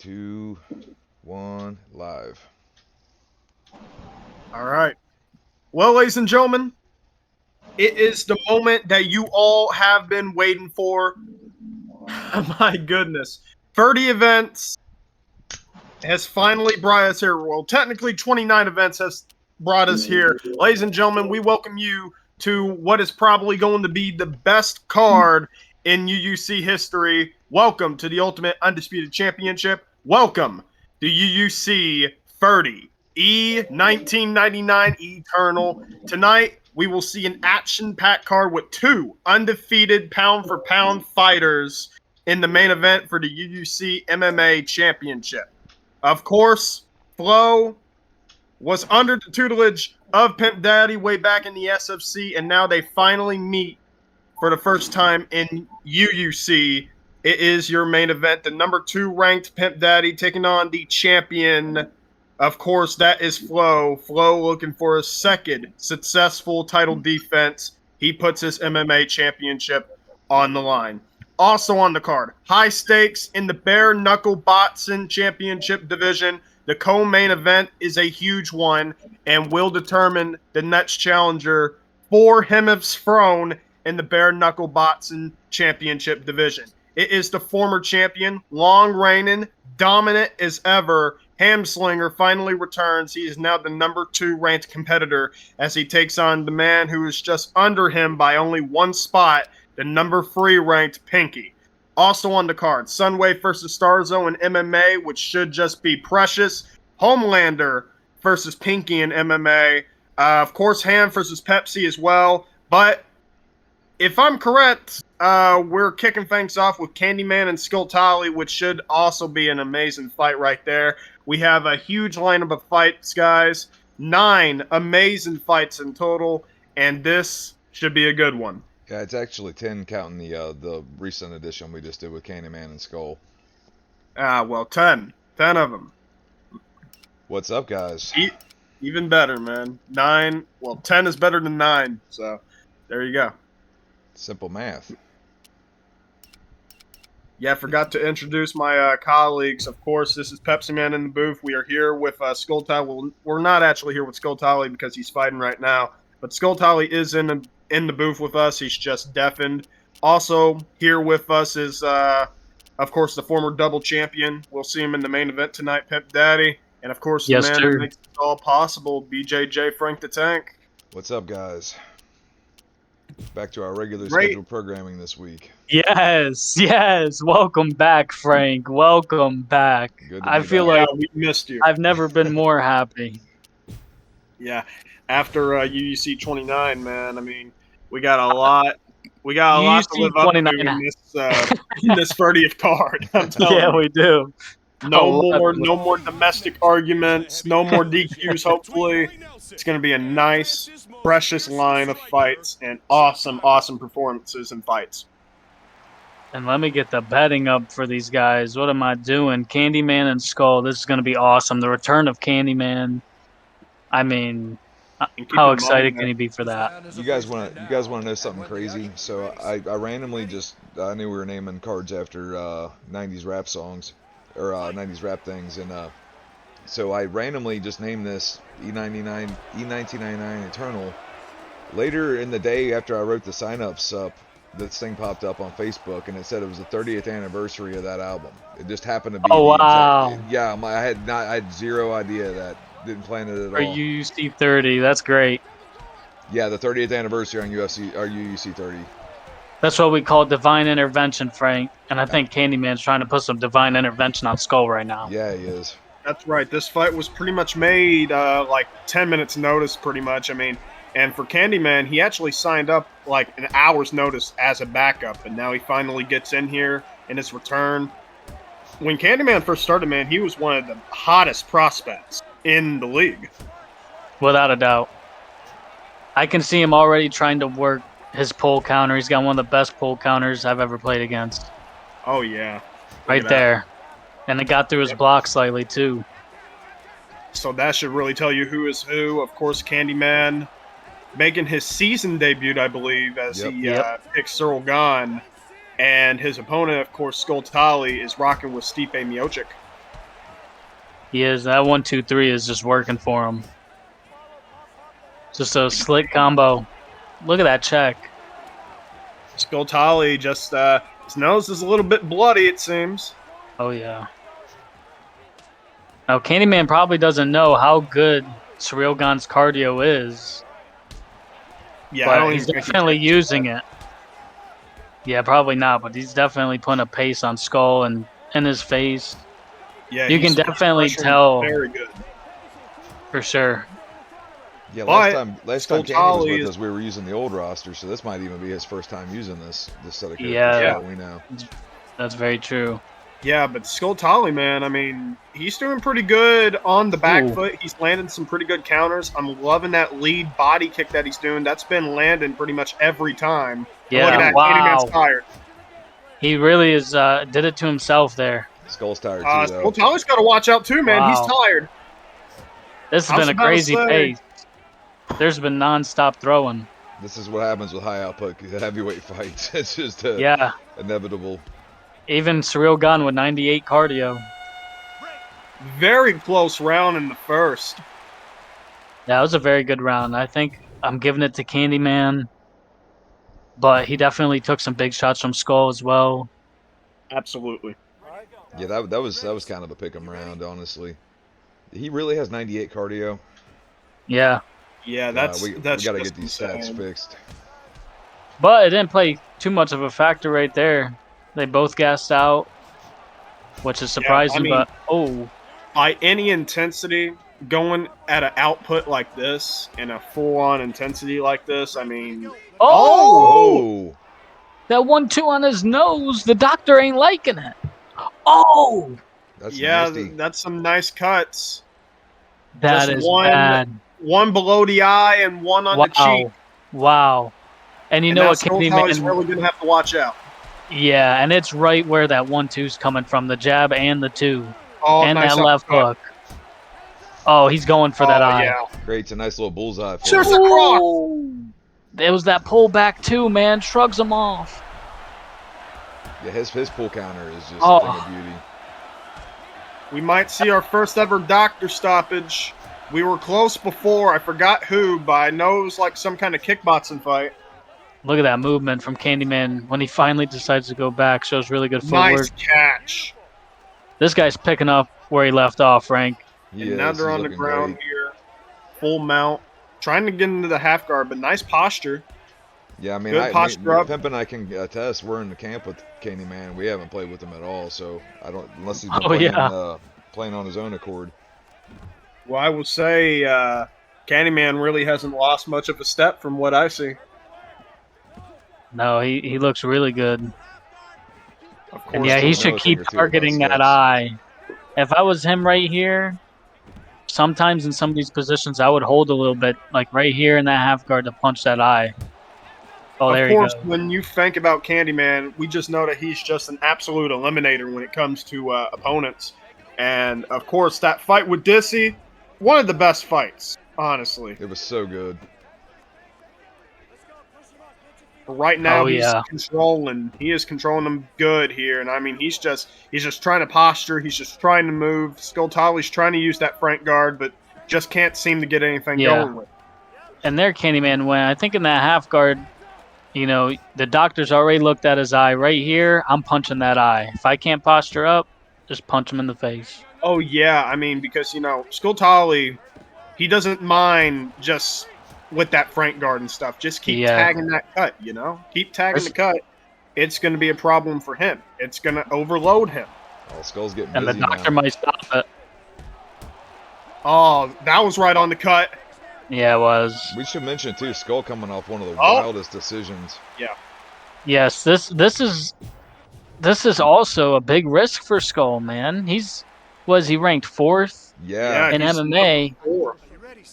Two, one, live. All right. Well, ladies and gentlemen, it is the moment that you all have been waiting for. My goodness. 30 events has finally brought us here. Well, technically 29 events has brought us here. Ladies and gentlemen, we welcome you to what is probably going to be the best card in UUC history. Welcome to the Ultimate Undisputed Championship. Welcome to UUC 30. E1999 Eternal. Tonight, we will see an action-packed card with two undefeated pound-for-pound fighters in the main event for the UUC MMA Championship. Of course, Flo was under the tutelage of Pimp Daddy way back in the SFC, and now they finally meet for the first time in UUC. It is your main event, the number 2 ranked Pimp Daddy taking on the champion. Of course, that is Flo. Flo looking for a second successful title defense. He puts his MMA championship on the line. Also on the card, high stakes in the bare knuckle boxing championship division. The co-main event is a huge one and will determine the next challenger for Hemif's throne in the bare knuckle boxing championship division. It is the former champion, long reigning, dominant as ever. Hamslinger finally returns. He is now the number 2 ranked competitor as he takes on the man who is just under him by only one spot, the number 3 ranked Pinky. Also on the card, Sunway versus Starzo in MMA, which should just be precious. Homelander versus Pinky in MMA. Of course, Ham versus Pepsi as well. But if I'm correct, we're kicking things off with Candyman and Skultali, which should also be an amazing fight right there. We have a huge lineup of fights, guys. 9 amazing fights in total, and this should be a good one. Yeah, it's actually 10 counting the recent edition we just did with Candyman and Skull. Well, 10. 10 of them. What's up, guys? Even better, man. 9. Well, 10 is better than 9, so there you go. Simple math. Yeah, I forgot to introduce my colleagues. Of course, this is Pepsi Man in the booth. We are here with Skultali. Well, we're not actually here with Skultali because he's fighting right now, but Skultali is in the booth with us. He's just deafened. Also here with us is, of course, the former double champion. We'll see him in the main event tonight, Pimp Daddy. And, of course, the man that makes it all possible, BJJ Frank the Tank. What's up, guys? Back to our regular scheduled programming this week. Yes. Welcome back, Frank. Welcome back. I feel like we missed you. I've never been more happy. Yeah. After UUC 29, man, I mean, we got a lot. We got a lot to live up to in this 30th card. I'm telling you. Yeah, we do. No more domestic arguments. No more DQs. Hopefully, it's going to be a nice, precious line of fights and awesome performances and fights. And let me get the betting up for these guys. What am I doing? Candyman and Skull. This is going to be awesome. The return of Candyman. I mean, how excited can you be for that? You guys want to know something crazy? So I randomly I knew we were naming cards after 90s rap songs or 90s rap things, and so I randomly just named this E1999 Eternal. Later in the day after I wrote the signups up, this thing popped up on Facebook and it said it was the 30th anniversary of that album. It just happened to be. Oh wow! Yeah, I had zero idea that. Didn't plan it at all. For UUC 30, that's great. Yeah, the 30th anniversary on UUC 30. That's what we call divine intervention, Frank. And I think Candyman's trying to put some divine intervention on Skull right now. Yeah, he is. That's right. This fight was pretty much made like 10 minutes notice, pretty much. I mean, and for Candyman, he actually signed up like an hour's notice as a backup, and now he finally gets in here in his return. When Candyman first started, man, he was one of the hottest prospects in the league. Without a doubt. I can see him already trying to work his pull counter. He's got one of the best pull counters I've ever played against. Oh, yeah. Right there. And it got through his block slightly, too. So that should really tell you who is who. Of course, Candyman making his season debut, I believe, as he picks Cyril Gahn. And his opponent, of course, Skultali, is rocking with Stipe Miocic. He is. That 1-2-3 is just working for him. Just a slick combo. Look at that check. Skoltali just his nose is a little bit bloody, it seems. Oh yeah. Now Candyman probably doesn't know how good Surrealgon's cardio is. Yeah, I don't But he's even think he definitely takes using that. it. Yeah, probably not, but he's definitely putting a pace on Skull and in his face. Yeah, You can he's definitely pressuring tell very good. for sure. Yeah, But last time Candy was Skoltali with is us, we were using the old roster, so this might even be his first time using this set of characters. Yeah, For all we know. that's very true. yeah, but Skoltali, man, I mean, he's doing pretty good on the back Ooh. foot. He's landing some pretty good counters. I'm loving that lead body kick that he's doing. That's been landing pretty much every time. And look at Yeah, that, Candyman's wow. tired. He really is did it to himself there. Skull's tired too, though. Skoltali's got to watch out too, man. He's Wow. tired. This I has was been a about to crazy say, pace. There's been non-stop throwing. This is what happens with high output heavyweight fights. It's just Yeah. inevitable. Even Surrealgon with 98 cardio. very close round in the first. That was a very good round. I think I'm giving it to Candyman. But he definitely took some big shots from Skull as well. Absolutely. Yeah, that was kind of a pick 'em round, honestly. He really has 98 cardio. Yeah, We that's got to just get these insane. stats fixed. But it didn't play too much of a factor right there. They both gassed out, which is surprising. mean- but By any intensity, going at an output like this and a full-on intensity like this, I mean, Oh, that 1-2 on his nose. The doctor ain't liking it. Oh, that's yeah, nasty. that's some nice cuts. that Just is bad. one below the eye and one on the cheek. Wow. And you And know now what, Skoltali's Candyman? really gonna have to watch out. Yeah, and it's right where that 1-2's coming from, the jab and the 2. Oh, And nice that left uppercut. hook. Oh, he's going for that eye. Yeah. Creates a nice little bullseye for Cheers him. across. It was that pullback too, man. Shrugs him off. Yeah, his pull counter is just Oh. a thing of beauty. We might see our first ever doctor stoppage. We were close before. I forgot who, but I know it was like some kind of kickboxing fight. Look at that movement from Candyman when he finally decides to go back. Shows really good Nice footwork. catch. This guy's picking up where he left off, Frank. He And now is. they're He's on the looking ground great. here. Full mount. Trying to get into the half guard, but nice posture. Yeah, I mean, Good posture up. Pimp and I can attest. We're in the camp with Candyman. We haven't played with him at all, so I don't unless he's been Oh, playing yeah. Well, on his own accord. Well, I will say, Candyman really hasn't lost much of a step from what I see. No, he looks really good. Of course, And yeah, he still know should a thing keep or two about targeting that steps. eye. If I was him right here, sometimes in some of these positions, I would hold a little bit, like right here in that half guard to punch that eye. Oh, there Of you course, go. when you think about Candyman, we just know that he's just an absolute eliminator when it comes to opponents. And of course, that fight with Dissy, one of the best fights, honestly. It was so good. But right now, Oh, yeah. He is controlling them good here. And I mean, he's just trying to posture. He's just trying to move. Skoltali's trying to use that Frank guard, but just can't seem to get anything Yeah. going with it. And there Candyman went. I think in that half guard, you know, the doctor's already looked at his eye. Right here, I'm punching that eye. If I can't posture up, just punch him in the face. Oh, yeah. I mean, because, Skoltali, he doesn't mind just with that Frank guard and stuff. Just keep tagging that cut, Keep tagging the cut. It's going to be a problem for him. It's going to overload him. Oh, Skull's getting And the busy doctor now. might stop it. Oh, that was right on the cut. Yeah, it was. We should mention too, Skull coming off one of the wildest decisions. Yeah. Yes, this is also a big risk for Skull, man. He ranked 4th Yeah. in he's MMA.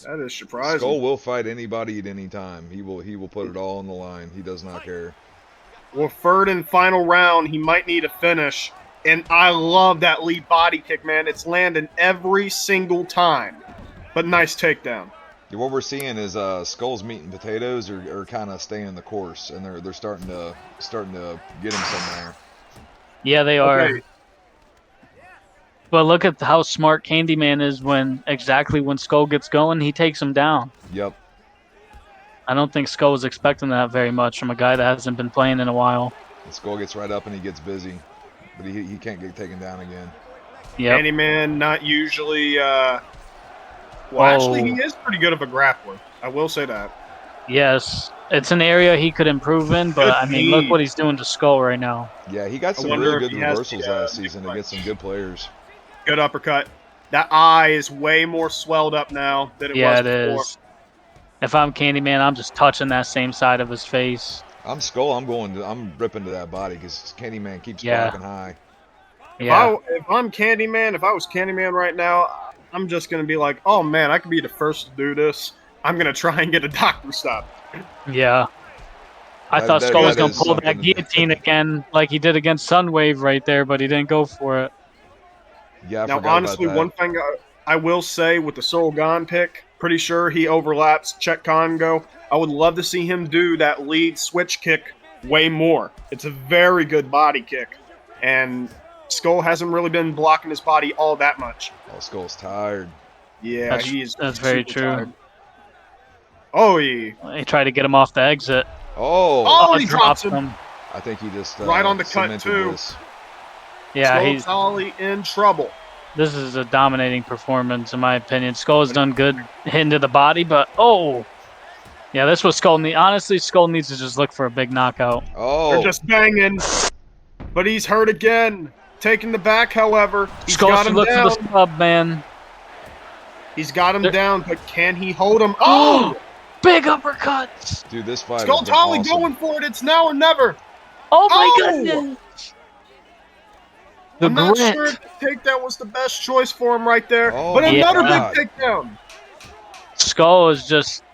That is surprising. Skull will fight anybody at any time. He will put it all on the line. He does not care. Well, third and final round, he might need a finish. And I love that lead body kick, man. It's landing every single time. But nice takedown. Yeah, what we're seeing is Skull's meat and potatoes are kind of staying the course, and they're starting to get him somewhere. Yeah, they are. Okay. But look at how smart Candyman is when Skull gets going, he takes him down. Yep. I don't think Skull was expecting that very much from a guy that hasn't been playing in a while. And Skull gets right up and he gets busy, but he can't get taken down again. Yep. Candyman, not usually. Well, actually, he is pretty good of a grappler. I will say that. Yes, it's an area he could improve in, but I mean, look what he's doing to Skull right now. Yeah, he got some really good reversals last season against some good players. Good uppercut. That eye is way more swelled up now than it was before. Yeah, it is. If I'm Candyman, I'm just touching that same side of his face. I'm Skull. I'm ripping to that body because Candyman keeps blocking high. Yeah. If I'm Candyman, if I was Candyman right now, I'm just gonna be like, oh man, I could be the first to do this. I'm gonna try and get a doctor stop. Yeah. I thought Skull was gonna pull that guillotine again, like he did against Sunwave right there, but he didn't go for it. Yeah. Now, honestly, one thing I will say with the Sorgan pick, pretty sure he overlaps Chet Congo. I would love to see him do that lead switch kick way more. It's a very good body kick, and Skull hasn't really been blocking his body all that much. Oh, Skull's tired. Yeah, that's very true. Tired. Oh, he tried to get him off the exit. Oh, he drops him. I think he just right on the cut too. This. Yeah, he's totally in trouble. This is a dominating performance, in my opinion. Skull has done good hitting to the body, but yeah, that's what Skull needs. Honestly, Skull needs to just look for a big knockout. Oh, they're just banging, but he's hurt again. Taking the back, however, Skull should look for the sub, man. He's got him down, but can he hold him? Oh, big uppercuts! Dude, this fight. Skull Tolly going for it. It's now or never. Oh my goodness! I'm not sure if the takedown was the best choice for him right there, but another big takedown. Skull is just...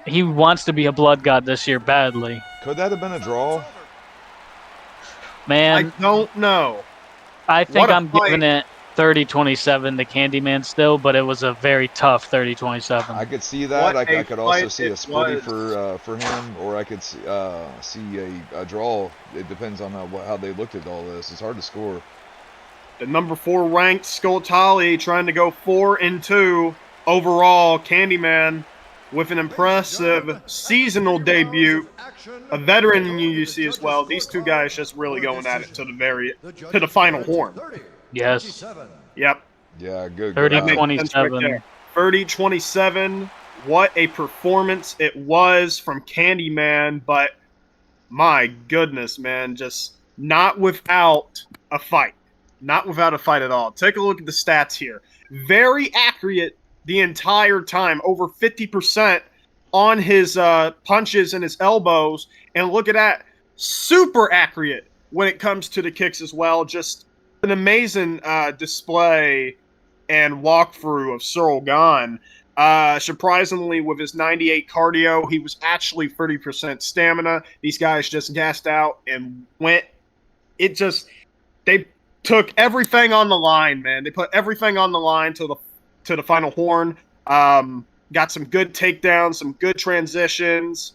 He wants to be a blood god this year badly. Could that have been a draw? Man, I don't know. I think I'm giving it 30-27 to Candyman still, but it was a very tough 30-27. I could see that. I could also see a splitty for him, or I could see a draw. It depends on how they looked at all this. It's hard to score. The number 4 ranked Skull Tolly trying to go 4-2 overall. Candyman with an impressive seasonal debut. A veteran in UUC as well. These two guys just really going at it to the final horn. Yes. Yep. Yeah, good. 30-27. 30-27. What a performance it was from Candyman, but my goodness, man, just not without a fight. Not without a fight at all. Take a look at the stats here. Very accurate the entire time. Over 50% on his punches and his elbows. And look at that. Super accurate when it comes to the kicks as well. Just an amazing display and walkthrough of Sorgan. Surprisingly, with his 98 cardio, he was actually 30% stamina. These guys just gassed out and went. They took everything on the line, man. They put everything on the line to the final horn. Got some good takedowns, some good transitions,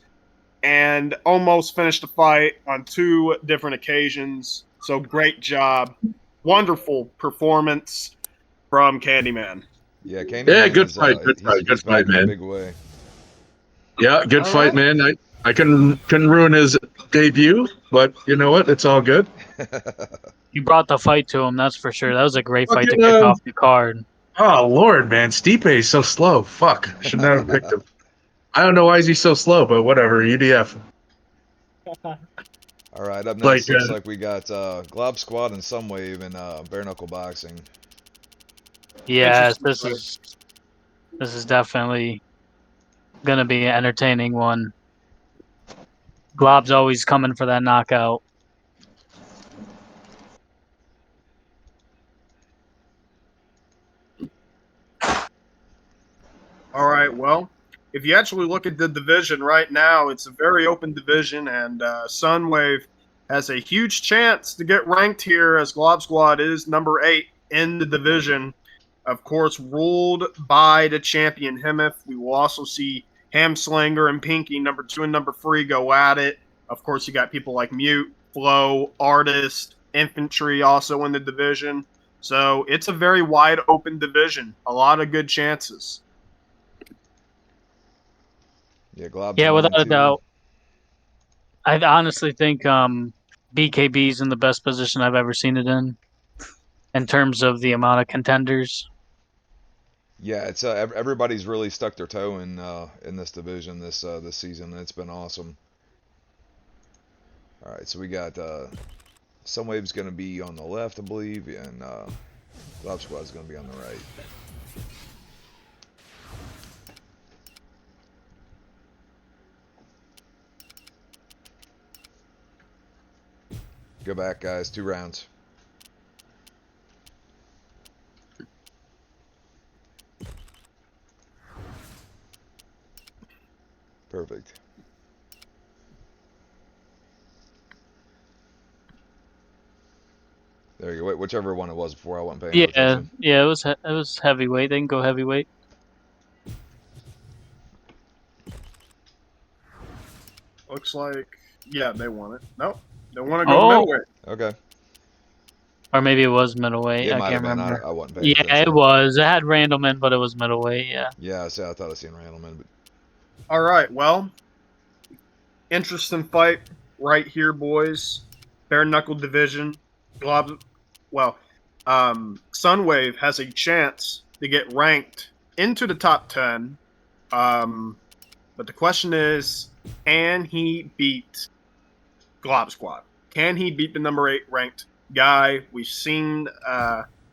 and almost finished the fight on 2 different occasions. So great job. Wonderful performance from Candyman. Yeah, Candyman. Yeah, good fight, good fight, man. Big way. Yeah, good fight, man. I couldn't ruin his debut, but you know what? It's all good. You brought the fight to him, that's for sure. That was a great fight to kick off the card. Oh Lord, man, Stipe is so slow. Fuck, should never have picked him. I don't know why he's so slow, but whatever. UDF. All right, up next looks like we got Glob Squad and Sunwave and bare knuckle boxing. Yes, this is definitely gonna be an entertaining one. Glob's always coming for that knockout. All right, well, if you actually look at the division right now, it's a very open division, and Sunwave has a huge chance to get ranked here as Glob Squad is number 8 in the division. Of course, ruled by the champion Hemeth. We will also see Hamslinger and Pinky, number 2 and number 3, go at it. Of course, you got people like Mute, Flow, Artist, Infantry also in the division. So it's a very wide open division. A lot of good chances. Yeah, Glob's Yeah, 1 and without a 2. doubt. I honestly think BKB's in the best position I've ever seen it in terms of the amount of contenders. Yeah, it's everybody's really stuck their toe in this division this season. It's been awesome. All right, so we got Sunwave's going to be on the left, I believe, and Glob Squad's going to be on the right. Go back, guys. 2 rounds. Perfect. There you go. Whichever one it was before, I wasn't paying no Yeah, attention. yeah, it was heavyweight. They can go heavyweight. Looks like, yeah, they want it. Nope, they want to go Oh, middleweight. Okay. or maybe it was middleweight. It I might have can't been. remember. I wasn't paying Yeah, it attention. was. It had Randleman, but it was middleweight. Yeah. Yeah, I thought I seen Randleman, but All right, well, interesting fight right here, boys. Bare knuckle division. Glob, well, Sunwave has a chance to get ranked into the top 10. But the question is, can he beat Glob Squad? Can he beat the number 8 ranked guy? We've seen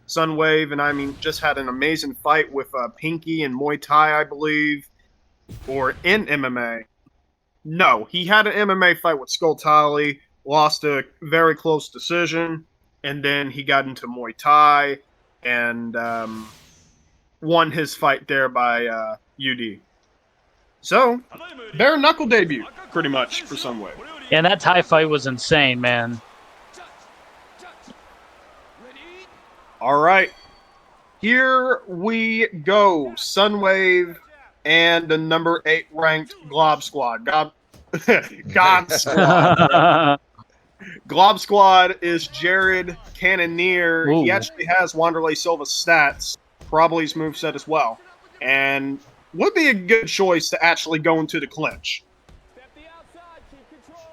Sunwave, and I mean, just had an amazing fight with Pinky and Muay Thai, I believe, or in MMA. No, he had an MMA fight with Skull Tally, lost a very close decision, and then he got into Muay Thai and won his fight there by UD. So, bare knuckle debut, pretty much, for Sunwave. Yeah, and that Thai fight was insane, man. All right. Here we go. Sunwave and the number 8 ranked Glob Squad. God Squad. Glob Squad is Jared Cannonier. Ooh. He actually has Wanderlei Silva's stats, probably his moveset as well, and would be a good choice to actually go into the clinch.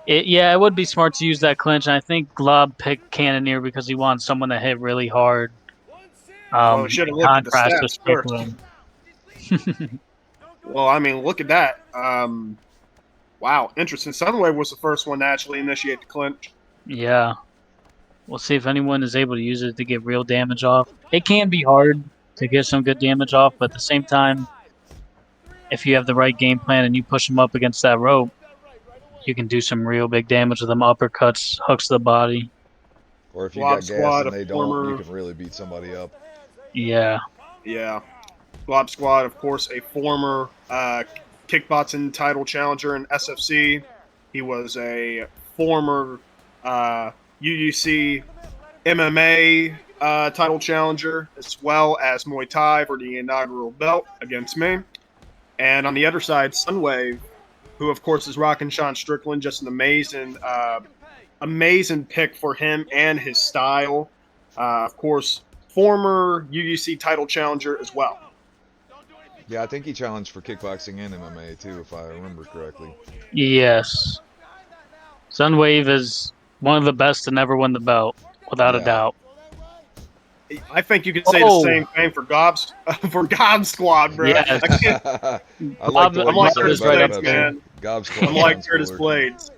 Yeah, it would be smart to use that clinch. And I think Glob picked Cannoneer because he wants someone to hit really hard. Well, we should have In looked at the contrast to stats first. Strickland. Well, I mean, look at that. Wow, interesting. Sunwave was the first one to actually initiate the clinch. Yeah. We'll see if anyone is able to use it to get real damage off. It can be hard to get some good damage off, but at the same time, if you have the right game plan and you push them up against that rope, you can do some real big damage with them uppercuts, hooks to the body. or if you Glob got gas Squad, and a they don't, you former- can really beat somebody up. Yeah. Yeah. Glob Squad, of course, a former kickboxing title challenger in SFC. He was a former UUC MMA title challenger, as well as Muay Thai for the inaugural belt against me. And on the other side, Sunwave, who, of course, is rocking Sean Strickland. Just an amazing pick for him and his style. Of course, former UUC title challenger as well. Yeah, I think he challenged for kickboxing and MMA too, if I remember correctly. Yes. Sunwave is one of the best to never win the belt, without a Yeah. doubt. I think you could say Oh. the same thing for God Squad, bro. Yes. I can't. I like the way I'm you like said Curtis it better, Blades, Pepsi. man. Gob Squad I'm like sounds Curtis cooler. Blades.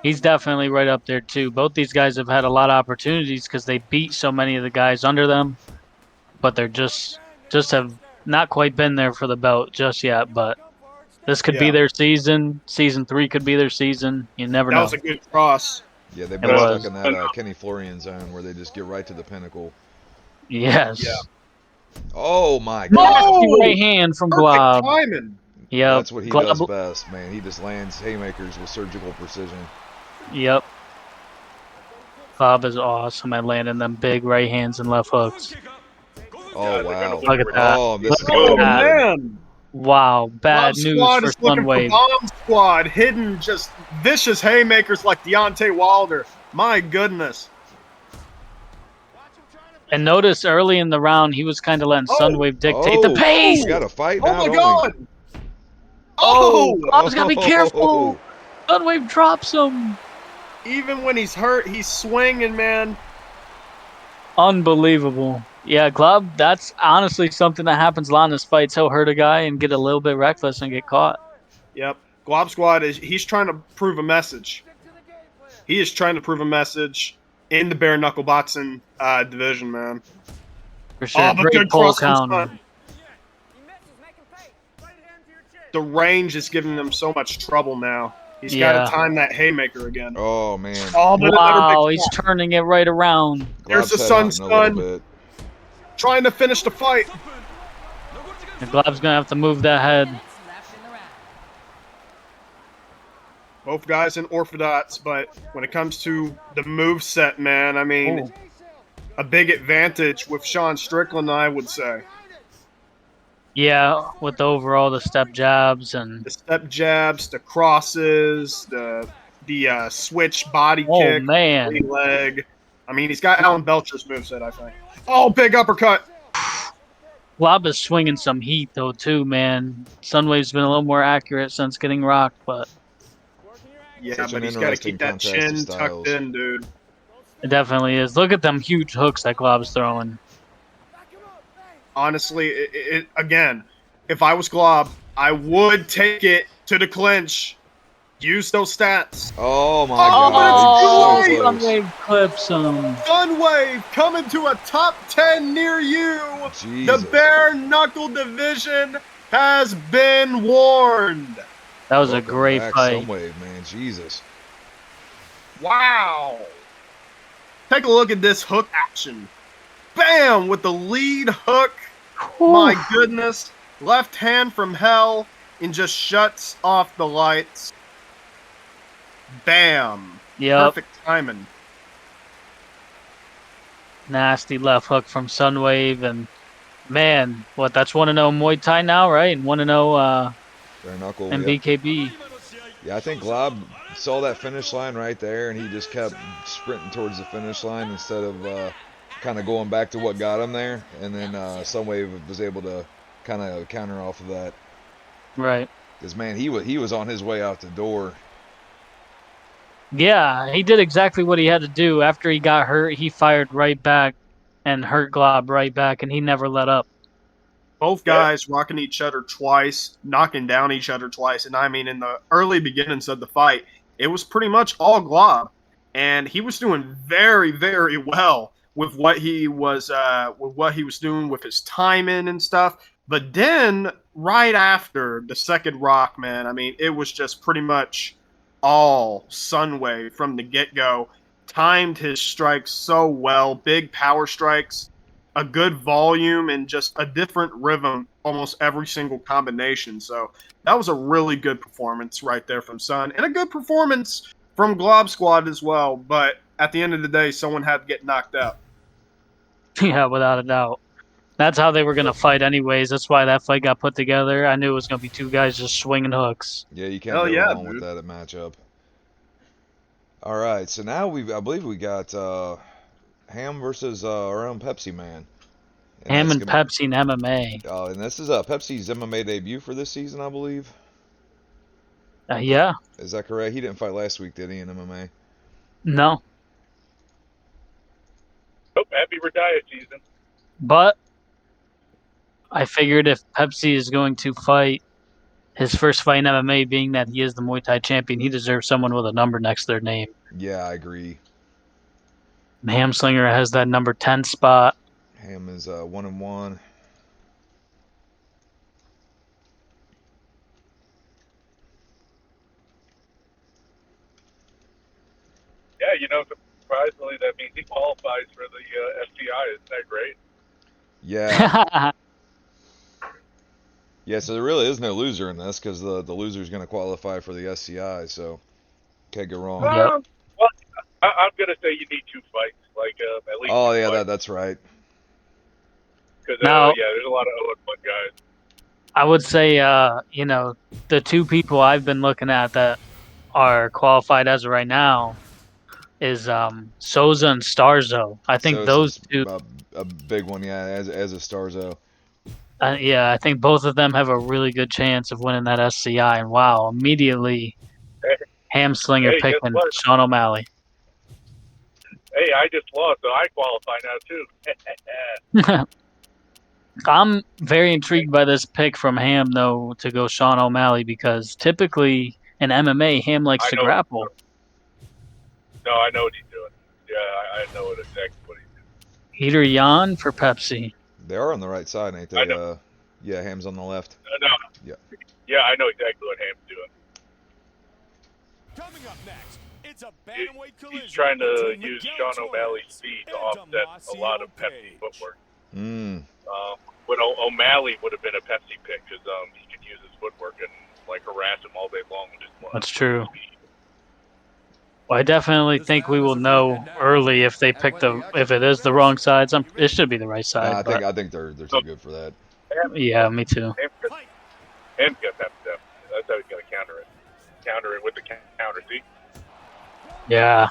He's definitely right up there, too. Both these guys have had a lot of opportunities because they beat so many of the guys under them, but they're just have not quite been there for the belt just yet. But this could be Yeah. their season. Season 3 could be their season. You never That know. was a good cross. Yeah, they've It been was. stuck in that Kenny Florian zone where they just get right to the pinnacle. Yes. Yeah. Oh my god. Nasty No! right hand from Perfect Glob. timing. Yep. That's what he Glob- does best, man. He just lands haymakers with surgical precision. Yep. Glob is awesome at landing them big right hands and left hooks. Oh wow. Look at that. Oh, this is Look at Oh, gonna be that. good. man. Wow. Bad Bomb news Squad for is looking for Sunwave. Bomb Squad, hidden just vicious haymakers like Deontay Wilder. My goodness. And notice early in the round, he was kind of letting Sunwave dictate the pace. We got a fight Oh now, my don't god! Oh, Oh! Glob's got to be careful. Sunwave drops him. Even when he's hurt, he's swinging, man. Unbelievable. Yeah, Glob, that's honestly something that happens a lot in this fights. He'll hurt a guy and get a little bit reckless and get caught. Yep. Glob Squad he's trying to prove a message. He is trying to prove a message in the bare knuckle boxing division, man. For sure. but Great good pole cross from counter. Sun. The range is giving him so much trouble now. He's got Yeah. to time that haymaker again. Oh man. Oh, but another Wow, big he's shot. turning it right around. There's the Glob's Sun head hunting a Stun. little bit. Trying to finish the fight. The Glob's going to have to move that head. Both guys in orthodox, but when it comes to the move set, man, I mean, a big advantage with Sean Strickland, I would say. Yeah, with the step jabs and The step jabs, the crosses, the switch body kick, man, lead leg. I mean, he's got Alan Belcher's moveset, I think. Oh, big uppercut. Glob is swinging some heat though too, man. Sunwave's been a little more accurate since getting rocked, but Yeah, Such but an he's got to interesting keep that contrast of chin tucked styles. in, dude. it definitely is. Look at them huge hooks that Glob's throwing. Honestly, again, if I was Glob, I would take it to the clinch. Use those stats. Oh my Oh, god. but He it's was so too Sunwave clips him. Sunwave coming to a top 10 near you. Jesus. The bare knuckle division has been warned. That was a Welcome great back, fight. Sunwave, man. Jesus. Wow. Take a look at this hook action. Bam! With the lead hook. My goodness. Left hand from hell and just shuts off the lights. Bam. Yep. Perfect timing. Nasty left hook from Sunwave, and man, what, that's 1-0 Muay Thai now, right? And 1-0 Bare knuckle. and Yep. BKB. Yeah, I think Glob saw that finish line right there, and he just kept sprinting towards the finish line instead of kind of going back to what got him there. And then Sunwave was able to kind of counter off of that. Right. Because, man, he was on his way out the door. Yeah, he did exactly what he had to do. After he got hurt, he fired right back and hurt Glob right back, and he never let up. Both guys rocking each other twice, knocking down each other twice. And I mean, in the early beginnings of the fight, it was pretty much all Glob. And he was doing very, very well with what he was doing with his timing and stuff. But then right after the second rock, man, I mean, it was just pretty much all Sunwave from the get-go. Timed his strikes so well, big power strikes, a good volume, and just a different rhythm almost every single combination. So that was a really good performance right there from Sun, and a good performance from Glob Squad as well. But at the end of the day, someone had to get knocked out. Yeah, without a doubt. That's how they were going to fight anyways. That's why that fight got put together. I knew it was going to be two guys just swinging hooks. Yeah, you can't Hell go yeah, wrong with dude. that matchup. All right, so now I believe we got Ham versus our own Pepsi man. Ham and that's Pepsi in MMA. and this is Pepsi's MMA debut for this season, I believe. Yeah. Is that correct? He didn't fight last week, did he, in MMA? No. Nope, happy retire season. But I figured if Pepsi is going to fight his first fight in MMA, being that he is the Muay Thai champion, he deserves someone with a number next to their name. Yeah, I agree. Hamslinger has that number 10 spot. Ham is 1-1. Yeah, surprisingly, that means he qualifies for the FCI. Isn't that great? Yeah. Yeah, so there really is no loser in this because the loser is going to qualify for the SCI, so can't go wrong. Yep. Well, I'm going to say you need two fights, at least. Oh, yeah, that's right. Because, Now- there's a lot of 0-1 guys. I would say, the two people I've been looking at that are qualified as of right now, is Souza and Starzo. I think those Sosa's two. a big one, yeah, as a Starzo. Yeah, I think both of them have a really good chance of winning that SCI. And wow, immediately Hey, Hamslinger hey, guess picking what? Sean O'Malley. Hey, I just lost, so I qualify now too. I'm very intrigued by this pick from Ham, though, to go Sean O'Malley because typically in MMA, Ham likes I to know what he's grapple. doing. No, I know what he's doing. Yeah, I know exactly what he's doing. Heater Yan for Pepsi. They are on the right side, ain't I they? know. Yeah, Ham's on the left. No. Yeah. Yeah, I know exactly what Ham's doing. Coming up next, it's a He's trying to use Sean O'Malley's speed to offset a lot of Pepsi footwork. But O'Malley would have been a Pepsi pick because he could use his footwork and like harass him all day long with his That's true. Well, I definitely think we will know early if they pick if it is the wrong sides. It should be the right side. Nah, but I think they're too good for that. yeah, me too. Ham's got that step. That's how he's going to counter it. Counter it with the counter. See? Yeah.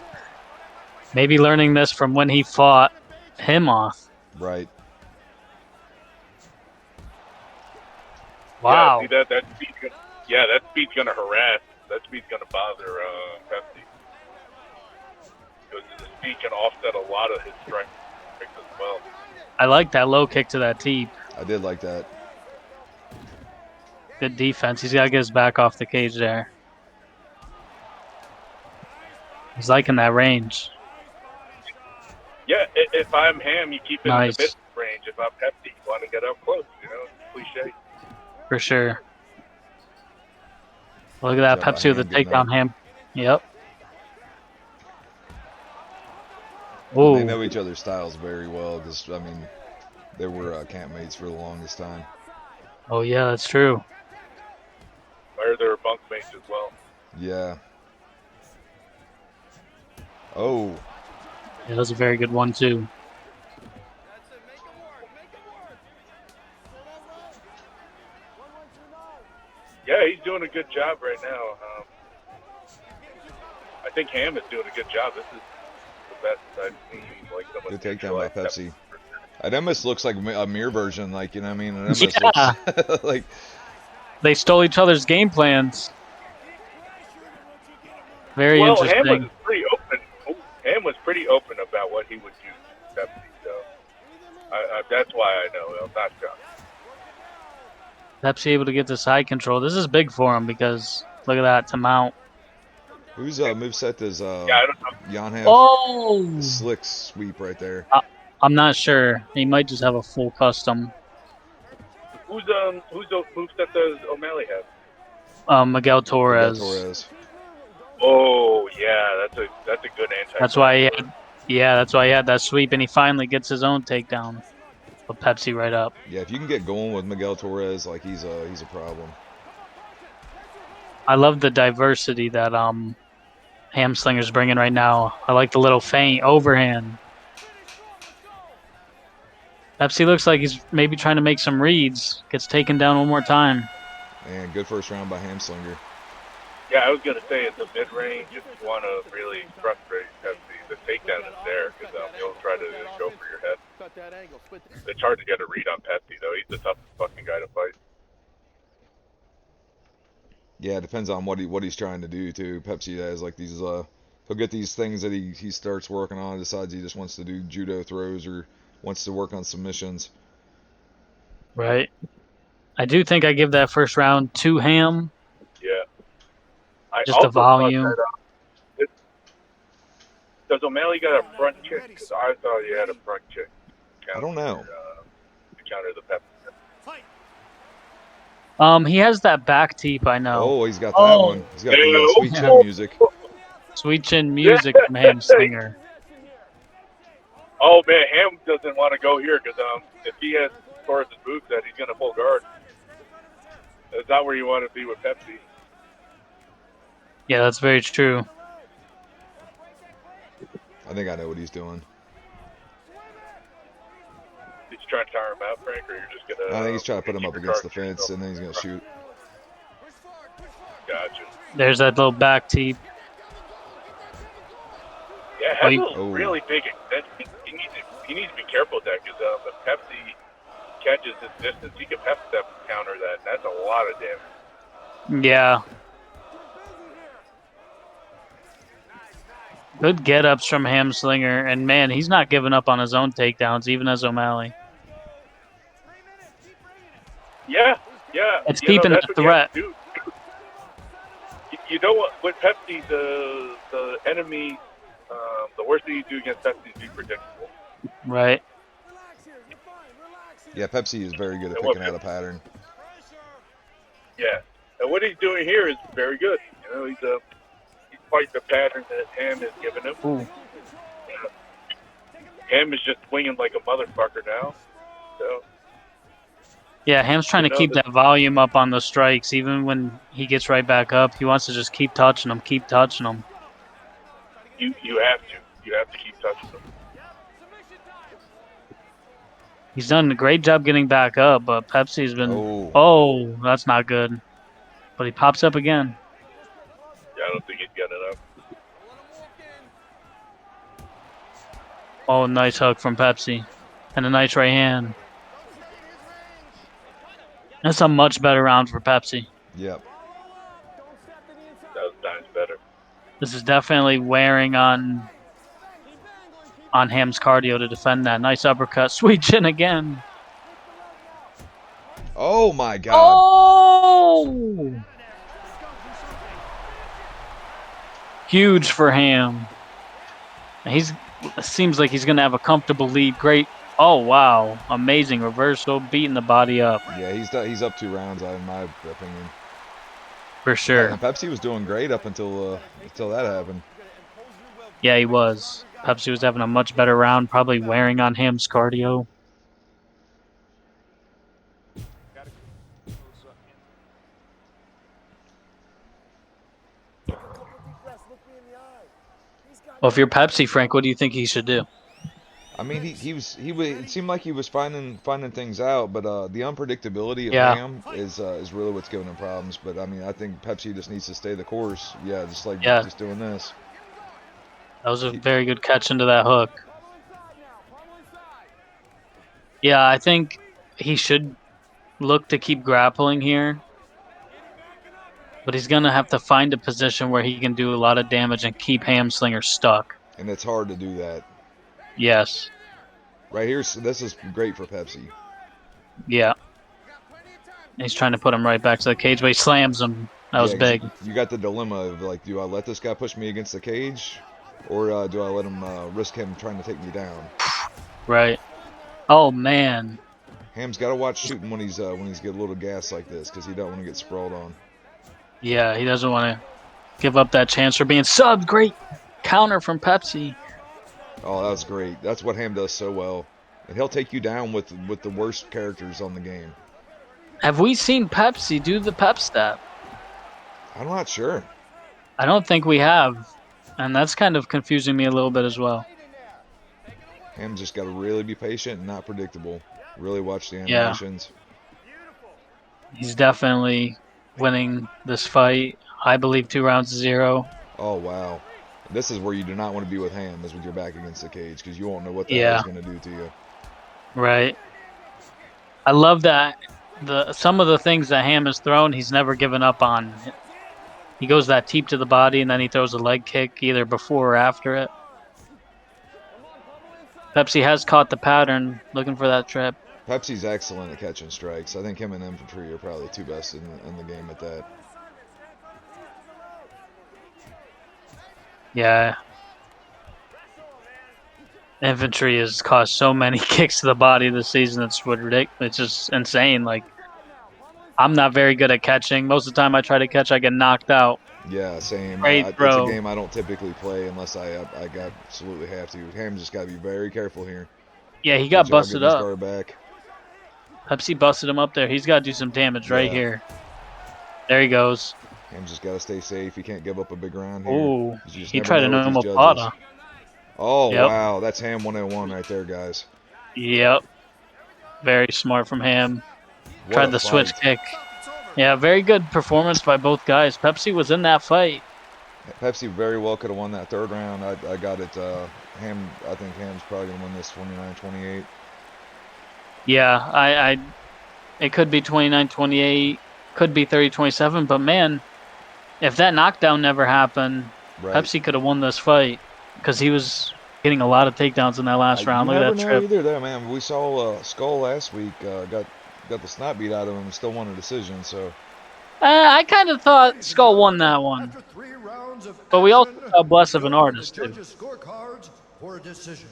Maybe learning this from when he fought him off. Right. Wow. Yeah, see that speed's gonna harass. That speed's gonna bother Pepsi. Because the speed can offset a lot of his strength as well. I like that low kick to that teep. I did like that. Good defense. He's got to get his back off the cage there. He's liking that range. Yeah, if I'm Ham, you keep it Nice. in the mid range. If I'm Pepsi, you want to get up close. You know, cliche. For sure. Look at that Job by Pepsi with the Ham, getting takedown Ham. Yep. And they Ooh. know each other's styles very well because, I mean, they were campmates for the longest time. Oh, yeah, that's true. Or they're bunkmates as well. Yeah. Oh. Yeah, that was a very good one, too. Yeah, he's doing a good job right now. I think Ham is doing a good job. This is the best I've seen. Like Good takedown by Pepsi. It almost looks like a mirror version, like, you know what I mean? It almost Yeah. looks like... They stole each other's game plans. Very interesting. Ham was pretty open. Ham was pretty open about what he would use Pepsi. So that's why I know. I'm not shocked. Pepsi able to get the side control. This is big for him because look at that to mount. Whose moveset does Yeah, I don't know. Jan have? Oh! The slick sweep right there. I'm not sure. He might just have a full custom. Who's the moveset does O'Malley have? Miguel Torres. Miguel Torres. Oh yeah, that's a good anti. That's why he had that sweep, and he finally gets his own takedown. Put Pepsi right up. Yeah, if you can get going with Miguel Torres, like he's a problem. I love the diversity that Hamslinger's bringing right now. I like the little feint overhand. Pepsi looks like he's maybe trying to make some reads. Gets taken down one more time. And good first round by Hamslinger. Yeah, I was gonna say it's a mid range. If you want to really frustrate Pepsi, the takedown is there because he'll try to go for your head. It's hard to get a read on Pepsi though. He's the toughest fucking guy to fight. Yeah, it depends on what he's trying to do too. Pepsi has like these he'll get these things that he starts working on, decides he just wants to do judo throws or wants to work on submissions. Right. I do think I give that first round to Ham. Yeah. Just the volume. Does O'Malley got a front kick? Because I thought he had a front kick. I don't know. To counter the Pepsi. He has that back teep, I know. Oh, he's got that one. He's got the sweet chin music. Sweet chin music from Hamslinger. Oh man, Ham doesn't want to go here because if he has Torres' moveset, he's gonna full guard. That's not where you want to be with Pepsi. Yeah, that's very true. I think I know what he's doing. Did you try and tire him out, Frank, or you're just gonna? I think he's trying to put him up against the fence, and then he's gonna shoot. Gotcha. There's that little back teep. Yeah, has you- a really big extension. He needs to be careful with that because if Pepsi catches this distance, he can Pepsi step counter that. That's a lot of damage. Yeah. Good get-ups from Hamslinger, and man, he's not giving up on his own takedowns, even as O'Malley. Yeah. It's You know, keeping that's the what you have threat. to do. You know what? With Pepsi, the enemy, the worst thing you do against Pepsi is be predictable. Right. Yeah, Pepsi is very good at And what picking out a pattern. Yeah, and what he's doing here is very good. You know, he's fighting the pattern that Ham has given him. Ooh. Ham is just swinging like a motherfucker now. So Yeah, Ham's trying to keep that volume up on the strikes, even when he gets right back up. He wants to just keep touching them, keep touching them. you have to keep touching them. He's done a great job getting back up, but Pepsi's been... Oh, that's not good. But he pops up again. Yeah, I don't think he's got enough. Oh, nice hook from Pepsi. And a nice right hand. That's a much better round for Pepsi. Yep. That was times better. This is definitely wearing on Ham's cardio to defend that. Nice uppercut. Sweet chin again. Oh, my God. Oh! Huge for Ham. Seems like he's going to have a comfortable lead. Great. Oh, wow. Amazing reversal. Beating the body up. Yeah, he's up 2 rounds, in my opinion. For sure. And Pepsi was doing great up until that happened. Yeah, he was. Pepsi was having a much better round, probably wearing on Ham's cardio. Well, if you're Pepsi, Frank, what do you think he should do? I mean, it seemed like he was finding things out, but the unpredictability of Yeah. Ham is really what's giving him problems. But I mean, I think Pepsi just needs to stay the course. Yeah, just doing this. That was a very good catch into that hook. Yeah, I think he should look to keep grappling here. But he's going to have to find a position where he can do a lot of damage and keep Hamslinger stuck. And it's hard to do that. Yes. Right here, this is great for Pepsi. Yeah. He's trying to put him right back to the cage, but he slams him. That was big. You got the dilemma of, like, do I let this guy push me against the cage? Or do I let him risk him trying to take me down? Right. Oh, man. Ham's got to watch shooting when he's get a little gas like this, because he don't want to get sprawled on. Yeah, he doesn't want to give up that chance for being subbed. Great counter from Pepsi. Oh, that was great. That's what Ham does so well. And he'll take you down with the worst characters on the game. Have we seen Pepsi do the pep step? I'm not sure. I don't think we have. And that's kind of confusing me a little bit as well. Ham's just got to really be patient and not predictable. Really watch the animations. Yeah. He's definitely winning this fight. I believe 2-0. Oh, wow. This is where you do not want to be with Ham, is with your back against the cage, because you won't know what the hell he's going to do to you. Right. I love that some of the things that Ham has thrown, he's never given up on. He goes that teep to the body, and then he throws a leg kick either before or after it. Pepsi has caught the pattern, looking for that trip. Pepsi's excellent at catching strikes. I think him and Infantry are probably the 2 best in the game at that. Yeah. Infantry has caused so many kicks to the body this season. It's ridiculous. It's just insane. Like, I'm not very good at catching. Most of the time I try to catch, I get knocked out. Yeah, same. Great It's throw. a game I don't typically play unless I absolutely have to. Ham just got to be very careful here. Yeah, he got busted up. Guard back. Pepsi busted him up there. He's got to do some damage right here. There he goes. Ham's just got to stay safe. He can't give up a big round here. Ooh, he tried a normal plata. Oh, wow. That's Ham 101 right there, guys. Yep. Very smart from Ham. Tried the switch kick. Yeah, very good performance by both guys. Pepsi was in that fight. Pepsi very well could have won that third round. I got it. Ham. I think Ham's probably gonna win this 29-28. Yeah, it could be 29-28, could be 30-27, but man, if that knockdown never happened, Right. Pepsi could have won this fight because he was getting a lot of takedowns in that last round. You Look at never that know trip. either, though, man. We saw Skull last week. Got the snot beat out of him and still won a decision. So I kind of thought Ladies and Skull won gentlemen, that one, after 3 rounds of but we also action, saw Bless of an go to the Artist too. judges' scorecards for a decision.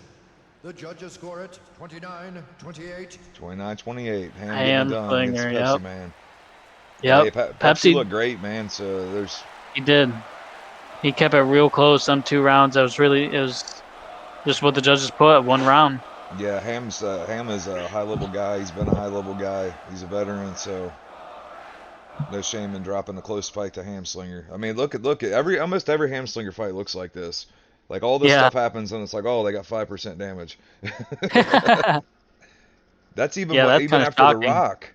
The judges score it 29-28. 29-28. Ham getting it Ham done against Slinger, the Pepsi yep. man. Yep. Hey, Pepsi Pepsi, looked great, man. So there's he did. He kept it real close. Some 2 rounds. It was just what the judges put, 1 round. yeah. Ham is a high level guy. He's been a high level guy. He's a veteran, so no shame in dropping a close fight to Hamslinger. I mean, look at almost every Hamslinger fight looks like this. Like all this Yeah. stuff happens and it's like, oh, they got 5% damage. That's Yeah, that's even kind of after the shocking. rock.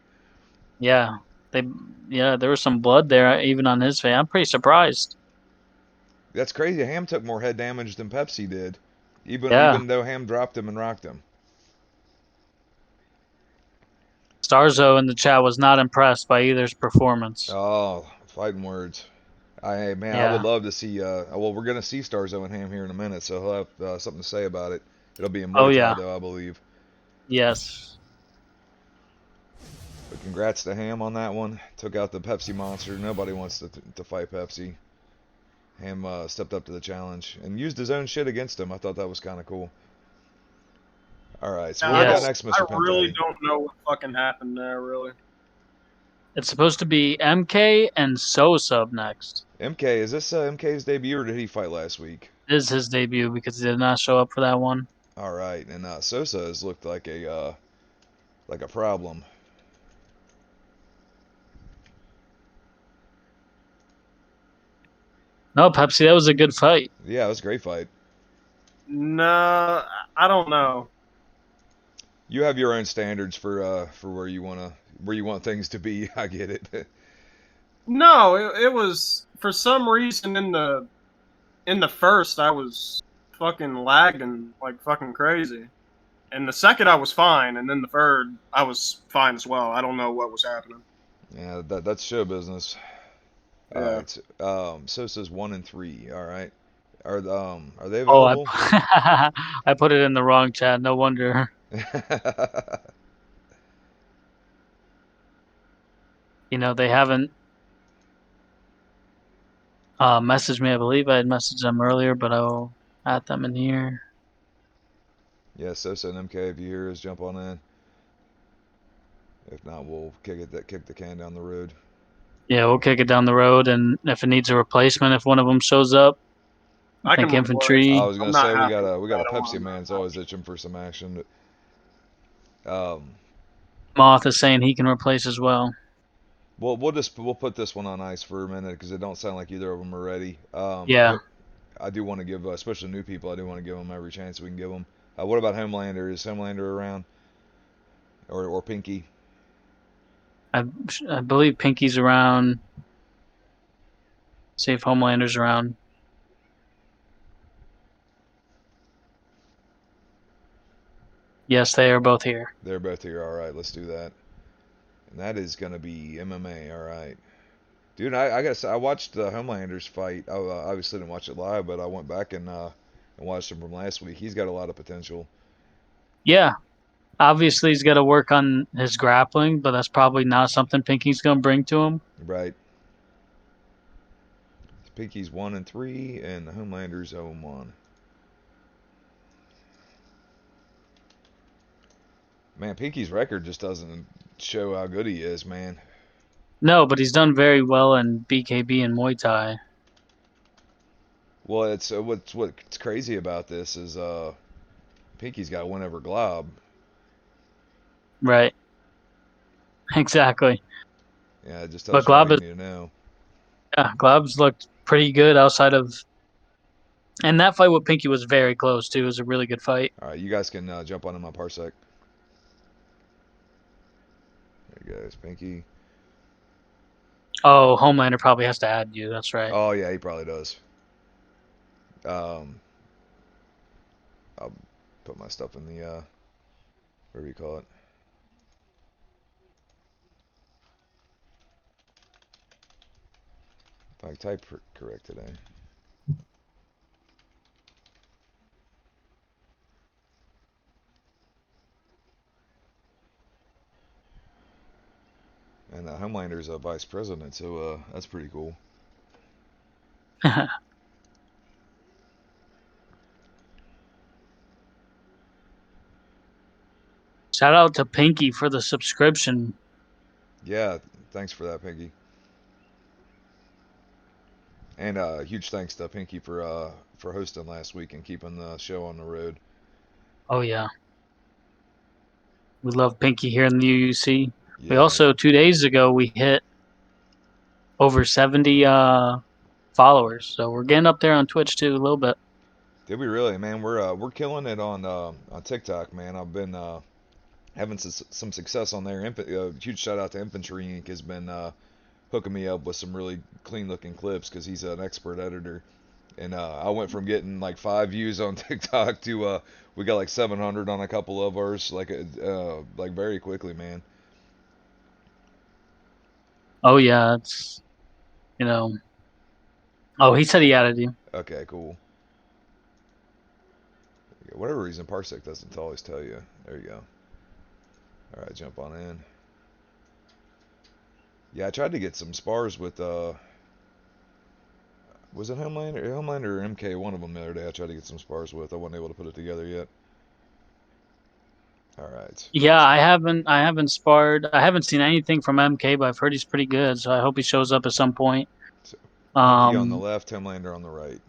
Yeah. They yeah, there was some blood there even on his face. I'm pretty surprised. That's crazy. Ham took more head damage than Pepsi did, Yeah. even though Ham dropped him and rocked him. Starzo in the chat was not impressed by either's performance. Oh, fighting words. I would Yeah. love to see. Well, we're gonna see Starzo and Ham here in a minute, so he'll have something to say about it. It'll be in Oh Muay Thai yeah. though, I believe. Yes. But congrats to Ham on that one. Took out the Pepsi monster. Nobody wants to fight Pepsi. Ham stepped up to the challenge and used his own shit against him. I thought that was kind of cool. All right, so what we got Yes. next, I Mr. really Pimp don't know what fucking happened there, really. It's supposed to be MK and Sosa up next. MK, is this MK's debut or did he fight last week? This is his debut because he did not show up for that one. All right, and Sosa has looked like a problem. No, Pepsi, that was a good fight. Yeah, it was a great fight. No, I don't know. You have your own standards for where you want things to be. I get it. No, it was for some reason in the first I was fucking lagging like fucking crazy. And the second I was fine, and then the third I was fine as well. I don't know what was happening. Yeah, that's show business. All Yeah. right. Sosa's 1-3. All right. Are they Oh, available? I put it in the wrong chat. No wonder. They haven't messaged me. I believe I had messaged them earlier, but I'll add them in here. Yeah, Sosa and MK, if you hear us, jump on in. If not, we'll kick the can down the road. Yeah, we'll kick it down the road, and if it needs a replacement, if one of them shows up, I I think can replace. I infantry. was I'm gonna not say happy with we got a that. I Pepsi want man's to. always itching for some action. But, Moth is saying he can replace as well. we'll put this one on ice for a minute because it don't sound like either of them are ready. Yeah, I do want to give, especially new people, I do want to give them every chance we can give them. What about Homelander? Is Homelander around or Pinky? I believe Pinky's around. See if Homelander's around. Yes, they are both here. They're both here. All right, let's do that. And that is gonna be MMA. All right. Dude, I gotta say, I watched the Homelander's fight. I obviously didn't watch it live, but I went back and watched him from last week. He's got a lot of potential. Yeah, obviously he's got to work on his grappling, but that's probably not something Pinky's going to bring to him. Right. Pinky's 1-3, and the Homelander's 0-1. Man, Pinky's record just doesn't show how good he is, man. No, but he's done very well in BKB and Muay Thai. Well, it's what's crazy about this is Pinky's got to win over Glob. Right. Exactly. Yeah, it just But tells you all you need to know. Glob's looked pretty good outside of. And that fight with Pinky was very close, too. It was a really good fight. All right, you guys can jump on in my parsec. There goes Pinky. Oh, Homelander probably has to add you. That's right. Oh, yeah, he probably does. I'll put my stuff in the whatever you call it. I typed correct today. And Homelander's a vice president, so that's pretty cool. Shout out to Pinky for the subscription. Yeah, thanks for that, Pinky. And huge thanks to Pinky for hosting last week and keeping the show on the road. Oh yeah, we love Pinky here in the UUC. Yeah. We also 2 days ago we hit over 70 followers, so we're getting up there on Twitch too a little bit. Did we really, man? We're killing it on TikTok, man. I've been having some success on there. Huge shout out to Infantry Inc. has been hooking me up with some really clean looking clips because he's an expert editor. And I went from getting like 5 views on TikTok to we got like 700 on a couple of ours, like very quickly, man. Oh yeah, it's Oh, he said he added you. Okay, cool. Whatever reason, Parsec doesn't always tell you. There you go. All right, jump on in. Yeah, I tried to get some spars with was it Homelander or MK? One of them the other day. I tried to get some spars with. I wasn't able to put it together yet. All right. Yeah, I haven't sparred. I haven't seen anything from MK, but I've heard he's pretty good. So I hope he shows up at some point. So, Pinky on the Um, left, Homelander on the right.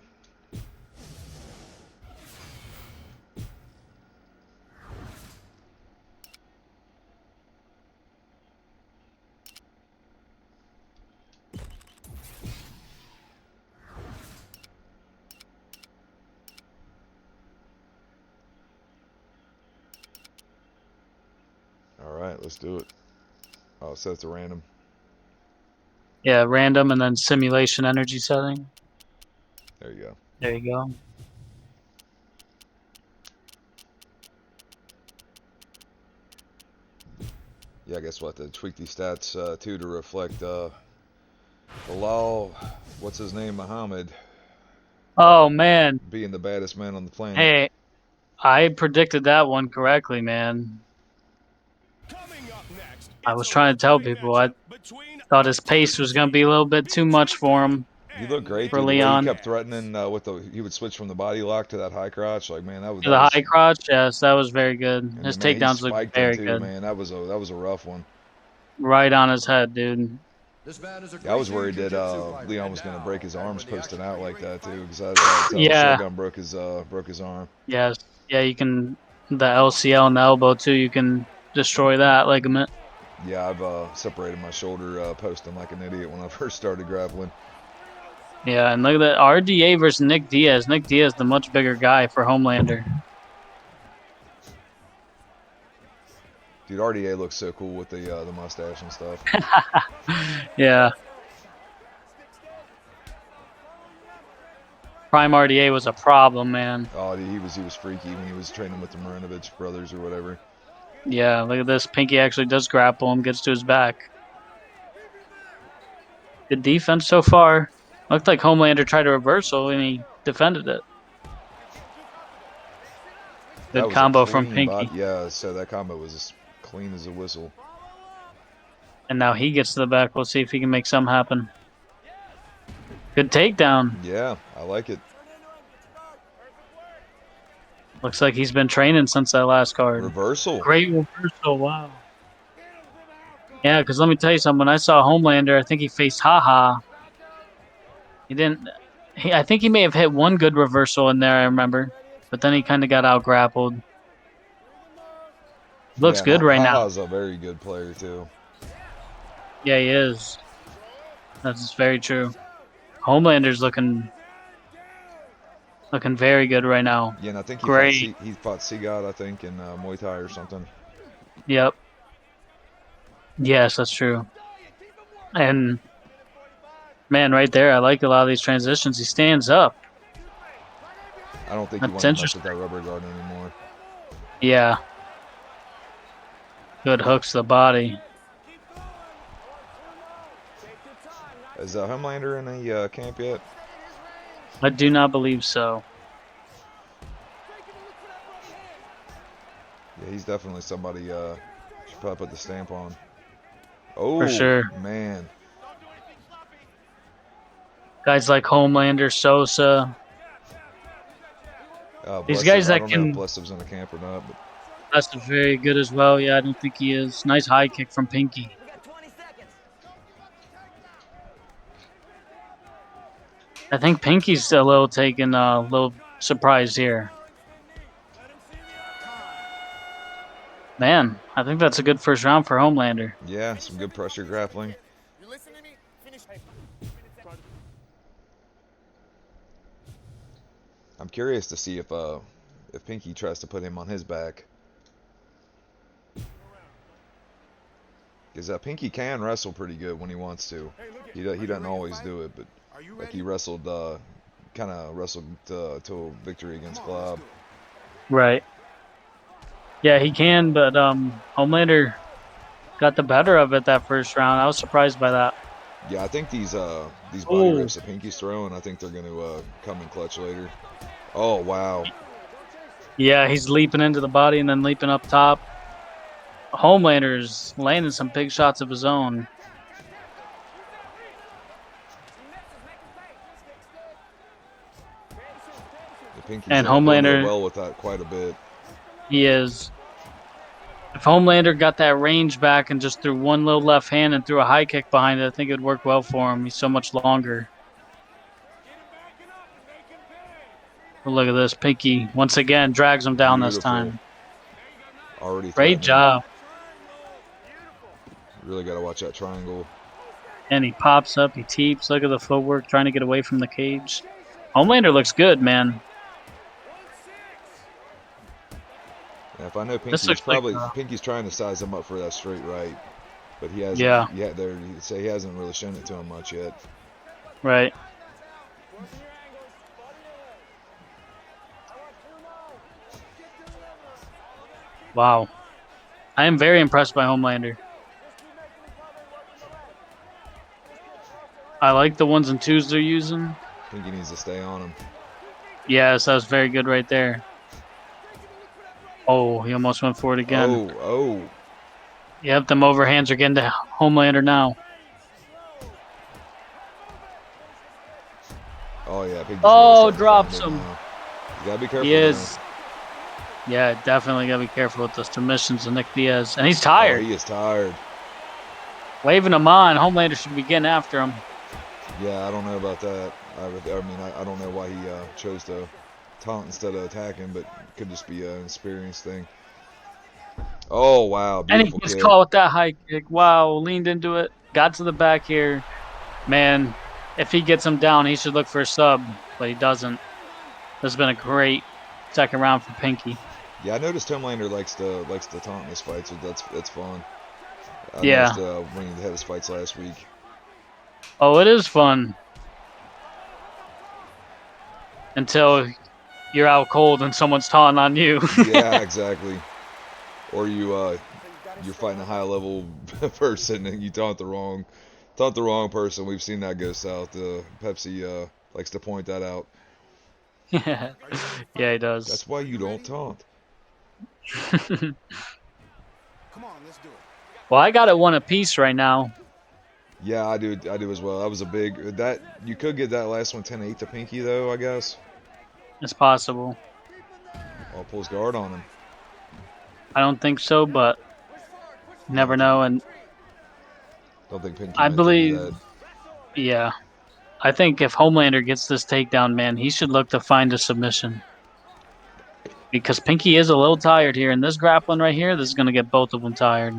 All right, let's do it. Oh, set it to random. yeah, random and then simulation energy setting. There you go. There you go. Yeah, I guess we'll have to tweak these stats too to reflect Bilal, what's his name, Muhammad. Oh man, Being the baddest man on the planet. hey, I predicted that one correctly, man. I was trying to tell people I thought his pace was going to be a little bit too much for him. He looked great, for dude. The way he Leon. kept threatening he would switch from the body lock to that high crotch. Like, man, that was To the high crotch, yes, that was very good. And His then, man, he takedowns looked spiked very him too, good. man. That was a rough one. Right on his head, dude. I was worried that Leon was going to break his arms posting out like that too, because I thought Yeah. Shogun broke his arm. Yes. Yeah, you can the LCL and the elbow too. You can destroy that ligament. Yeah, I've separated my shoulder posting like an idiot when I first started grappling. Yeah, and look at that RDA versus Nick Diaz. Nick Diaz, the much bigger guy for Homelander. Dude, RDA looks so cool with the mustache and stuff. Yeah. Prime RDA was a problem, man. Oh, dude, he was freaky when he was training with the Marinovich brothers or whatever. Yeah, look at this. Pinky actually does grapple him, gets to his back. Good defense so far. Looked like Homelander tried a reversal and he defended it. Good combo from Pinky. Yeah, so that combo was as clean as a whistle. And now he gets to the back. We'll see if he can make something happen. Good takedown. Yeah, I like it. Looks like he's been training since that last card. Reversal. Great reversal. Wow. Yeah, because let me tell you something. When I saw Homelander, I think he faced Haha. He didn't. I think he may have hit one good reversal in there, I remember. But then he kind of got out grappled. Looks good right now. Haha's a very good player, too. Yeah, he is. That's very true. Homelander's looking very good right now. Yeah, and I think he fought Seagat, I think, in Muay Thai or something. Yep. Yes, that's true. And, man, right there, I like a lot of these transitions. He stands up. I don't think you That's want to mess with interesting. that rubber guard anymore. Yeah. Good hooks to the body. Is Homelander in the camp yet? I do not believe so. Yeah, he's definitely somebody should probably put the stamp on. For Oh, sure. man. Guys like Homelander, Sosa. These guys I that don't know if can. Blessup's in the camp or not, but That's very good as well. Yeah, I don't think he is. Nice high kick from Pinky. I think Pinky's a little taken a little surprised here. Man, I think that's a good first round for Homelander. yeah, some good pressure grappling. I'm curious to see if Pinky tries to put him on his back. Because Pinky can wrestle pretty good when he wants to. He doesn't always do it, but like he wrestled, kind of wrestled to victory against Glob. Right. Yeah, he can, but Homelander got the better of it that first round. I was surprised by that. Yeah, I think these body Oh, rips that Pinky's throwing, I think they're going to come in clutch later. Oh wow. yeah, he's leaping into the body and then leaping up top. Homelander's landing some big shots of his own. The Pinky's And doing real Homelander, well with that quite a bit. he is. If Homelander got that range back and just threw one little left hand and threw a high kick behind it, I think it would work well for him. He's so much longer. But look at this. Pinky, once again, drags him down this Beautiful. time. Already Great threatening. job. Really got to watch that triangle. And he pops up, he teeps. Look at the footwork, trying to get away from the cage. Homelander looks good, man. Yeah, if I know This looks Pinky's trying to size him up for that straight right, but he hasn't. Yeah. Yeah, he hasn't really shown it to him much yet. Right. Wow. I am very impressed by Homelander. I like the ones and twos they're using. Pinky needs to stay on him. Yes, that was very good right there. Oh, he almost went for it again. Oh. Yep, them overhands are getting to Homelander now. Oh yeah, Pinky's Oh, really drops starting to him. find it now. You gotta be careful. He is. Yeah, definitely got to be careful with the submissions of Nick Diaz. And he's tired. Oh, he is tired. Waving him on. Homelander should be getting after him. Yeah, I don't know about that. I don't know why he chose to taunt instead of attacking, but it could just be an experience thing. Oh, wow. And he Beautiful gets kick. caught with that high kick. Wow, leaned into it. Got to the back here. Man, if he gets him down, he should look for a sub, but he doesn't. This has been a great second round for Pinky. Yeah, I noticed Homelander likes to taunt in his fights, so that's fun. I Yeah. noticed when he had his fights last week. Oh, it is fun. Until you're out cold and someone's taunting on you. Yeah, exactly. Or you're fighting a high level person and you taunt the wrong person. We've seen that go south. Pepsi likes to point that out. Yeah, he does. That's why you don't taunt. Come on, let's do it. Well, I got it one apiece right now. Yeah, I do as well. That was a big you could get that last one 10-8 to Pinky though, I guess. It's possible. Oh, pulls guard on him. I don't think so, but you never know. And Don't think Pinky I meant to do believe, that. yeah, I think if Homelander gets this takedown, man, he should look to find a submission. Because Pinky is a little tired here. And this grappling right here, this is going to get both of them tired.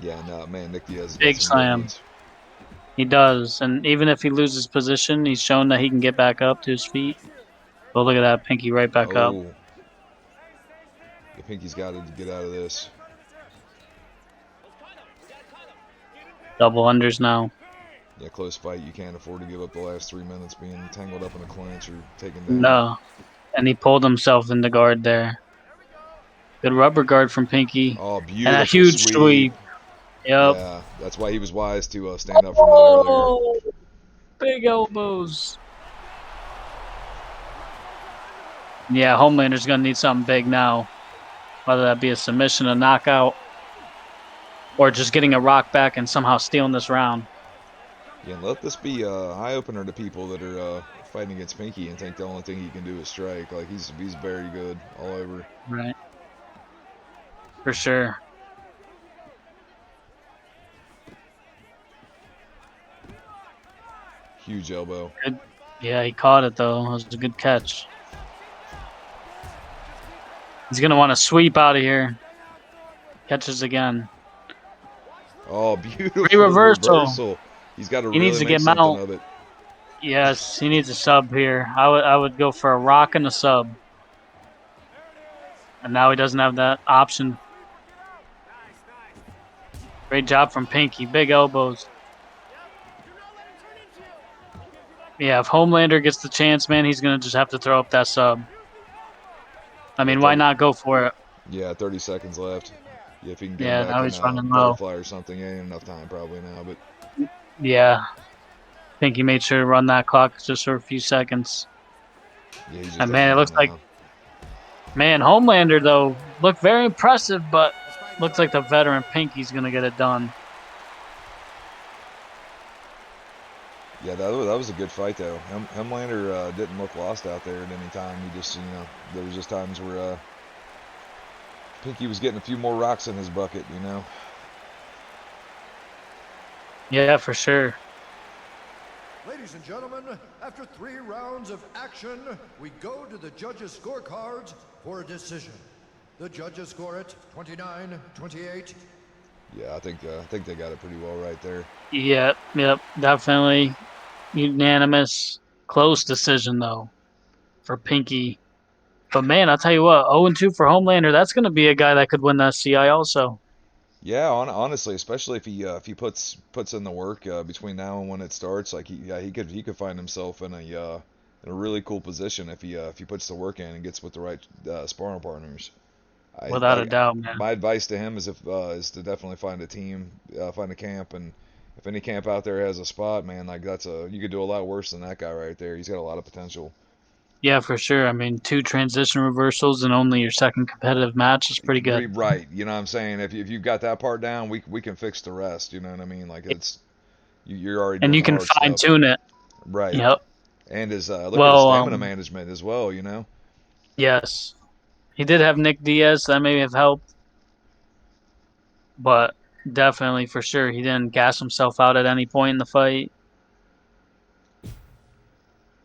Yeah, no, man, Nick Diaz has Big got some slam. movements. He does. And even if he loses position, he's shown that he can get back up to his feet. But look at that, Pinky right back up. Yeah, Pinky's got to get out of this. Double unders now. Yeah, close fight. You can't afford to give up the last 3 minutes being tangled up in a clinch or taken down. No. And he pulled himself in the guard there. Good rubber guard from Pinky. Oh, And a beautiful huge sweep. sweep. Yep. Yeah, that's why he was wise to stand up from that earlier. Oh, big elbows. Yeah, Homelander's going to need something big now. Whether that be a submission, a knockout, or just getting a rock back and somehow stealing this round. Yeah, and let this be a eye opener to people that are fighting against Pinky and think the only thing he can do is strike. Like he's very good all over. Right. For sure. Huge elbow. Good. Yeah, he caught it, though. It was a good catch. He's going to want to sweep out of here. Catches again. Oh, Great beautiful reversal. reversal. He's got to He needs really to make get something mount. of it. Yes, he needs a sub here. I would go for a rock and a sub. And now he doesn't have that option. Great job from Pinky. Big elbows. Yeah, if Homelander gets the chance, man, he's going to just have to throw up that sub. I Yeah, mean, why not go for it? Yeah, 30 seconds left. Yeah, if he can get him Yeah, back now in he's a running low. butterfly or something, ain't enough time probably now. But Yeah. Pinky made sure to run that clock just for a few seconds. yeah, he's just And, down man, it one looks like, now. man, Homelander, though, looked very impressive, but looks like the veteran Pinky's going to get it done. Yeah, that was a good fight though. Hemlander didn't look lost out there at any time. He just, there was just times where Pinky was getting a few more rocks in his bucket, Yeah, for sure. Ladies and gentlemen, after 3 rounds of action, we go to the judges' scorecards for a decision. The judges score it 29-28. Yeah, I think they got it pretty well right there. Yep, definitely unanimous. Close decision, though, for Pinky. But, man, I'll tell you what, 0-2 for Homelander, that's going to be a guy that could win that CI also. Yeah, honestly, especially if he puts in the work between now and when it starts, like he could find himself in a really cool position if he puts the work in and gets with the right sparring partners. Without a doubt, man. My advice to him is to definitely find a team, find a camp, and if any camp out there has a spot, man, like you could do a lot worse than that guy right there. He's got a lot of potential. Yeah, for sure. I mean, 2 transition reversals and only your second competitive match is pretty good. Right, you know what I'm saying? If you've got that part down, we can fix the rest. You know what I mean? Like you're already And doing you the can hard fine stuff. tune it. Right. Yep. And his look at his Well, stamina management as well. yes. He did have Nick Diaz. That may have helped. But definitely, for sure, he didn't gas himself out at any point in the fight.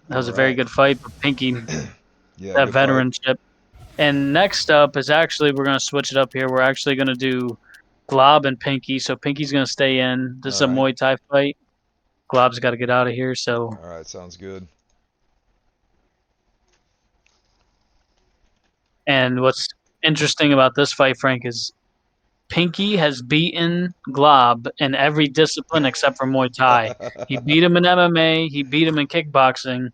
That was All a very right. good fight. But Pinky, Yeah, that good fight. veteranship. And next up is actually, we're going to switch it up here. We're actually going to do Glob and Pinky. So Pinky's going to stay in. This is All a right. Muay Thai fight. Glob's got to get out of here. So, All right, sounds good. and what's interesting about this fight, Frank, is Pinky has beaten Glob in every discipline except for Muay Thai. He beat him in MMA. He beat him in kickboxing.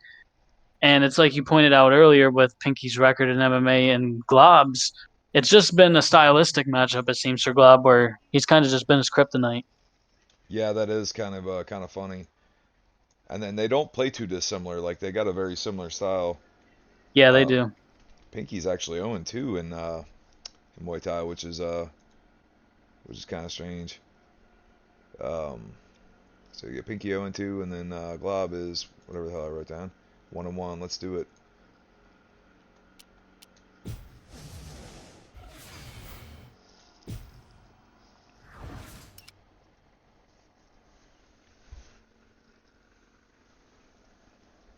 And it's like you pointed out earlier with Pinky's record in MMA and Glob's, it's just been a stylistic matchup, it seems, for Glob, where he's kind of just been his kryptonite. Yeah, that is kind of funny. And then they don't play too dissimilar. Like they got a very similar style. Yeah, they Uh, do. Pinky's actually 0-2 in Muay Thai, which is kind of strange. So you get Pinky 0-2, and then Glob is whatever the hell I wrote down. 1-1. Let's do it.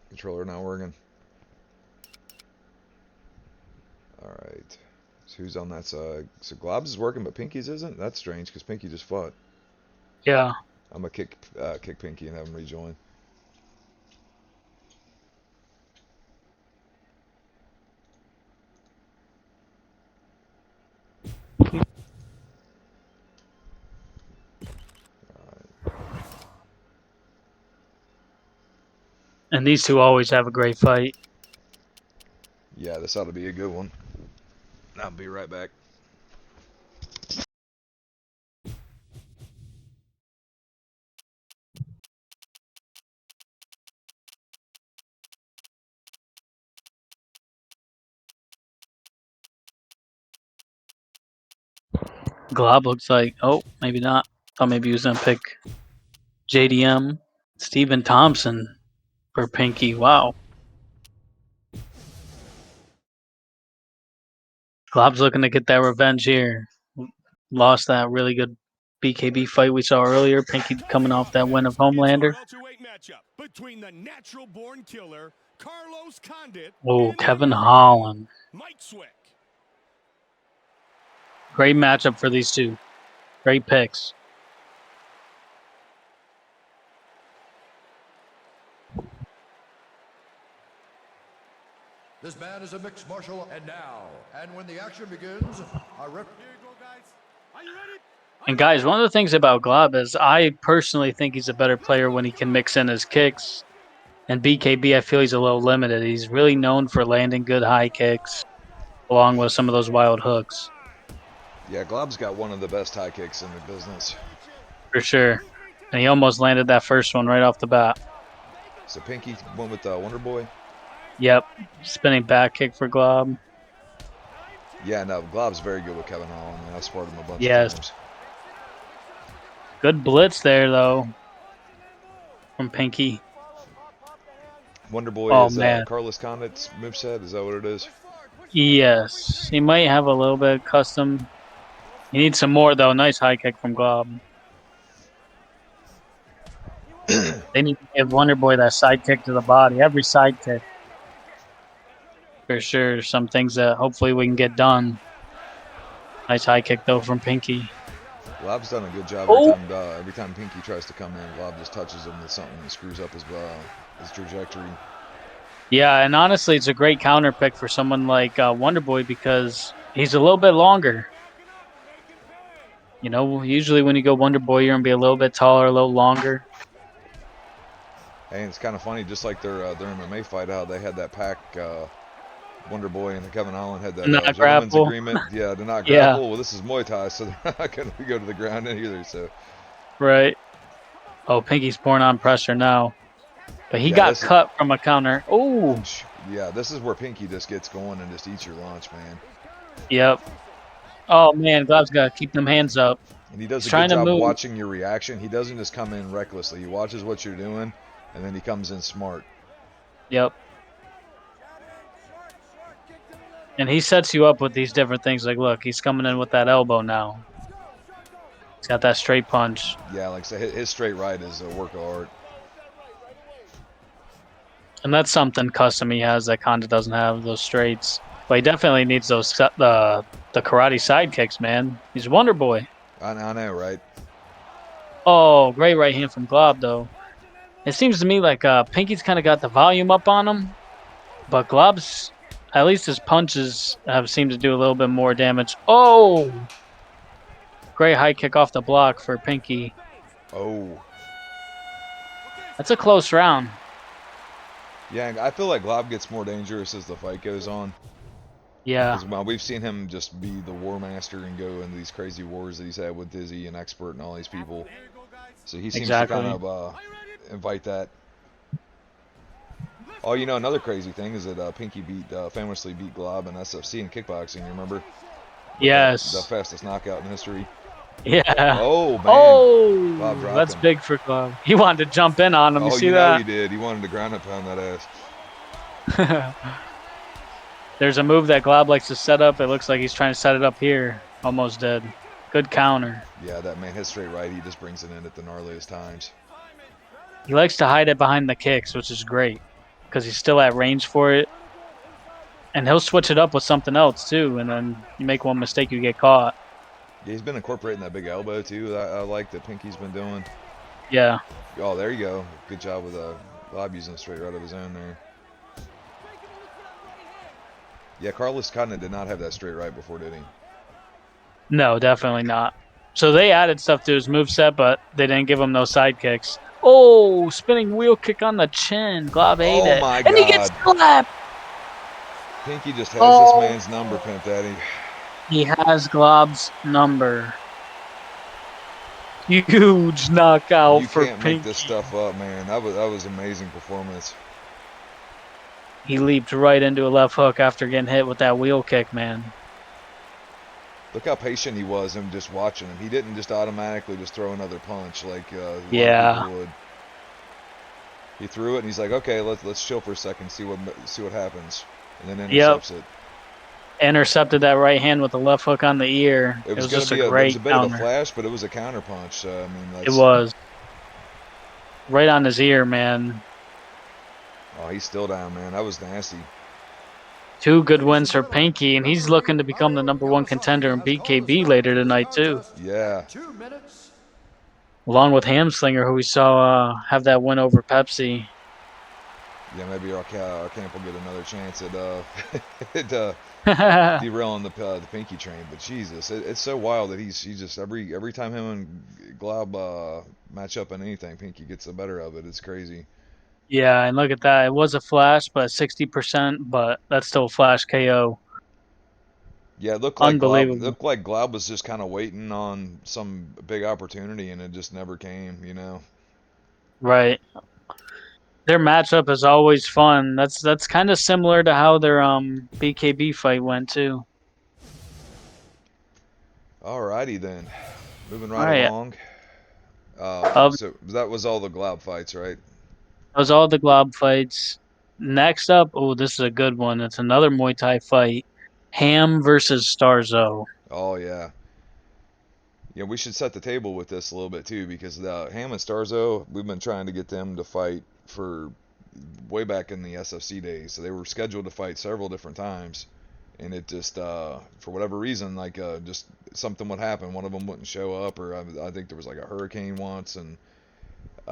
Controller not working. All right. So who's on that side? So Glob's is working, but Pinky's isn't. That's strange because Pinky just fought. Yeah. I'm gonna kick Pinky and have him rejoin. And these two always have a great fight. Yeah, this ought to be a good one. I'll be right back. Glob looks like, oh, maybe not. Thought maybe he was gonna pick JDM. Stephen Thompson for Pinky. Wow. Glob's looking to get that revenge here. Lost that really good BKB fight we saw earlier. Pinky coming off that win of Homelander. Oh, Kevin Holland. Great matchup for these two. Great picks. This man is a mixed martial, and now, and when the action begins, our ref. Here you go, guys. Are you ready? And guys, one of the things about Glob is I personally think he's a better player when he can mix in his kicks. And BKB, I feel he's a little limited. He's really known for landing good high kicks, along with some of those wild hooks. Yeah, Glob's got one of the best high kicks in the business. For sure. And he almost landed that first one right off the bat. So Pinky went with Wonder Boy? Yep. Spinning back kick for Glob. Yeah, no, Glob's very good with Kevin Holland. I've sparred him a bunch of times. Good blitz there, though, from Pinky. Wonder Boy is Carlos Condit's moveset. Is that what it is? Yes. He might have a little bit of custom. He needs some more, though. Nice high kick from Glob. They need to give Wonder Boy that side kick to the body. Every side kick. For sure. Some things that hopefully we can get done. Nice high kick, though, from Pinky. Glob's done a good job every time Pinky tries to come in. Glob just touches him with something and screws up his trajectory. Yeah, and honestly, it's a great counter pick for someone like Wonder Boy because he's a little bit longer. You know, usually when you go Wonder Boy, you're going to be a little bit taller, a little longer. And it's kind of funny, just like their MMA fight, how they had that pack. Wonder Boy and Kevin Holland had that gentleman's agreement. Yeah, to not grapple. Yeah. Well, this is Muay Thai, so they're not going to go to the ground either. So. Right. Oh, Pinky's pouring on pressure now. But he got cut from a counter. Oh. Yeah, this is where Pinky just gets going and just eats your lunch, man. Yep. Oh, man, Glob's got to keep them hands up. And he does a good job of watching your reaction. He doesn't just come in recklessly. He watches what you're doing, and then he comes in smart. Yep. And he sets you up with these different things. Like, look, he's coming in with that elbow now. He's got that straight punch. Yeah, like I said, his straight right is a work of art. And that's something custom he has that Conda doesn't have, those straights. But he definitely needs those the karate side kicks, man. He's Wonder Boy. I know, right? Oh, great right hand from Glob, though. It seems to me like Pinky's kind of got the volume up on him. But Glob's, at least his punches have seemed to do a little bit more damage. Oh! Great high kick off the block for Pinky. Oh. That's a close round. Yeah, I feel like Glob gets more dangerous as the fight goes on. Yeah. Because we've seen him just be the war master and go into these crazy wars that he's had with Dizzy and Expert and all these people. So he seems to kind of invite that. Oh, you know, another crazy thing is that Pinky famously beat Glob in SFC in kickboxing, you remember? Yes. The fastest knockout in history. Yeah. Oh, man. Oh, that's big for Glob. He wanted to jump in on him. You see that? Oh, he did. He wanted to ground and pound that ass. There's a move that Glob likes to set up. It looks like he's trying to set it up here. Almost dead. Good counter. Yeah, that man, his straight right, he just brings it in at the gnarliest times. He likes to hide it behind the kicks, which is great because he's still at range for it. And he'll switch it up with something else, too. And then you make one mistake, you get caught. Yeah, he's been incorporating that big elbow, too. I like that Pinky's been doing. Yeah. Oh, there you go. Good job with Glob using a straight right of his own there. Yeah, Carlos Condit did not have that straight right before, did he? No, definitely not. So they added stuff to his moveset, but they didn't give him those side kicks. Oh, spinning wheel kick on the chin. Glob ate Oh it. my And he gets God. slapped. Pinky just has this Oh, man's number, Pimp Daddy. he has Glob's number. Huge knockout You for can't make this Pinky. stuff up, man. That was amazing performance. He leaped right into a left hook after getting hit with that wheel kick, man. Look how patient he was and just watching him. He didn't just automatically just throw another punch like a lot of people Yeah. would. He threw it and he's like, okay, let's chill for a second, see what happens, and then Yep. intercepts it. Intercepted that right hand with the left hook on the ear. It It was was gonna just a be it was great a bit of a counter. flash, but it was a counter punch. So I mean, It that's was. Right on his ear, man. oh, he's still down, man. That was nasty. 2 good wins for Pinky, and he's looking to become the #1 contender in BKB later tonight, too. Yeah. 2 minutes. Along with Hamslinger, who we saw have that win over Pepsi. Yeah, maybe our camp will get another chance at at derailing the Pinky train. But Jesus, it's so wild that he just every time him and Glob match up in anything, Pinky gets the better of it. It's crazy. Yeah, and look at that. It was a flash, but 60%, but that's still a flash KO. Yeah, it Unbelievable. looked like Glob was just kind of waiting on some big opportunity, and it just never came. You know. Right. Their matchup is always fun. That's kind of similar to how their BKB fight went too. Alrighty then, moving All right right. along. That So that was all the Glob fights, right? was all the Glob fights. Next up, oh, this is a good one. It's another Muay Thai fight. Ham versus Starzo. Oh yeah. Yeah, we should set the table with this a little bit too, because Ham and Starzo, we've been trying to get them to fight for way back in the SFC days. So they were scheduled to fight several different times, and it just for whatever reason, like just something would happen. One of them wouldn't show up, or I think there was like a hurricane once, and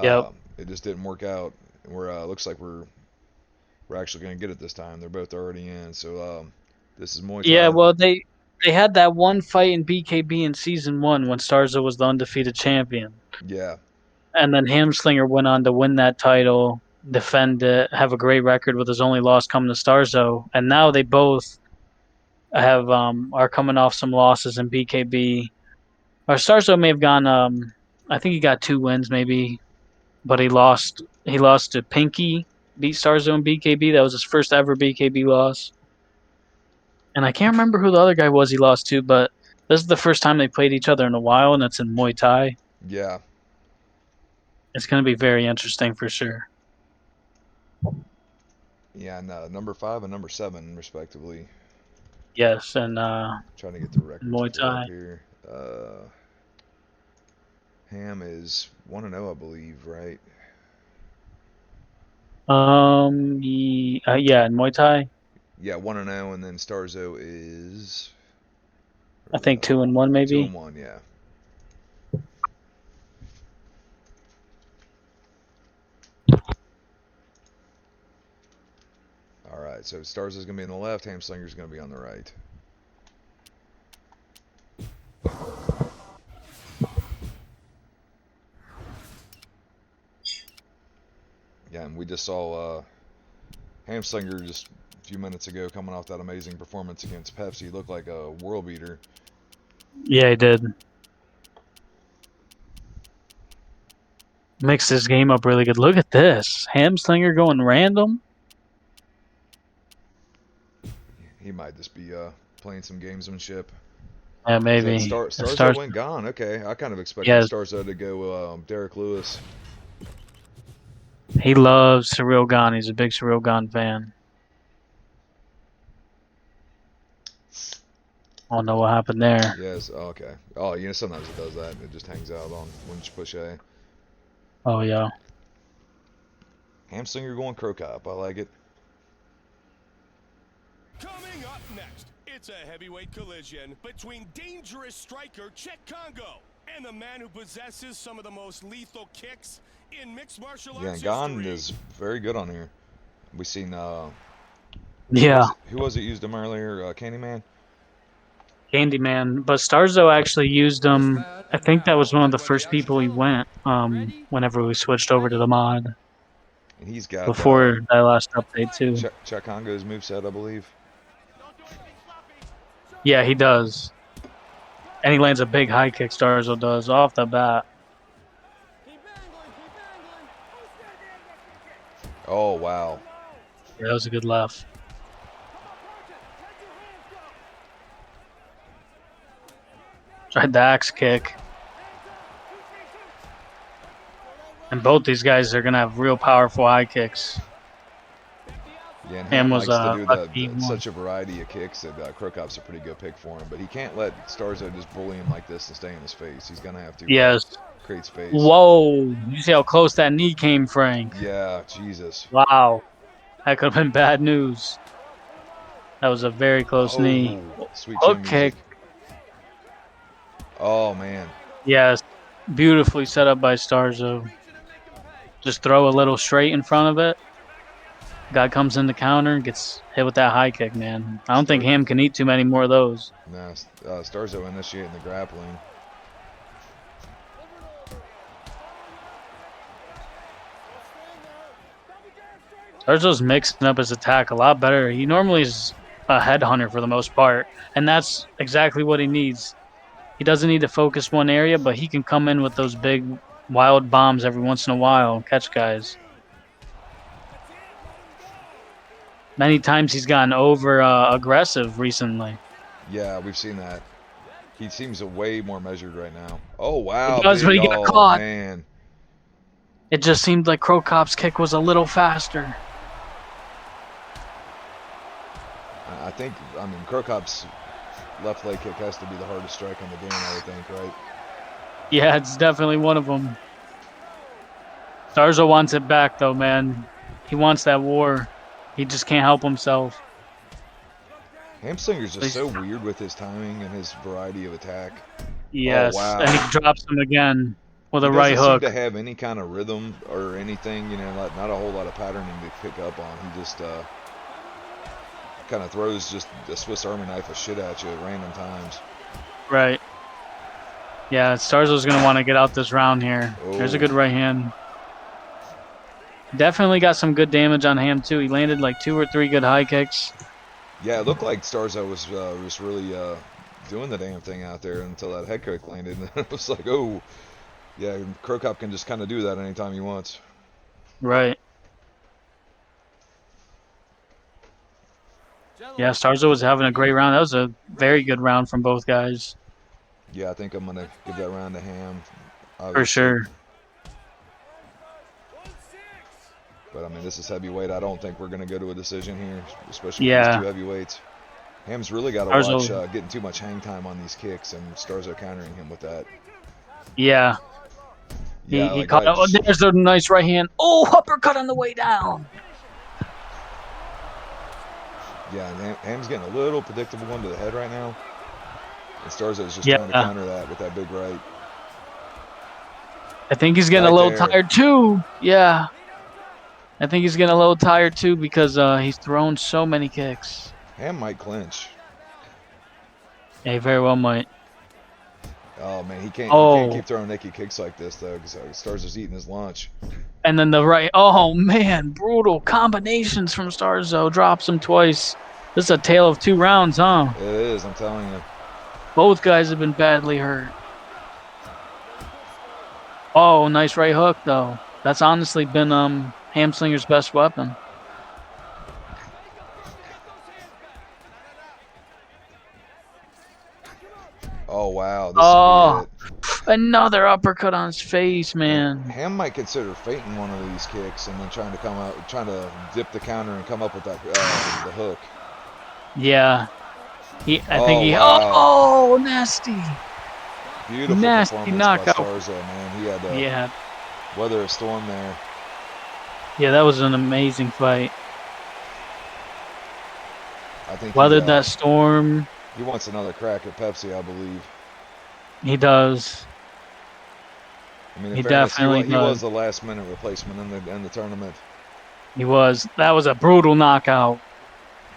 Yep. it just didn't work out. And looks like we're actually going to get it this time. They're both already in, so this is Muay Yeah, Thai. well they had that one fight in BKB in season 1 when Starzo was the undefeated champion. Yeah, And then Hamslinger went on to win that title, defend it, have a great record with his only loss coming to Starzo. And now they both have are coming off some losses in BKB. Or Starzo may have gone I think he got 2 wins maybe, but he lost to Pinky, beat Starzo in BKB. That was his first ever BKB loss. And I can't remember who the other guy was he lost to, but this is the first time they played each other in a while, and it's in Muay Thai. yeah. It's going to be very interesting for sure. Yeah, and number 5 and number 7, respectively. Yes, and Trying to get the records Muay pulled up Thai. here. Ham is 1-0, I believe, right? Yeah, in Muay Thai, Yeah, 1-0, and then Starzo is I think 2-1 2 maybe. and 1. Yeah. All right, so Starzo's gonna be on the left. Hamslinger's gonna be on the right. Yeah, and we just saw Hamslinger just a few minutes ago coming off that amazing performance against Pepsi. He looked like a world beater. Yeah, he did. Mixed his game up really good. Look at this. Hamslinger going random. He might just be playing some gamesmanship. Yeah, Is that maybe. It Starzo starts. went gone? Okay, I kind of expected Yes, Starzo to go Derek Lewis. he loves Cyril Gane. He's a big Cyril Gane fan. I don't know what happened there. Yes. Oh, okay. Oh, you know sometimes it does that. It just hangs out on when you push A. Oh, yeah. Hamslinger going Crow Cop. I like it. Coming up next, it's a heavyweight collision between dangerous striker Czech Congo and the man who possesses some of the most lethal kicks in mixed martial Yeah, arts Gone history. is very good on here. We seen Yeah. who was it used him earlier? Candyman. Candyman. But Starzo actually used him. I think that was one of the first people he went. Whenever we switched over to the mod And he's got before that last update too. Chuck Congo's moveset, I believe. Yeah, he does. And he lands a big high kick. Starzo does off the bat. Oh wow. Yeah, that was a good left. Tried the axe kick. And both these guys are going to have real powerful high kicks. Yeah, and Ham likes was to do lucky such a variety of kicks that Krokop's a pretty good pick for him. But he can't let Starzo just bully him like this and stay in his face. He's going to have to Yes. create space. Whoa. You see how close that knee came, Frank? Yeah, Jesus. Wow. That could have been bad news. That was a very close knee. Sweet Hook chin kick. music. Oh, man. Yes. Beautifully set up by Starzo. Just throw a little straight in front of it. Guy comes in the counter and gets hit with that high kick, man. I don't think Ham can eat too many more of those. Nah, Starzo initiating the grappling. Starzo's mixing up his attack a lot better. He normally is a headhunter for the most part, and that's exactly what he needs. He doesn't need to focus one area, but he can come in with those big wild bombs every once in a while and catch guys. Many times he's gotten over aggressive recently. Yeah, we've seen that. He seems way more measured right now. Oh, wow. He does, but he got caught. Man. It just seemed like Krokop's kick was a little faster. I mean, Krokop's left leg kick has to be the hardest strike on the game, I would think, right? Yeah, it's definitely one of them. Starzo wants it back, though, man. He wants that war. He just can't help himself. Hamslinger's just so weird with his timing and his variety of attack. Yes, oh, wow. And he drops him again with a right hook. He doesn't seem to have any kind of rhythm or anything, you know, not a whole lot of patterning to pick up on. He just kind of throws just a Swiss Army knife of shit at you at random times. Right. Yeah, Starzo's going to want to get out this round here. Oh. There's a good right hand. Definitely got some good damage on Ham, too. He landed like 2 or 3 good high kicks. Yeah, it looked like Starzo was really doing the damn thing out there until that head kick landed. And it was like, oh, yeah, Krokop can just kind of do that anytime he wants. Right. Yeah, Starzo was having a great round. That was a very good round from both guys. Yeah, I think I'm going to give that round to Ham. For sure. But, I mean, this is heavyweight. I don't think we're going to go to a decision here, especially with these two heavyweights. Ham's really got to watch getting too much hang time on these kicks and Starzo countering him with that. Yeah. He caught – oh, there's a nice right hand. Oh, uppercut on the way down. Yeah, and Ham's getting a little predictable one to the head right now. And Starzo's just trying to counter that with that big right. I think he's getting a little tired too. Yeah. I think he's getting a little tired too because he's thrown so many kicks. Ham might clinch. Yeah, he very well might. Oh, man, he can't keep throwing naked kicks like this, though, because Starzo's eating his lunch. And then the right. Oh, man, brutal combinations from Starzo. Drops him twice. This is a tale of 2 rounds, huh? It is, I'm telling you. Both guys have been badly hurt. Oh, nice right hook, though. That's honestly been Hamslinger's best weapon. Oh, wow. This is another uppercut on his face, man. Ham might consider feinting one of these kicks and then trying to dip the counter and come up with that the hook. Yeah. I think wow. Oh, nasty. Beautiful nasty knockout. By Starzo, man. He had to weather a storm there. Yeah, that was an amazing fight. I think weathered that storm. He wants another crack at Pepsi, I believe. He does. I mean, he definitely does. He was the last-minute replacement in the tournament. He was. That was a brutal knockout.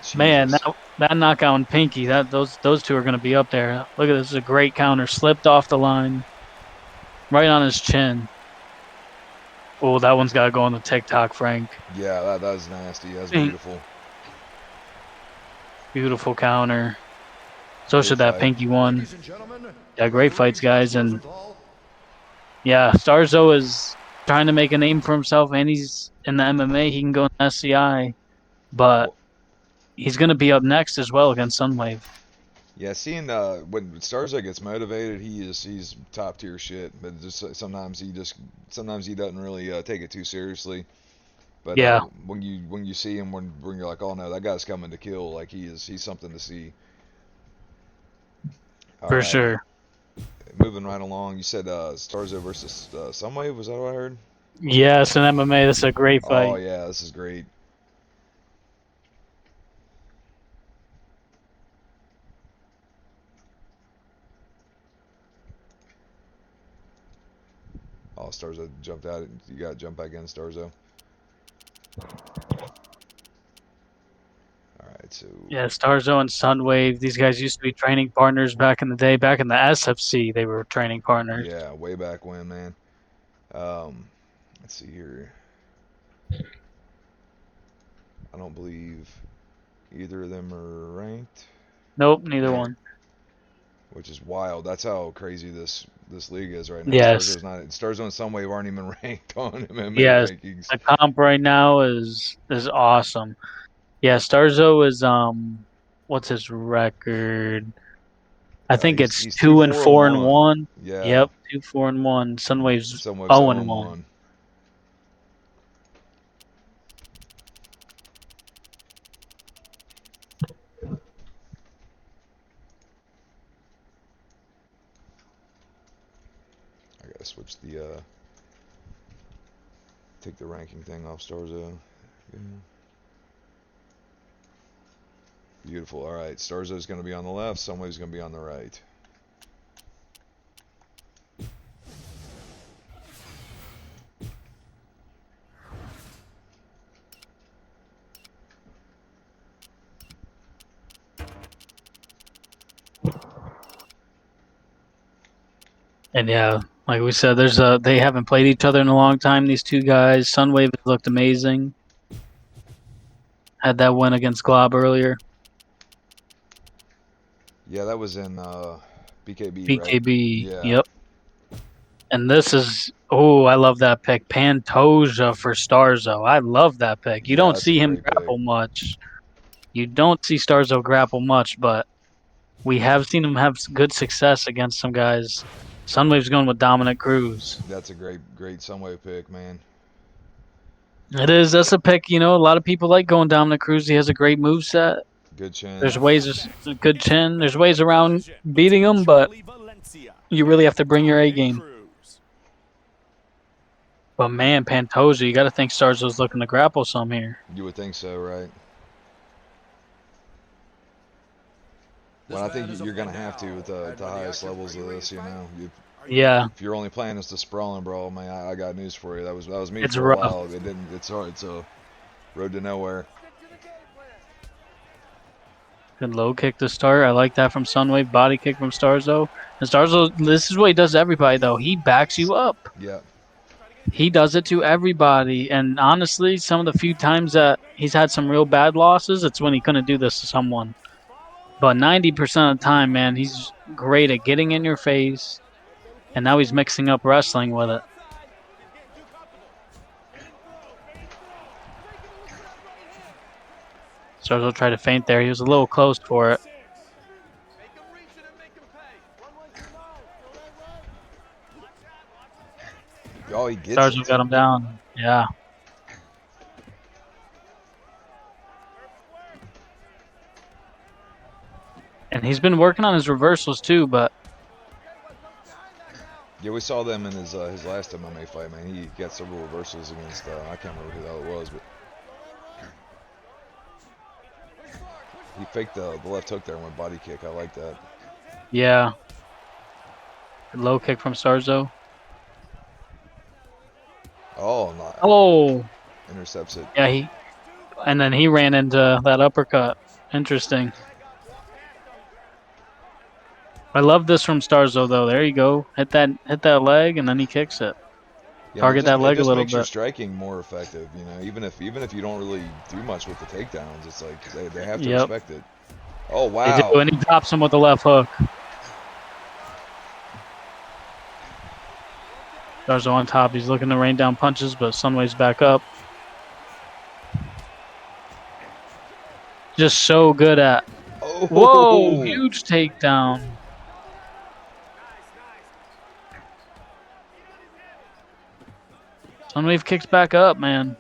Jesus. Man, That knockout and Pinky, those two are going to be up there. Look at this. This is a great counter. Slipped off the line. Right on his chin. Oh, that one's got to go on the TikTok, Frank. Yeah, that was nasty. That's Pink. beautiful. Beautiful counter. So Great should that fight. Pinky one. Ladies and gentlemen, Yeah, great fights, guys. And Rosenthal. yeah, Starzo is trying to make a name for himself, and he's in the MMA. He can go in the SCI, but Well, he's going to be up next as well against Sunwave. yeah, seeing when Starzo gets motivated, he's top tier shit. But just sometimes he doesn't really take it too seriously. But Yeah. when you see him when you're like, oh no, that guy's coming to kill. Like he's something to see. All For right, sure. moving right along. You said Starzo versus Sunwave. Was that what I heard? Yes, in MMA, this is a great Oh fight. yeah, this is great. Oh, Starzo jumped out. You got to jump back in, Starzo. All right, so Yeah, Starzo and Sunwave. These guys used to be training partners back in the day. Back in the SFC, they were training partners. yeah, way back when, man. Let's see here. I don't believe either of them are ranked, Nope, neither one. which is wild. That's how crazy this league is right now. Yes. Starzo in some way aren't even ranked on MMA Yes. rankings. The comp right now is awesome. Yeah, Starzo is what's his record? I think it's He's 2 and 4 and 2-4-1. 1. Yeah. Yep, 2 4 and 1. Sunwave's Sunwave's 0 and 0 1. 1. I gotta switch the take the ranking thing off Starzo. Yeah. Beautiful. All right, Starzo's going to be on the left. Sunwave's going to be on the right. And yeah, like we said, they haven't played each other in a long time. These two guys, Sunwave looked amazing. Had that win against Glob earlier. Yeah, that was in BKB, right? BKB, Yeah. yep. And this is, oh, I love that pick. Pantoja for Starzo. I love that pick. You Yeah, don't that's a see him great pick. grapple much. You don't see Starzo grapple much, but we have seen him have good success against some guys. Sunwave's going with Dominic Cruz. That's a great Sunwave pick, man. It is. That's a pick. You know, a lot of people like going Dominic Cruz. He has a great move set. Good chin. There's ways, good chin. There's ways around beating him, but you really have to bring your A game. But man, Pantoja, you got to think Starzo's looking to grapple some here. You would think so, right? Well, I think you're going to have to with the highest levels of this, you know. Yeah. If you're only playing as the sprawling brawl, man, I got news for you. That was me It's for rough. a while. It's hard. It's a road to nowhere. Good low kick to start. I like that from Sunwave. Body kick from Starzo. And Starzo, this is what he does to everybody, though. He backs you up. Yeah. He does it to everybody. And honestly, some of the few times that he's had some real bad losses, it's when he couldn't do this to someone. But 90% of the time, man, he's great at getting in your face. And now he's mixing up wrestling with it. Starzo tried to feint there. He was a little close for it. Oh, he gets Starzo it. got him down. Yeah. And he's been working on his reversals too, but Yeah, we saw them in his last MMA fight, man. He got several reversals against I can't remember who the hell it was, but he faked the left hook there and went body kick. I like that. yeah. Good low kick from Starzo. Oh, no. Oh. Intercepts it. Yeah, and then he ran into that uppercut. Interesting. I love this from Starzo though. There you go. Hit that leg, and then he kicks it. Yeah, Target that it leg a just little makes your bit. striking more effective. You know, even if you don't really do much with the takedowns, it's like they have to Yep. respect it. Oh They do, wow. and he drops him with the left hook. Starzo on top. He's looking to rain down punches, but Sunway's back up. Just so good at. Whoa! Oh. Huge takedown. Sunwave kicks back up, man.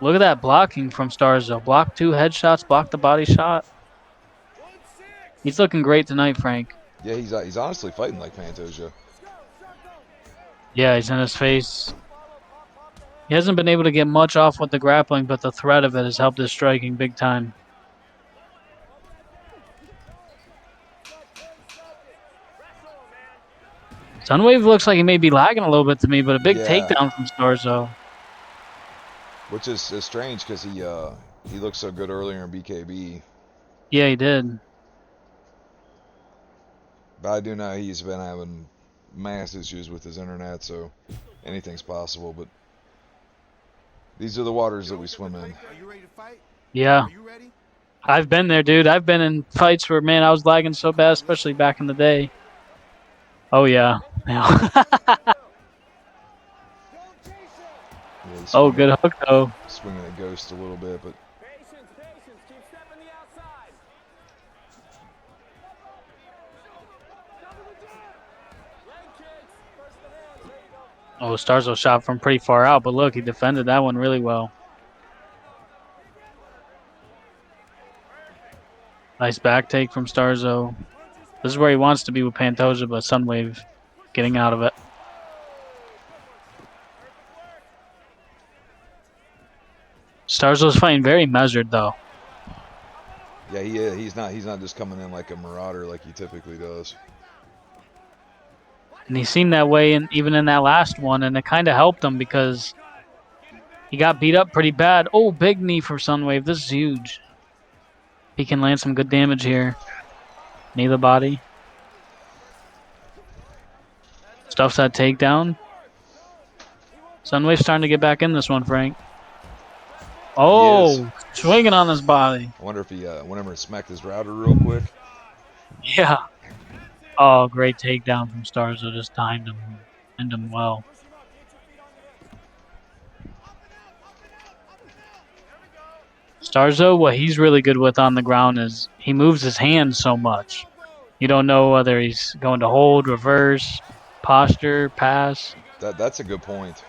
Look at that blocking from Starzo. Block 2 headshots, block the body shot. He's looking great tonight, Frank. Yeah, he's honestly fighting like Pantoja. Yeah, he's in his face. He hasn't been able to get much off with the grappling, but the threat of it has helped his striking big time. Sunwave looks like he may be lagging a little bit to me, but a big Yeah, takedown from Starzo. which is strange because he looked so good earlier in BKB. Yeah, he did. But I do know he's been having mass issues with his internet, so anything's possible. But these are the waters that we swim in. Yeah. I've been there, dude. I've been in fights where, man, I was lagging so bad, especially back in the day. Oh, yeah. Yeah. Yeah, Oh, good hook, though. swinging a ghost a little bit, but Oh, Starzo shot from pretty far out, but look, he defended that one really well. Nice back take from Starzo. This is where he wants to be with Pantoja, but Sunwave getting out of it. Starzo's fighting very measured, though. yeah, he's not just coming in like a marauder like he typically does. And he seemed that way even in that last one, and it kind of helped him because he got beat up pretty bad. Oh, big knee for Sunwave. This is huge. He can land some good damage here. Knee the body. Stuffs that takedown. Sunwave's starting to get back in this one, Frank. Oh, swinging on his body. I wonder if he whenever smacked his router real quick. Yeah. Oh, great takedown from Starzo. Just timed him well. Starzo, what he's really good with on the ground is he moves his hands so much. You don't know whether he's going to hold, reverse, posture, pass. That's a good point.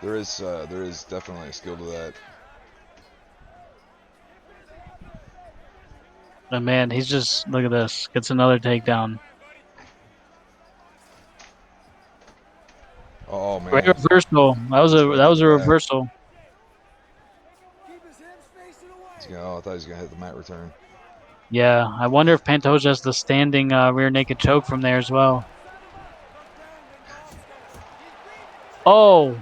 There is definitely a skill to that. But man, he's just, look at this. Gets another takedown. Oh man. Great reversal. That was a reversal. Oh, I thought he was gonna hit the mat return. Yeah, I wonder if Pantoja has the standing rear naked choke from there as well. Oh.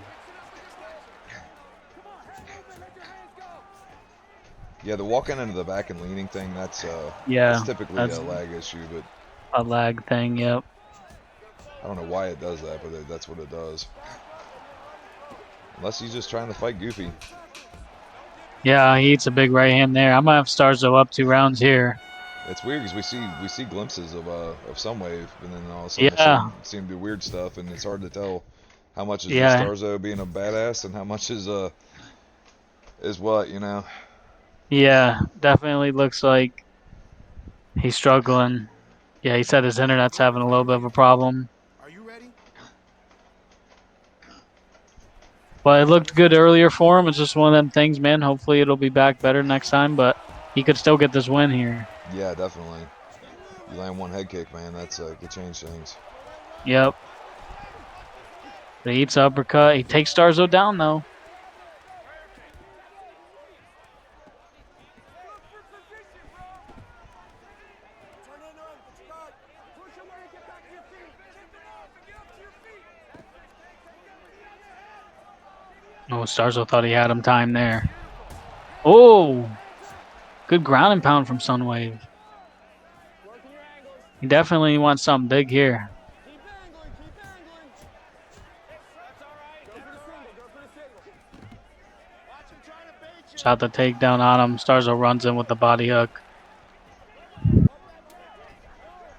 Yeah, the walking into the back and leaning thing, that's typically a lag issue, but a lag thing, yep. I don't know why it does that, but that's what it does. Unless he's just trying to fight Goofy. Yeah, he eats a big right hand there. I'm gonna have Starzo up 2 rounds here. It's weird because we see glimpses of Sunwave, and then all of a sudden seem to do weird stuff, and it's hard to tell how much is just Starzo being a badass and how much is what, you know. Yeah, definitely looks like he's struggling. Yeah, he said his internet's having a little bit of a problem. Are you ready? But it looked good earlier for him. It's just one of them things, man. Hopefully it'll be back better next time, but he could still get this win here. Yeah, definitely. You land one head kick, man, that's could change things. Yep. But he eats uppercut. He takes Starzo down, though. Oh, Starzo thought he had him timed there. Oh, good ground and pound from Sunwave. He definitely wants something big here. Shot the takedown on him. Starzo runs in with the body hook.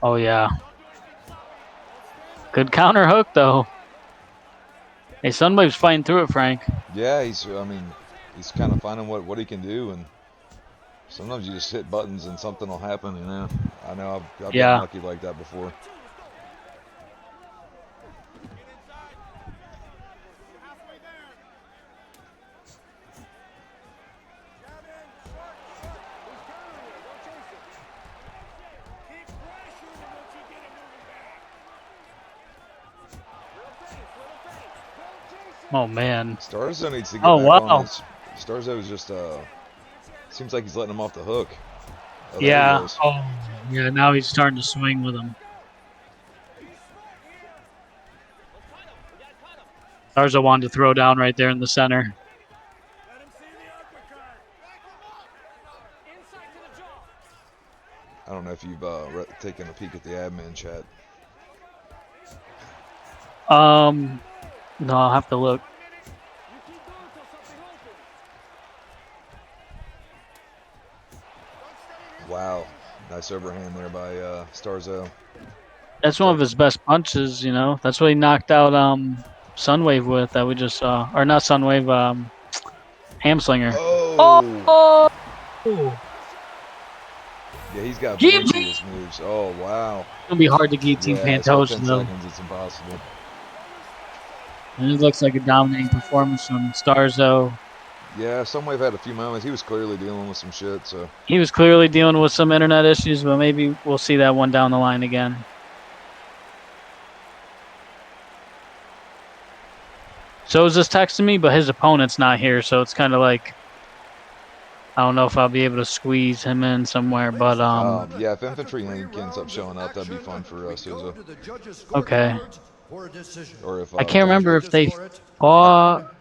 Oh, yeah. Good counter hook, though. Hey, Sunwave's fighting through it, Frank. Yeah, I mean, he's kind of finding what he can do, and sometimes you just hit buttons and something will happen, you know. I know I've gotten Yeah. lucky like that before. Oh, man. Starzo needs to get Oh, back wow. on his. Starzo is just seems like he's letting him off the hook. Oh, there he Yeah. goes. Oh, yeah. Now he's starting to swing with him. Starzo wanted to throw down right there in the center. I don't know if you've taken a peek at the admin chat. No, I'll have to look. Wow, nice overhand there by Starzo. That's one of his best punches, you know. That's what he knocked out Sunwave with that we just saw. Or not Sunwave, Hamslinger. Oh! Yeah, he's got Guillotine! vigorous moves. Oh, wow. It's going to be hard to guillotine Yeah, it's about Pantoja, 10 though. seconds. It's impossible. And it looks like a dominating performance from Starzo. Yeah, Sunwave had a few moments. He was clearly dealing with some shit, so. He was clearly dealing with some internet issues, but maybe we'll see that one down the line again. So is this texting me, but his opponent's not here, so it's kind of like I don't know if I'll be able to squeeze him in somewhere, but yeah, if Infantry Inc. ends up showing up, that'd be fun for Souza. Okay. Or if I can't remember if they fought.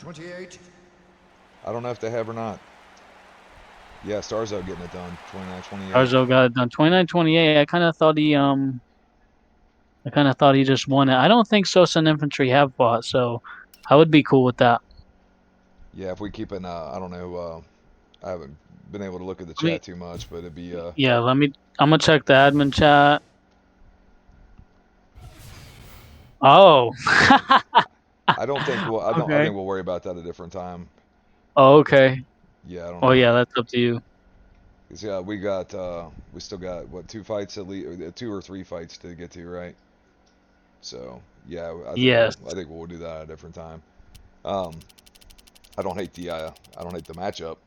I don't know if they have or not. Yeah, Starzo getting it done. 29-28. Starzo got it done. 29-28. I kind of thought he just won it. I don't think Sosa and Infantry have fought, so I would be cool with that. Yeah, if we keep an I don't know. I haven't been able to look at the chat too much, but it'd be. Yeah, I'm gonna check the admin chat. Oh. I don't think we'll. I think we'll worry about that a different time. Oh, okay. Yeah, I don't. Oh, yeah, that's up to you. Yeah, we still got what 2 fights at least, 2 or 3 fights to get to, right? So yeah, I think we'll do that at a different time. I don't hate the matchup.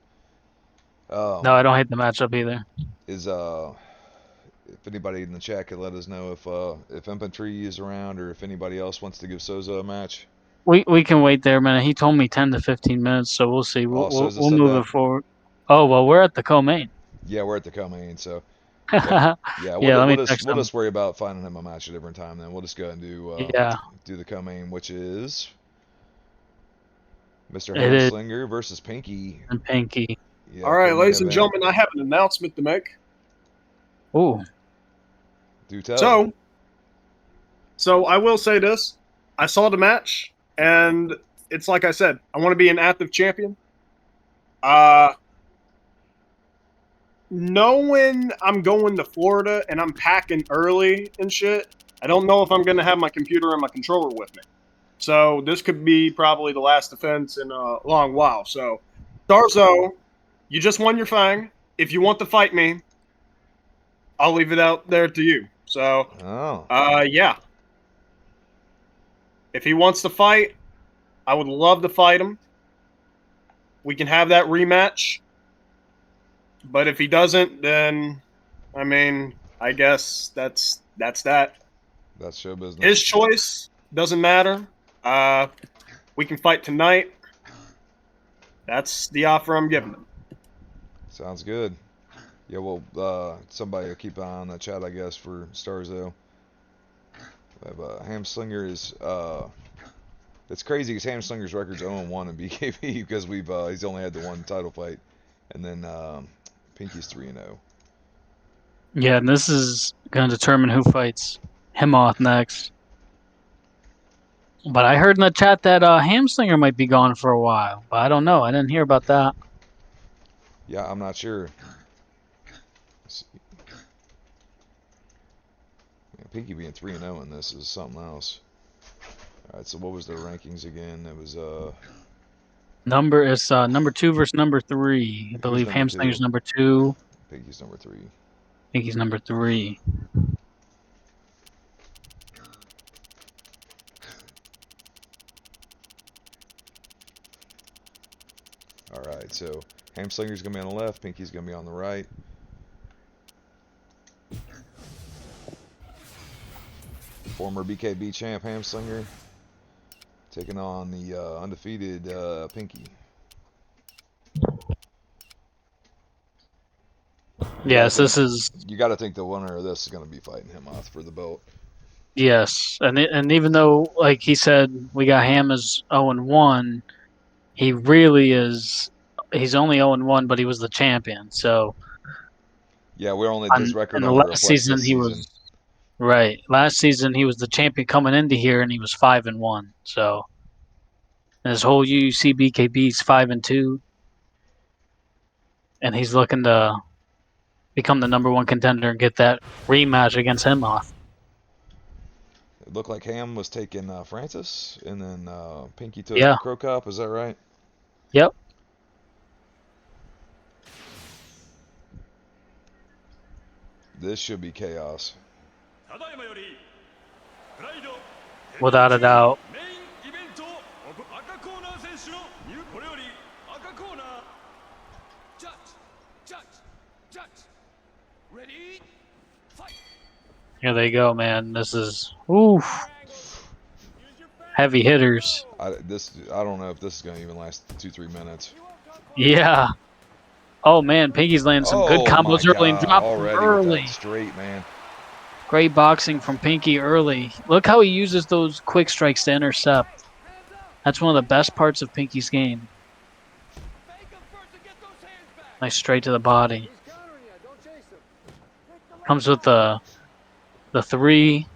No, I don't hate the matchup either. If anybody in the chat could let us know if Infantry is around or if anybody else wants to give Souza a match. We can wait there a minute. He told me 10 to 15 minutes, so we'll see. We'll move it forward. Oh, well, we're at the co-main. Yeah, we're at the co-main, so yeah, we'll just worry about finding him a match at a different time. Then we'll just go and do the co-main, which is Mr. Hamslinger versus Pinky. And Pinky. Yeah, all right, ladies and gentlemen, I have an announcement to make. Oh. Do tell. So I will say this. I saw the match, and it's like I said, I want to be an active champion. Knowing I'm going to Florida and I'm packing early and shit, I don't know if I'm going to have my computer and my controller with me. So this could be probably the last defense in a long while. So, Starzo, you just won your thing. If you want to fight me, I'll leave it out there to you. So, yeah. If he wants to fight, I would love to fight him. We can have that rematch. But if he doesn't, then, I mean, I guess that's that. That's show business. His choice doesn't matter. We can fight tonight. That's the offer I'm giving him. Sounds good. Yeah, well, somebody will keep an eye on the chat, I guess, for Starzo. Hamslinger is it's crazy because Hamslinger's record's 0-1 in BKB because he's only had the one title fight, and then Pinky's 3-0. Yeah, and this is going to determine who fights Himoth next. But I heard in the chat that Hamslinger might be gone for a while. But I don't know. I didn't hear about that. Yeah, I'm not sure. Yeah, Pinky being 3-0 in this is something else. All right, so what was their rankings again? It was number 2 versus number 3. I who's believe number 2? Hamslinger's number 2. Pinky's number 3. Pinky's number 3. All right, so Hamslinger's gonna be on the left, Pinky's gonna be on the right. Former BKB champ Hamslinger taking on the undefeated Pinky. Yes, this is. You got to think the winner of this is going to be fighting Himoth for the belt. Yes, and even though, like he said, we got Ham as 0-1, he really is. He's only 0-1, but he was the champion. So yeah, we're only this record in the only last reflects season this he season. was right. Last season he was the champion coming into here, and he was 5-1. So and his whole UUC BKB is 5-2, and he's looking to become the number 1 contender and get that rematch against Himoth. It looked like Ham was taking Francis, and then Pinky took Crow Cop. Is that right? Yep. This should be chaos. Without a doubt. Here they go, man. This is heavy hitters. I don't know if this is going to even last 2-3 minutes. Yeah. Oh man, Pinky's landing some good combos early and dropping early. With that straight, man. Great boxing from Pinky early. Look how he uses those quick strikes to intercept. That's one of the best parts of Pinky's game. Nice straight to the body. Comes with the 3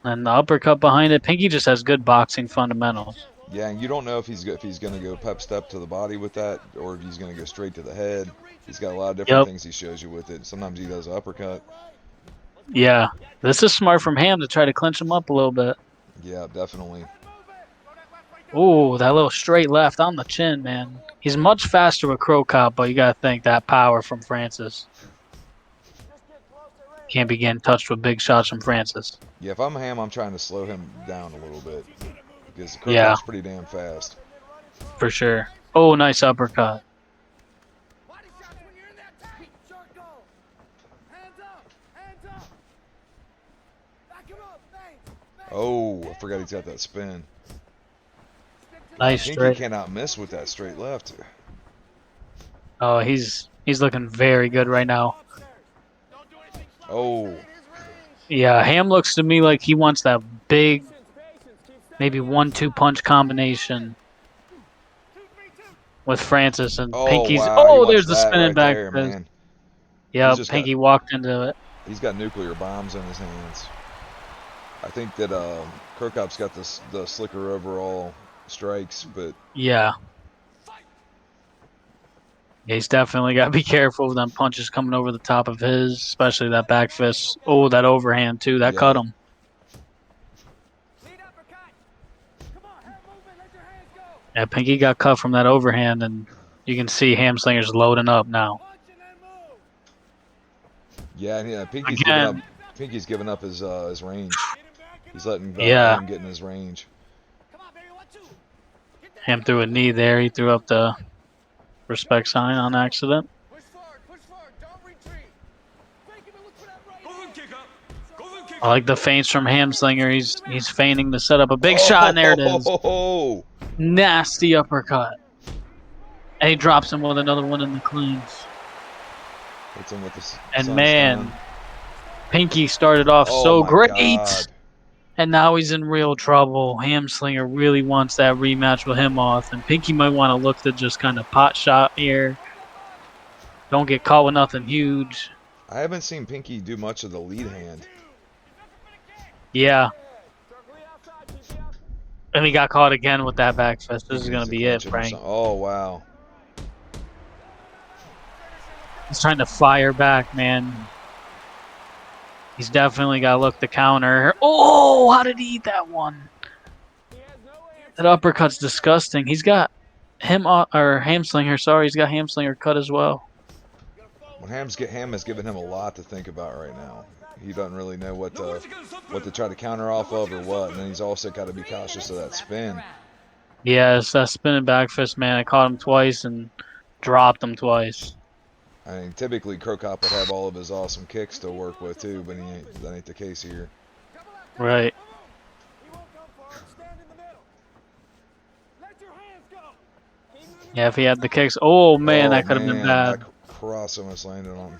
and the uppercut behind it. Pinky just has good boxing fundamentals. Yeah, and you don't know if he's going to go pep step to the body with that, or if he's going to go straight to the head. He's got a lot of different things he shows you with it. Sometimes he does an uppercut. Yeah, this is smart from Ham to try to clinch him up a little bit. Yeah, definitely. Ooh, that little straight left on the chin, man. He's much faster with Crow Cop, but you got to think that power from Francis. Can't be getting touched with big shots from Francis. Yeah, if I'm Ham, I'm trying to slow him down a little bit. Because Crow Cop's pretty damn fast. For sure. Oh, nice uppercut. Oh, I forgot he's got that spin. Nice straight. He cannot miss with that straight left. Oh, he's looking very good right now. Oh. Yeah, Ham looks to me like he wants that big, maybe 1-2 punch combination with Francis and Pinky's. Wow. Oh, there's the spinning back. Man. Yeah, Pinky walked into it. He's got nuclear bombs in his hands. I think that Crow Cop's got the slicker overall strikes, but yeah, he's definitely got to be careful with them punches coming over the top of his, especially that back fist. Oh, that overhand too. That cut him. Yeah, Pinky got cut from that overhand, and you can see Hamslinger's loading up now. Yeah, Pinky's giving up his range. He's letting Ham get in his range. Ham threw a knee there. He threw up the respect sign on accident. I like the feints from Hamslinger. He's feigning to set up a big shot, and there it is. Nasty uppercut. And he drops him with another one in the cleans. Hits him with the and man, Pinky started off so great. God. And now he's in real trouble. Hamslinger really wants that rematch with Himoth, and Pinky might want to look to just kind of pot shot here. Don't get caught with nothing huge. I haven't seen Pinky do much of the lead hand. Yeah. And he got caught again with that back fist. This is going to be it, Frank. Oh, wow. He's trying to fire back, man. He's definitely got to look the counter. Oh, how did he eat that one? That uppercut's disgusting. He's got hamslinger. Sorry, he's got hamslinger cut as well. Well, Ham is giving him a lot to think about right now. He doesn't really know what to try to counter off of or what, and then he's also got to be cautious of that spin. Yes, that spinning back fist, man. I caught him twice and dropped him twice. I mean, typically Krokop would have all of his awesome kicks to work with too, but that ain't the case here. Right. Yeah, if he had the kicks. Oh, man, that could have been bad. That cross almost landed on him.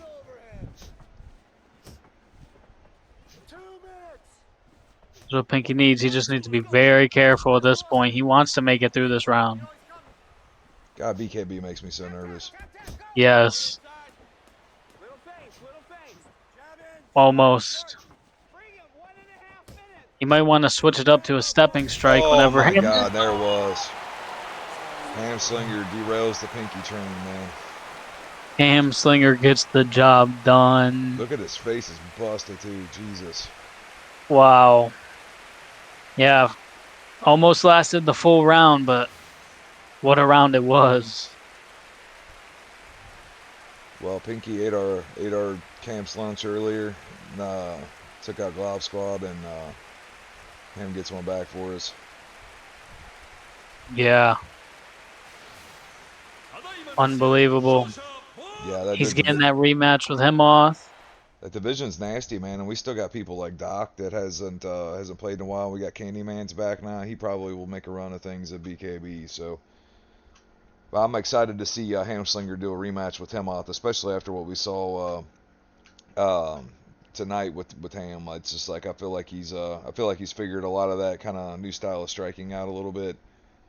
That's what Pinky needs. He just needs to be very careful at this point. He wants to make it through this round. God, BKB makes me so nervous. Yes. Almost. He might want to switch it up to a stepping strike whenever. Oh my God, there it was. Hamslinger derails the Pinky train, man. Hamslinger gets the job done. Look at his face, is busted too. Jesus. Wow. Yeah. Almost lasted the full round, but what a round it was. Well, Pinky ate our camp's lunch earlier. Took out Glob Squad, and Ham gets one back for us. Yeah. Unbelievable. Yeah, he's getting that rematch with him off. That division's nasty, man, and we still got people like Doc that hasn't played in a while. We got Candyman's back now. He probably will make a run of things at BKB. So, but I'm excited to see Hamslinger do a rematch with him off, especially after what we saw tonight with Ham. It's just like I feel like he's figured a lot of that kind of new style of striking out a little bit.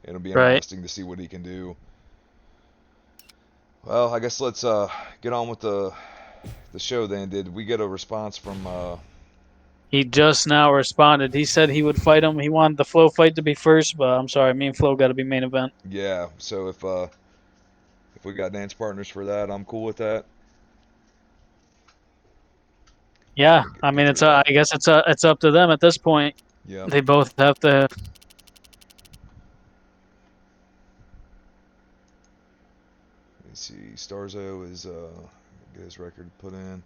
It'll be interesting to see what he can do. Well, I guess let's get on with the show then. Did we get a response from He just now responded. He said he would fight him. He wanted the Flo fight to be first, but I'm sorry, me and Flo got to be main event. Yeah, so if we got dance partners for that, I'm cool with that. Yeah, I mean I guess it's up to them at this point. Yeah. They both have to. Let's see, Starzo is get his record put in.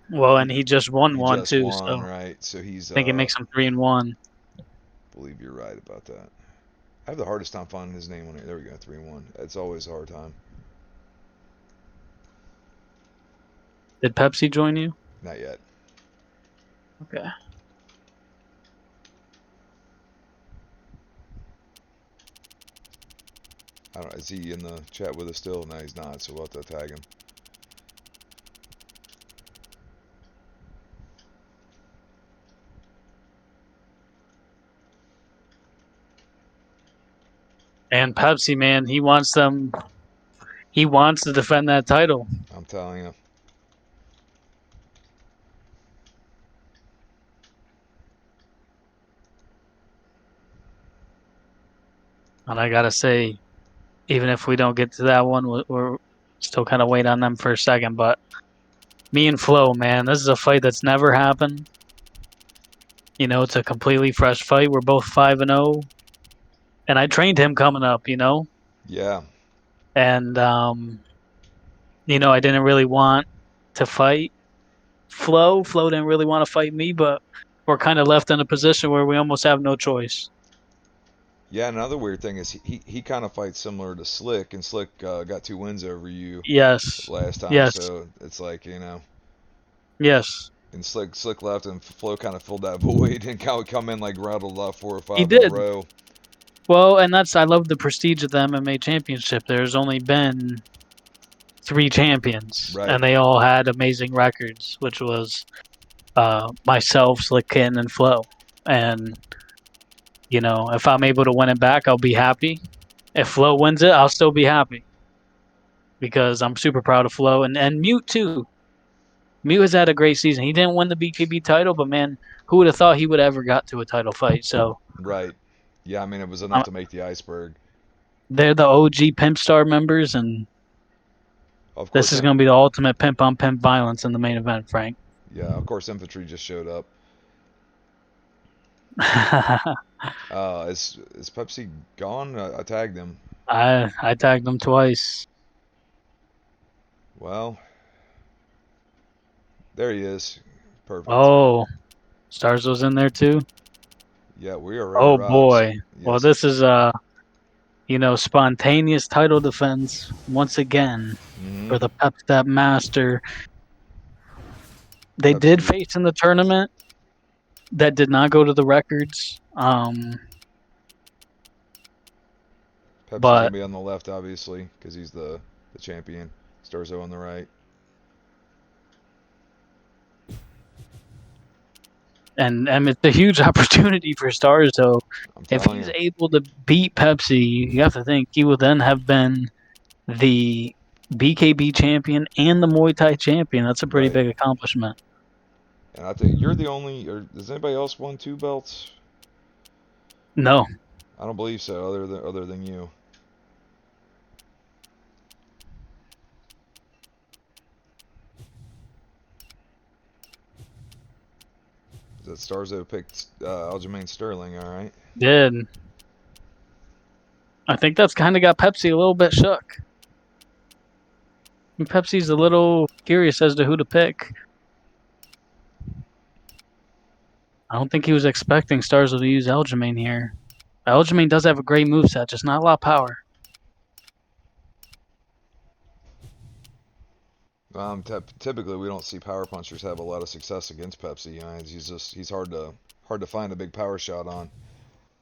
Well, and he just won one too, won, so right. So he's I think it makes him 3-1. Believe you're right about that. I have the hardest time finding his name on here. There we go, 3-1. It's always a hard time. Did Pepsi join you? Not yet. Okay. I don't know. Is he in the chat with us still? No, he's not, so we'll have to tag him. And Pepsi, man, he wants to defend that title. I'm telling you. And I gotta say, even if we don't get to that one, we're still kind of waiting on them for a second. But me and Flo, man, this is a fight that's never happened. You know, it's a completely fresh fight. We're both 5-0, and I trained him coming up. You know. Yeah. And you know, I didn't really want to fight Flo. Flo didn't really want to fight me, but we're kind of left in a position where we almost have no choice. Yeah, another weird thing is he kind of fights similar to Slick, and Slick got 2 wins over you. Yes. Last time. Yes. So it's like, you know. Yes. And Slick left, and Flo kind of filled that void and come in like rattled off 4 or 5 he in did. a row. Well, and I love the prestige of the MMA championship. There's only been 3 champions, right. And they all had amazing records, which was myself, Slickkin, and Flo. And you know, if I'm able to win it back, I'll be happy. If Flo wins it, I'll still be happy. because I'm super proud of Flo and Mute too. Mute has had a great season. He didn't win the BKB title, but man, who would have thought he would ever got to a title fight? So Right. Yeah, I mean, it was enough to make the iceberg. they're the OG Pimp Star members, and Of this course, is going to be the ultimate pimp on pimp violence in the main event, Frank. yeah, of course, Infantry just showed up. Is Pepsi gone? I tagged him. I tagged him twice. Well, there he is. Perfect. Oh, Stars was in there too. Yeah, we are ready Oh to rock. boy. Yes. Well, this is spontaneous title defense once again for the Pep Step Master. They did face in the tournament. That did not go to the records. Pepsi's gonna be on the left, obviously, because he's the champion. Starzo on the right. And it's a huge opportunity for Starzo. If he's able to beat Pepsi, you have to think he will then have been the BKB champion and the Muay Thai champion. That's a pretty big accomplishment. And I think you're the only, or does anybody else won 2 belts? No. I don't believe so, other than you. That Starzo picked Aljamain Sterling, all right? Did. I think that's kind of got Pepsi a little bit shook. Pepsi's a little curious as to who to pick. I don't think he was expecting Starzo to use Aljamain here. Aljamain does have a great moveset, just not a lot of power. Typically, we don't see power punchers have a lot of success against Pepsi. You know, he's hard to find a big power shot on.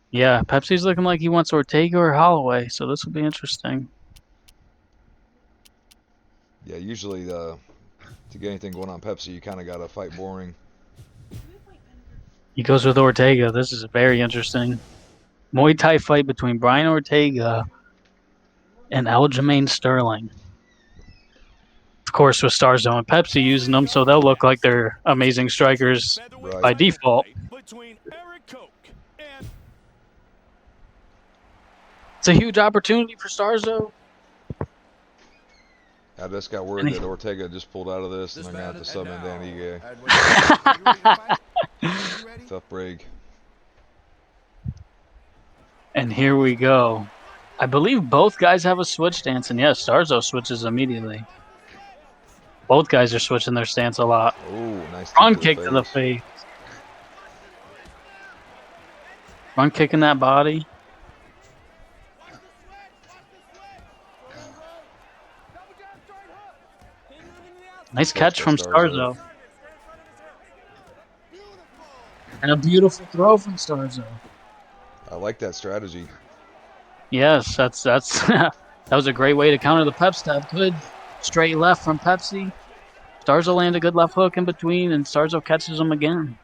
Yeah, Pepsi's looking like he wants Ortega or Holloway, so this will be interesting. Yeah, usually to get anything going on Pepsi, you kind of got to fight boring. He goes with Ortega. This is very interesting. Muay Thai fight between Brian Ortega and Aljamain Sterling. Of course, with Starzo and Pepsi using them, so they'll look like they're amazing strikers by default. It's a huge opportunity for Starzo. I just got word that Ortega just pulled out of this, and they're going to have to sub in Danny Ige. Tough break. And here we go. I believe both guys have a switch stance, and yes, Starzo switches immediately. Both guys are switching their stance a lot. Oh, nice front kick to the face. Front kick in that body. Nice catch from Starzo. And a beautiful throw from Starzo. I like that strategy. Yes, that's that was a great way to counter the pep step. Good straight left from Pepsi. Starzo lands a good left hook in between, and Starzo catches him again.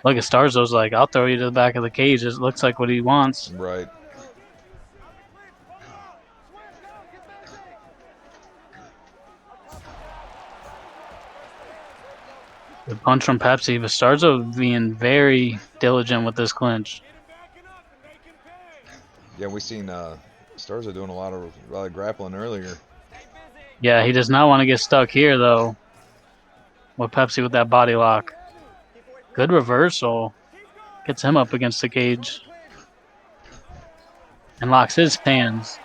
Look at Starzo's like, I'll throw you to the back of the cage. It looks like what he wants. Right. Good punch from Pepsi, but Starzo being very diligent with this clinch. Yeah, we've seen Starzo doing a lot of grappling earlier. Yeah, he does not want to get stuck here, though, with Pepsi with that body lock. Good reversal. Gets him up against the cage. And locks his hands.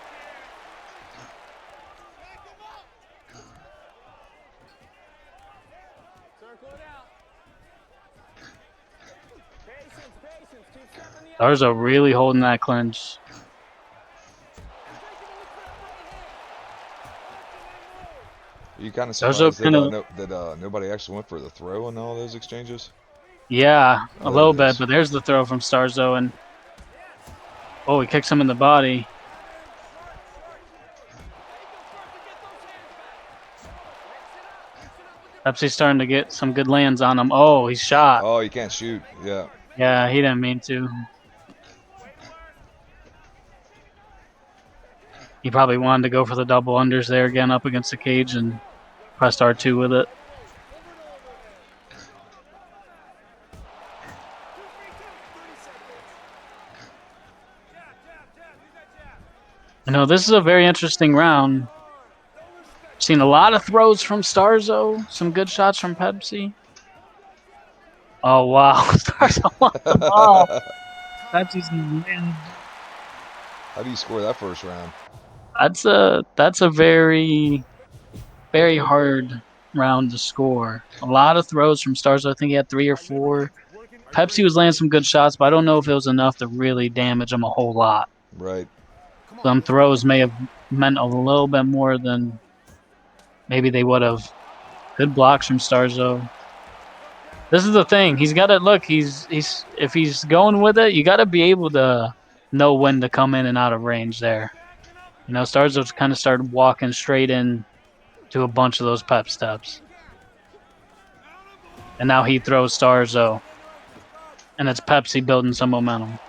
Starzo really holding that clinch. You kind of surprised that nobody actually went for the throw in all those exchanges? Yeah, a little bit, but there's the throw from Starzo, and oh, he kicks him in the body. Pepsi's starting to get some good lands on him. Oh, he's shot. Oh, he can't shoot. Yeah. Yeah, he didn't mean to. He probably wanted to go for the double unders there again up against the cage and pressed R2 with it. You know, this is a very interesting round. Seen a lot of throws from Starzo, some good shots from Pepsi. Oh, wow. Starzo lost the ball. Pepsi's in. How do you score that first round? That's a very, very hard round to score. A lot of throws from Starzo. I think he had 3 or 4. Pepsi was landing some good shots, but I don't know if it was enough to really damage him a whole lot. Right. Some throws may have meant a little bit more than maybe they would have. Good blocks from Starzo. This is the thing. He's got to look. He's if he's going with it, you got to be able to know when to come in and out of range there. You know, Starzo's kind of started walking straight in to a bunch of those pep steps, and now he throws Starzo, and it's Pepsi building some momentum.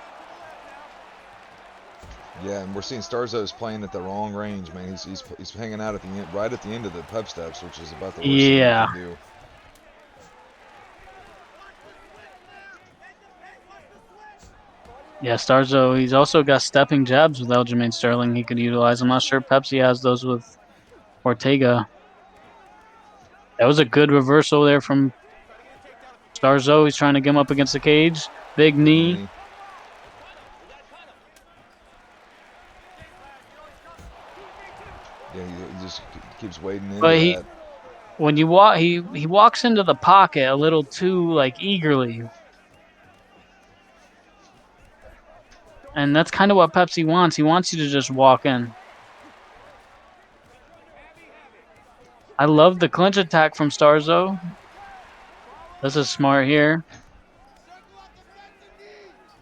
Yeah, and we're seeing Starzo's playing at the wrong range, man. He's hanging out at the end, right at the end of the pep steps, which is about the worst thing you can do. Yeah, Starzo, he's also got stepping jabs with Aljamain Sterling he could utilize. I'm not sure Pepsi has those with Ortega. That was a good reversal there from Starzo. He's trying to get him up against the cage. Big knee. Yeah, he just keeps wading into that. When you walk, he walks into the pocket a little too like eagerly, and that's kind of what Pepsi wants. He wants you to just walk in. I love the clinch attack from Starzo. This is smart here.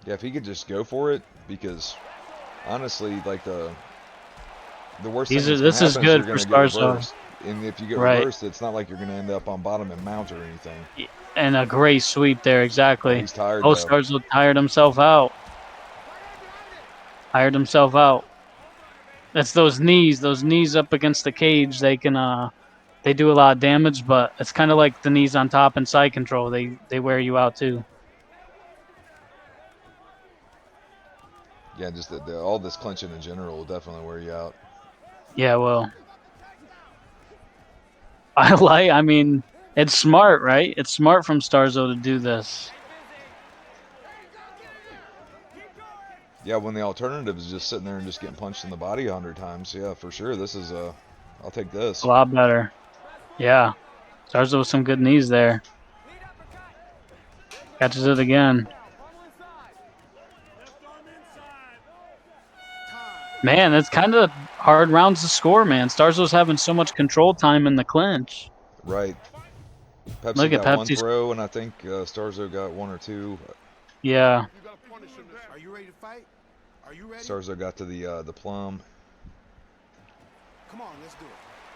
Yeah, if he could just go for it, because honestly, like the worst thing that's going to happen is you're going to get reversed. And if you get reversed, it's not like you're going to end up on bottom and mount or anything. And a great sweep there, exactly. Oh, he's tired, though. Starzo tired himself out. It's those knees up against the cage. They can they do a lot of damage, but it's kind of like the knees on top and side control. They wear you out too. Yeah, just all this clinching in general will definitely wear you out. Yeah, well, I mean, it's smart, right? It's smart from Starzo to do this. Yeah, when the alternative is just sitting there and just getting punched in the body 100 times, yeah, for sure. This is I'll take this. A lot better. Yeah, Starzo with some good knees there. Catches it again. Man, it's kind of hard rounds to score, man. Starzo's having so much control time in the clinch. Right. Pepsi Look at got Pepsi's one throw, and I think Starzo got 1 or 2. Yeah. Are you ready to fight? Are you ready? Starzo got to the plum. Come on, let's do it.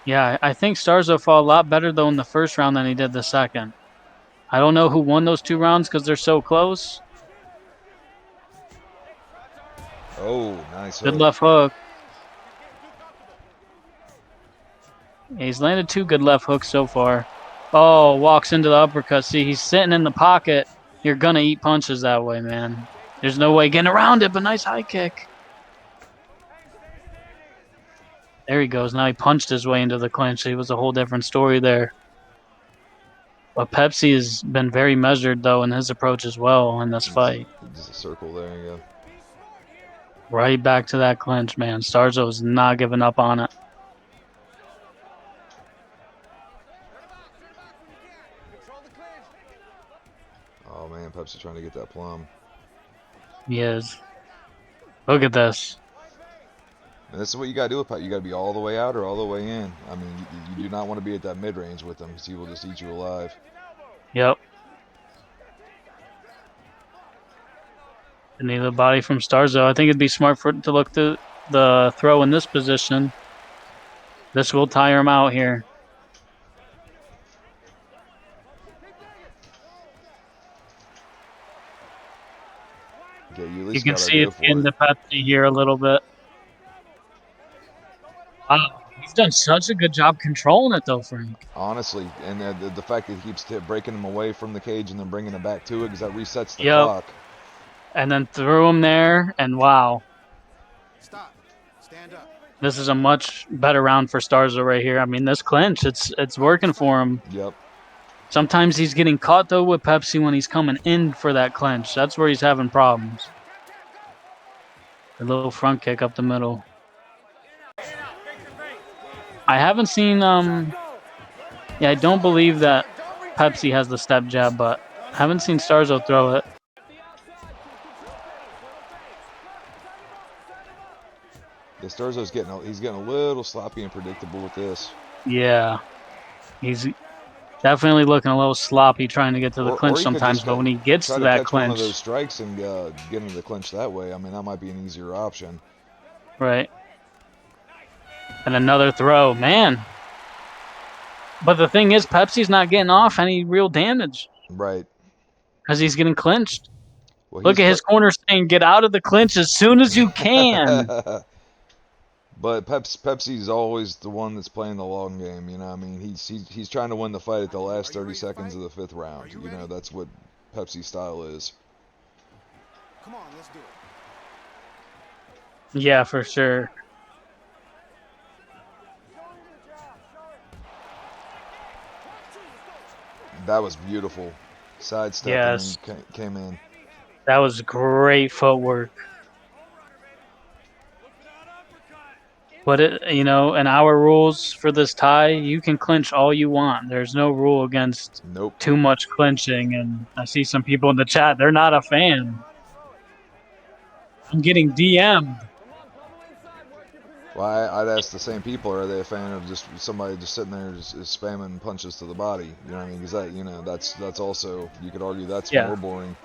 Yeah, I think Starzo fought a lot better though in the first round than he did the second. I don't know who won those 2 rounds because they're so close. Oh, nice Good hook. left hook. Yeah, he's landed 2 good left hooks so far. Oh, walks into the uppercut. See, he's sitting in the pocket. You're going to eat punches that way, man. There's no way getting around it, but nice high kick. There he goes. Now he punched his way into the clinch. It was a whole different story there. But Pepsi has been very measured, though, in his approach as well in this fight. Just a circle there, yeah. Right back to that clinch, man. Starzo's not giving up on it. Oh, man, Pepsi trying to get that plum. He is. Look at this. And this is what you got to do with Pepsi. You got to be all the way out or all the way in. I mean, you do not want to be at that mid-range with him because he will just eat you alive. Yep. The knee to the body from Starzo. I think it'd be smart for it to look to the throw in this position. This will tire him out here. Yeah, you can see it in the Pepsi here a little bit. He's done such a good job controlling it, though, Frank. Honestly, and the fact that he keeps breaking him away from the cage and then bringing it back to it, because that resets the Yep. clock. And then threw him there, and wow. Stop. Stand up. This is a much better round for Starzo right here. I mean, this clinch, it's working for him. Yep. Sometimes he's getting caught, though, with Pepsi when he's coming in for that clinch. That's where he's having problems. A little front kick up the middle. I haven't seen, yeah, I don't believe that Pepsi has the step jab, but I haven't seen Starzo throw it. Yeah, Starzo's getting a little sloppy and predictable with this. Yeah. He's definitely looking a little sloppy trying to get to the clinch sometimes, but when he gets to that catch one of clinch. those strikes and get into the clinch that way, I mean, that might be an easier option. Right. And another throw. Man. But the thing is, Pepsi's not getting off any real damage. Right. Because he's getting clinched. Well, look at his corner saying, get out of the clinch as soon as you can. But Pepsi's always the one that's playing the long game, you know. I mean, he's trying to win the fight at the last 30 seconds of the 5th round. You know, that's what Pepsi's style is. Come on, let's do it. Yeah, for sure. That was beautiful. Sidestep yes. and came in. That was great footwork. But, you know, in our rules for this tie, you can clinch all you want. There's no rule against too much clinching. And I see some people in the chat, they're not a fan. I'm getting DM'd. Well, I'd ask the same people, are they a fan of just somebody just sitting there just spamming punches to the body? You know what I mean? Because that, you know, that's also, you could argue that's more boring.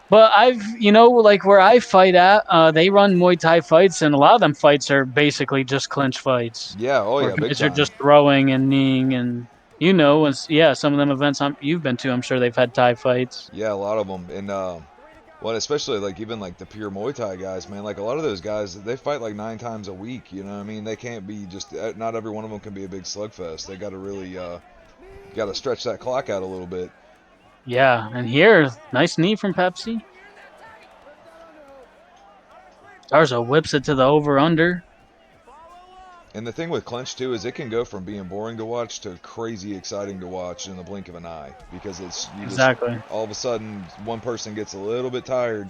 But I've, you know, like where I fight at, they run Muay Thai fights, and a lot of them fights are basically just clinch fights. Yeah, oh yeah, big time. They're just throwing and kneeing, and you know, yeah, some of them events you've been to, I'm sure they've had Thai fights. Yeah, a lot of them, and well, especially like even like the pure Muay Thai guys, man. Like a lot of those guys, they fight like 9 times a week. You know what I mean? They can't be just, not every one of them can be a big slugfest. They got to really, got to stretch that clock out a little bit. Yeah, and here, nice knee from Pepsi. Starzo whips it to the over-under. And the thing with clinch, too, is it can go from being boring to watch to crazy exciting to watch in the blink of an eye. Because it's, exactly. All of a sudden, one person gets a little bit tired,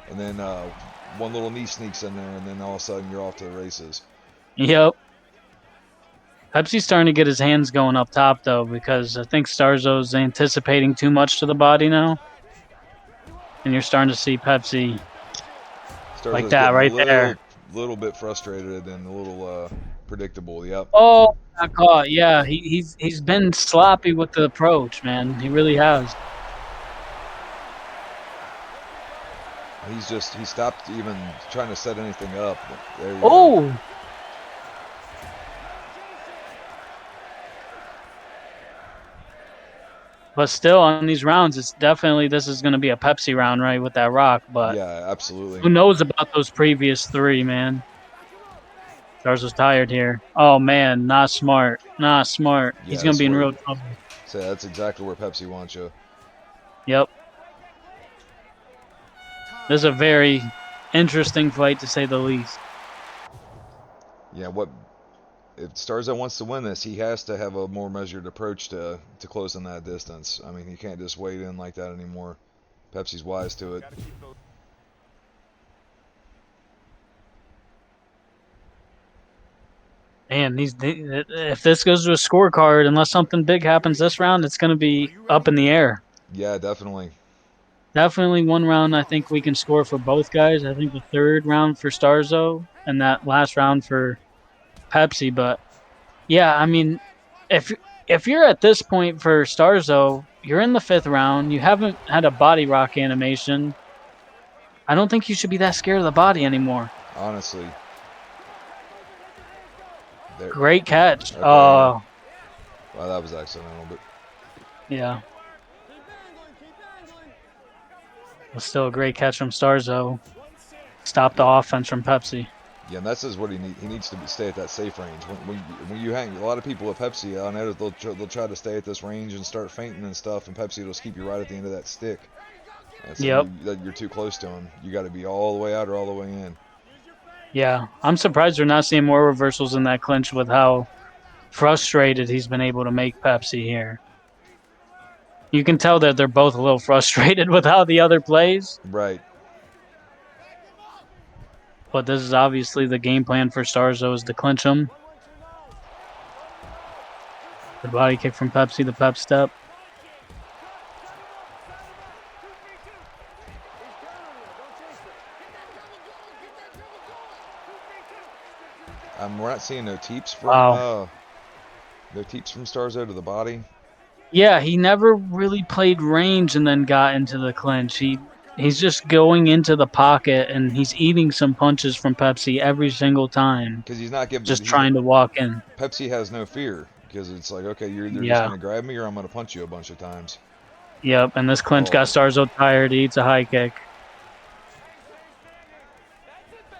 and then one little knee sneaks in there, and then all of a sudden you're off to the races. Yep. Pepsi's starting to get his hands going up top, though, because I think Starzo's anticipating too much to the body now. And you're starting to see Pepsi Starzo's like that right there. Little bit frustrated and a little predictable, yep. Oh, got caught. Yeah, he's been sloppy with the approach, man. He really has. He stopped even trying to set anything up. There you go. But still, on these rounds, it's definitely, this is going to be a Pepsi round, right, with that rock. But yeah, absolutely. Who knows about those previous 3, man? Starzo's tired here. Oh, man, not smart. Not smart. Yeah, he's going to be in real trouble. So that's exactly where Pepsi wants you. Yep. This is a very interesting fight, to say the least. Yeah, if Starzo wants to win this, he has to have a more measured approach to closing that distance. I mean, he can't just wade in like that anymore. Pepsi's wise to it. Man, if this goes to a scorecard, unless something big happens this round, it's going to be up in the air. Yeah, definitely. Definitely one round I think we can score for both guys. I think the 3rd round for Starzo and that last round for Pepsi. But, yeah, I mean, if you're at this point for Starzo, you're in the 5th round. You haven't had a body rock animation. I don't think you should be that scared of the body anymore. Honestly. Great catch. Okay. Wow, that was accidental, but yeah. But still a great catch from Starzo. Stopped the offense from Pepsi. Yeah, and that's just what he needs. He needs to stay at that safe range. When you hang, a lot of people with Pepsi, I know they'll try to stay at this range and start fainting and stuff, and Pepsi will just keep you right at the end of that stick. And so Yep. you're too close to him. You got to be all the way out or all the way in. Yeah, I'm surprised we're not seeing more reversals in that clinch with how frustrated he's been able to make Pepsi here. You can tell that they're both a little frustrated with how the other plays. Right. But this is obviously the game plan for Starzo is to clinch him. The body kick from Pepsi, the pep step. We're not seeing no teeps from Wow. no teeps from Starzo to the body. Yeah, he never really played range and then got into the clinch. He's just going into the pocket and he's eating some punches from Pepsi every single time. Because he's not giving. Just trying to walk in. Pepsi has no fear because it's like, okay, you're either just Yeah. gonna grab me or I'm gonna punch you a bunch of times. Yep, and this clinch got Starzo tired. He eats a high kick.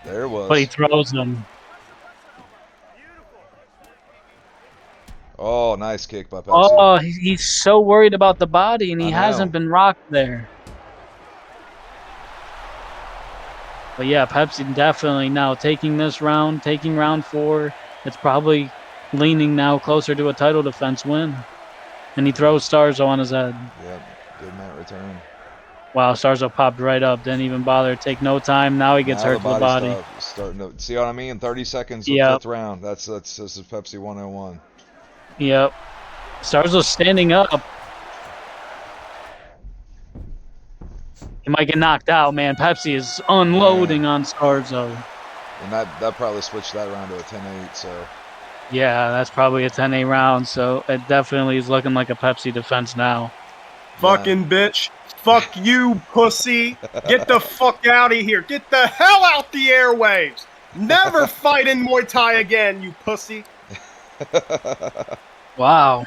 There it was. But he throws him. Oh, nice kick by Pepsi. Oh, he's so worried about the body, and he hasn't been rocked there. But yeah, Pepsi definitely now taking this round, taking round 4. It's probably leaning now closer to a title defense win. And he throws Starzo on his head. Yep, good mat return. Wow, Starzo popped right up. Didn't even bother to take no time. Now he gets hurt to the body. Starting to see what I mean? 30 seconds of Yep. 5th round. This is Pepsi 101. Yep. Starzo's standing up. He might get knocked out, man. Pepsi is unloading on Starzo. And that probably switched that round to a 10-8, so. Yeah, that's probably a 10-8 round, so it definitely is looking like a Pepsi defense now. Fucking bitch. Fuck you, pussy. Get the fuck out of here. Get the hell out the airwaves. Never fight in Muay Thai again, you pussy. Wow.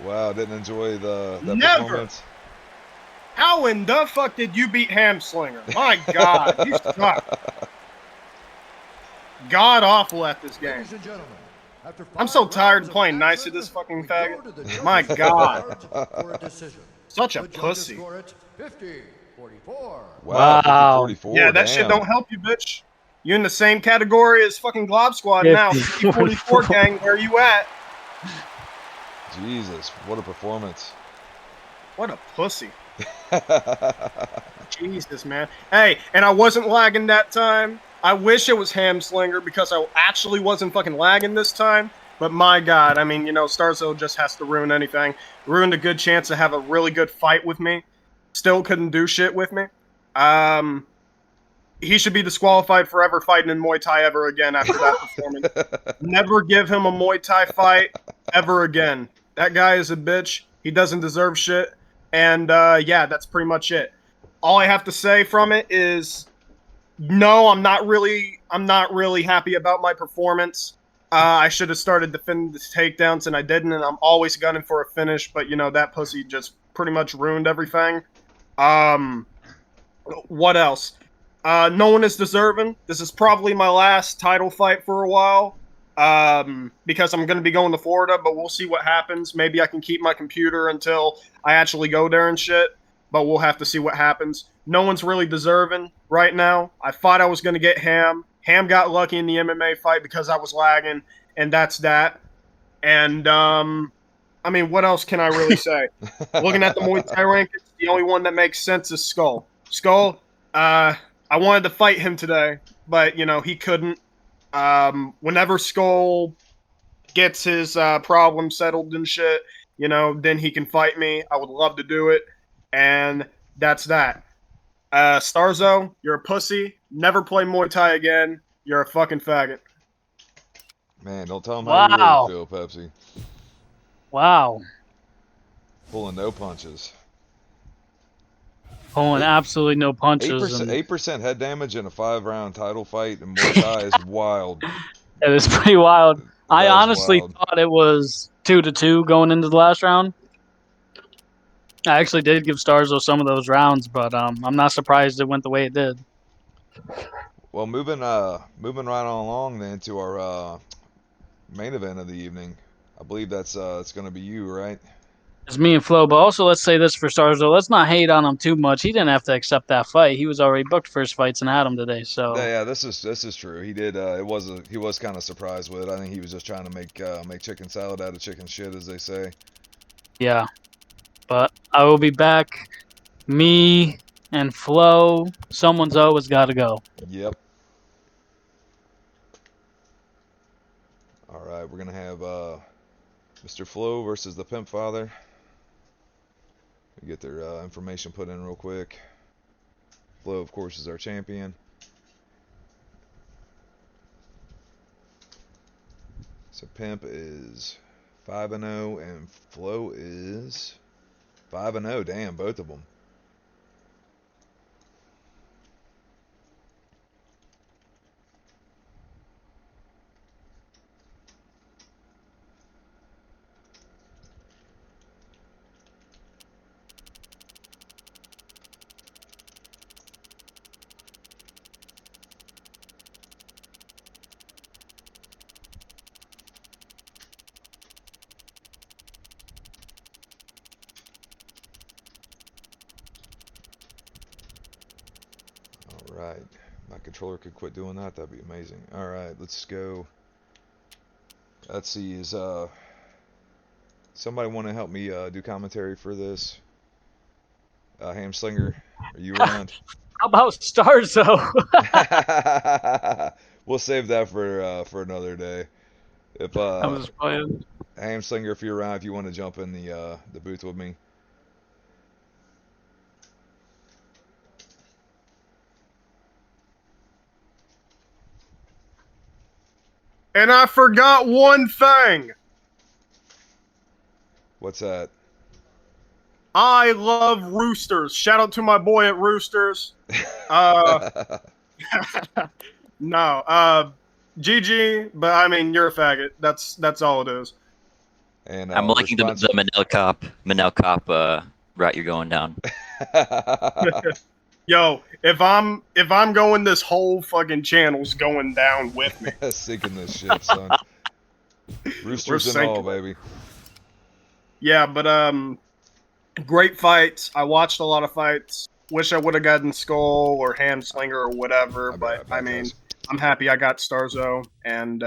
Wow, didn't enjoy the Never. performance. How in the fuck did you beat Hamslinger? My God, you suck. God awful at this game. I'm so tired of playing nice to this fucking faggot. My God. Such a pussy. Wow. 50-44. Yeah, that shit don't help you, bitch. You in the same category as fucking Glob Squad now. 50-44 gang, where you at? Jesus, what a performance. What a pussy. Jesus, man. Hey, and I wasn't lagging that time. I wish it was Hamslinger because I actually wasn't fucking lagging this time. But my God, I mean, you know, Starzo just has to ruin anything. Ruined a good chance to have a really good fight with me. Still couldn't do shit with me. He should be disqualified forever fighting in Muay Thai ever again after that performance. Never give him a Muay Thai fight ever again. That guy is a bitch. He doesn't deserve shit. And yeah, that's pretty much it. All I have to say from it is, no, I'm not really happy about my performance. I should have started defending the takedowns, and I didn't. And I'm always gunning for a finish, but you know that pussy just pretty much ruined everything. What else? No one is deserving. This is probably my last title fight for a while. Because I'm going to be going to Florida, but we'll see what happens. Maybe I can keep my computer until I actually go there and shit, but we'll have to see what happens. No one's really deserving right now. I thought I was going to get Ham. Ham got lucky in the MMA fight because I was lagging, and that's that. And, I mean, what else can I really say? Looking at the Muay Thai rankings, the only one that makes sense is Skull. Skull, I wanted to fight him today, but, you know, he couldn't. Whenever Skull gets his problem settled and shit, you know, then he can fight me. I would love to do it. And that's that. Starzo, you're a pussy. Never play Muay Thai again. You're a fucking faggot. Man, don't tell him how you really feel, Pepsi. Wow. Pulling no punches. Pulling absolutely no punches. 8% head damage in a 5-round title fight in Muay Thai is wild. It is pretty wild. I honestly thought it was 2-2 going into the last round. I actually did give Starzo some of those rounds, but I'm not surprised it went the way it did. Well, moving right on along then to our main event of the evening. I believe that's it's going to be you, right? It's me and Flo, but also let's say this for Stars though. Let's not hate on him too much. He didn't have to accept that fight. He was already booked for his fights and had him today. So Yeah, this is true. He did. He was kind of surprised with it. I think he was just trying to make chicken salad out of chicken shit, as they say. yeah, but I will be back. Me and Flo. Someone's always got to go. Yep. All right, we're gonna have Mr. Flo versus the Pimp Father. We get their information put in real quick. Flo, of course, is our champion. So Pimp is 5-0, and Flo is 5-0. Damn, both of them. Alright, my controller could quit doing that, that'd be amazing. Alright, let's go. Let's see, is somebody want to help me do commentary for this? Hamslinger, are you around? How about Stars though? We'll save that for another day. If I was playing. Hamslinger, if you're around, if you want to jump in the booth with me. And I forgot one thing. What's that? I love Roosters. Shout out to my boy at Roosters. No, GG, but I mean, you're a faggot. That's all it is. And I'm liking the Manel Cop route you're going down. Yo, if I'm going, this whole fucking channel's going down with me. Sinking this shit, son. Roosters and all, baby. Yeah, but great fights. I watched a lot of fights. Wish I would have gotten Skull or Hamslinger or whatever, but I mean, I'm happy I got Starzo, and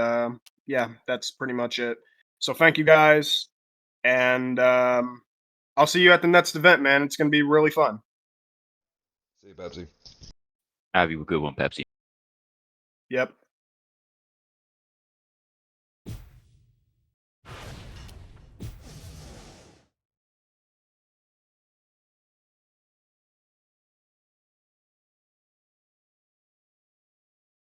yeah, that's pretty much it. So thank you guys, and I'll see you at the next event, man. It's gonna be really fun. See you, Pepsi. Have you a good one, Pepsi. Yep.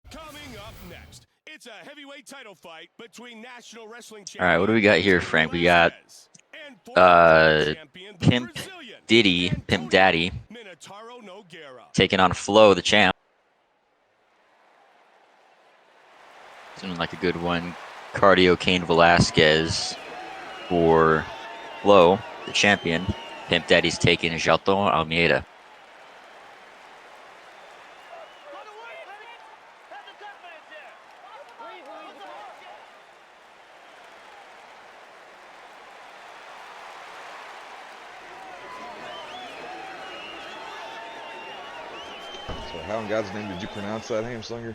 Coming up next, it's a heavyweight title fight between National Wrestling All right, what do we got here, Frank? We got Pimp Daddy, taking on Flo, the champ. Seems like a good one. Cardio Cain Velasquez for Flo, the champion. Pimp Daddy's taking Jalton Almeida. So how in God's name did you pronounce that, Hamslinger?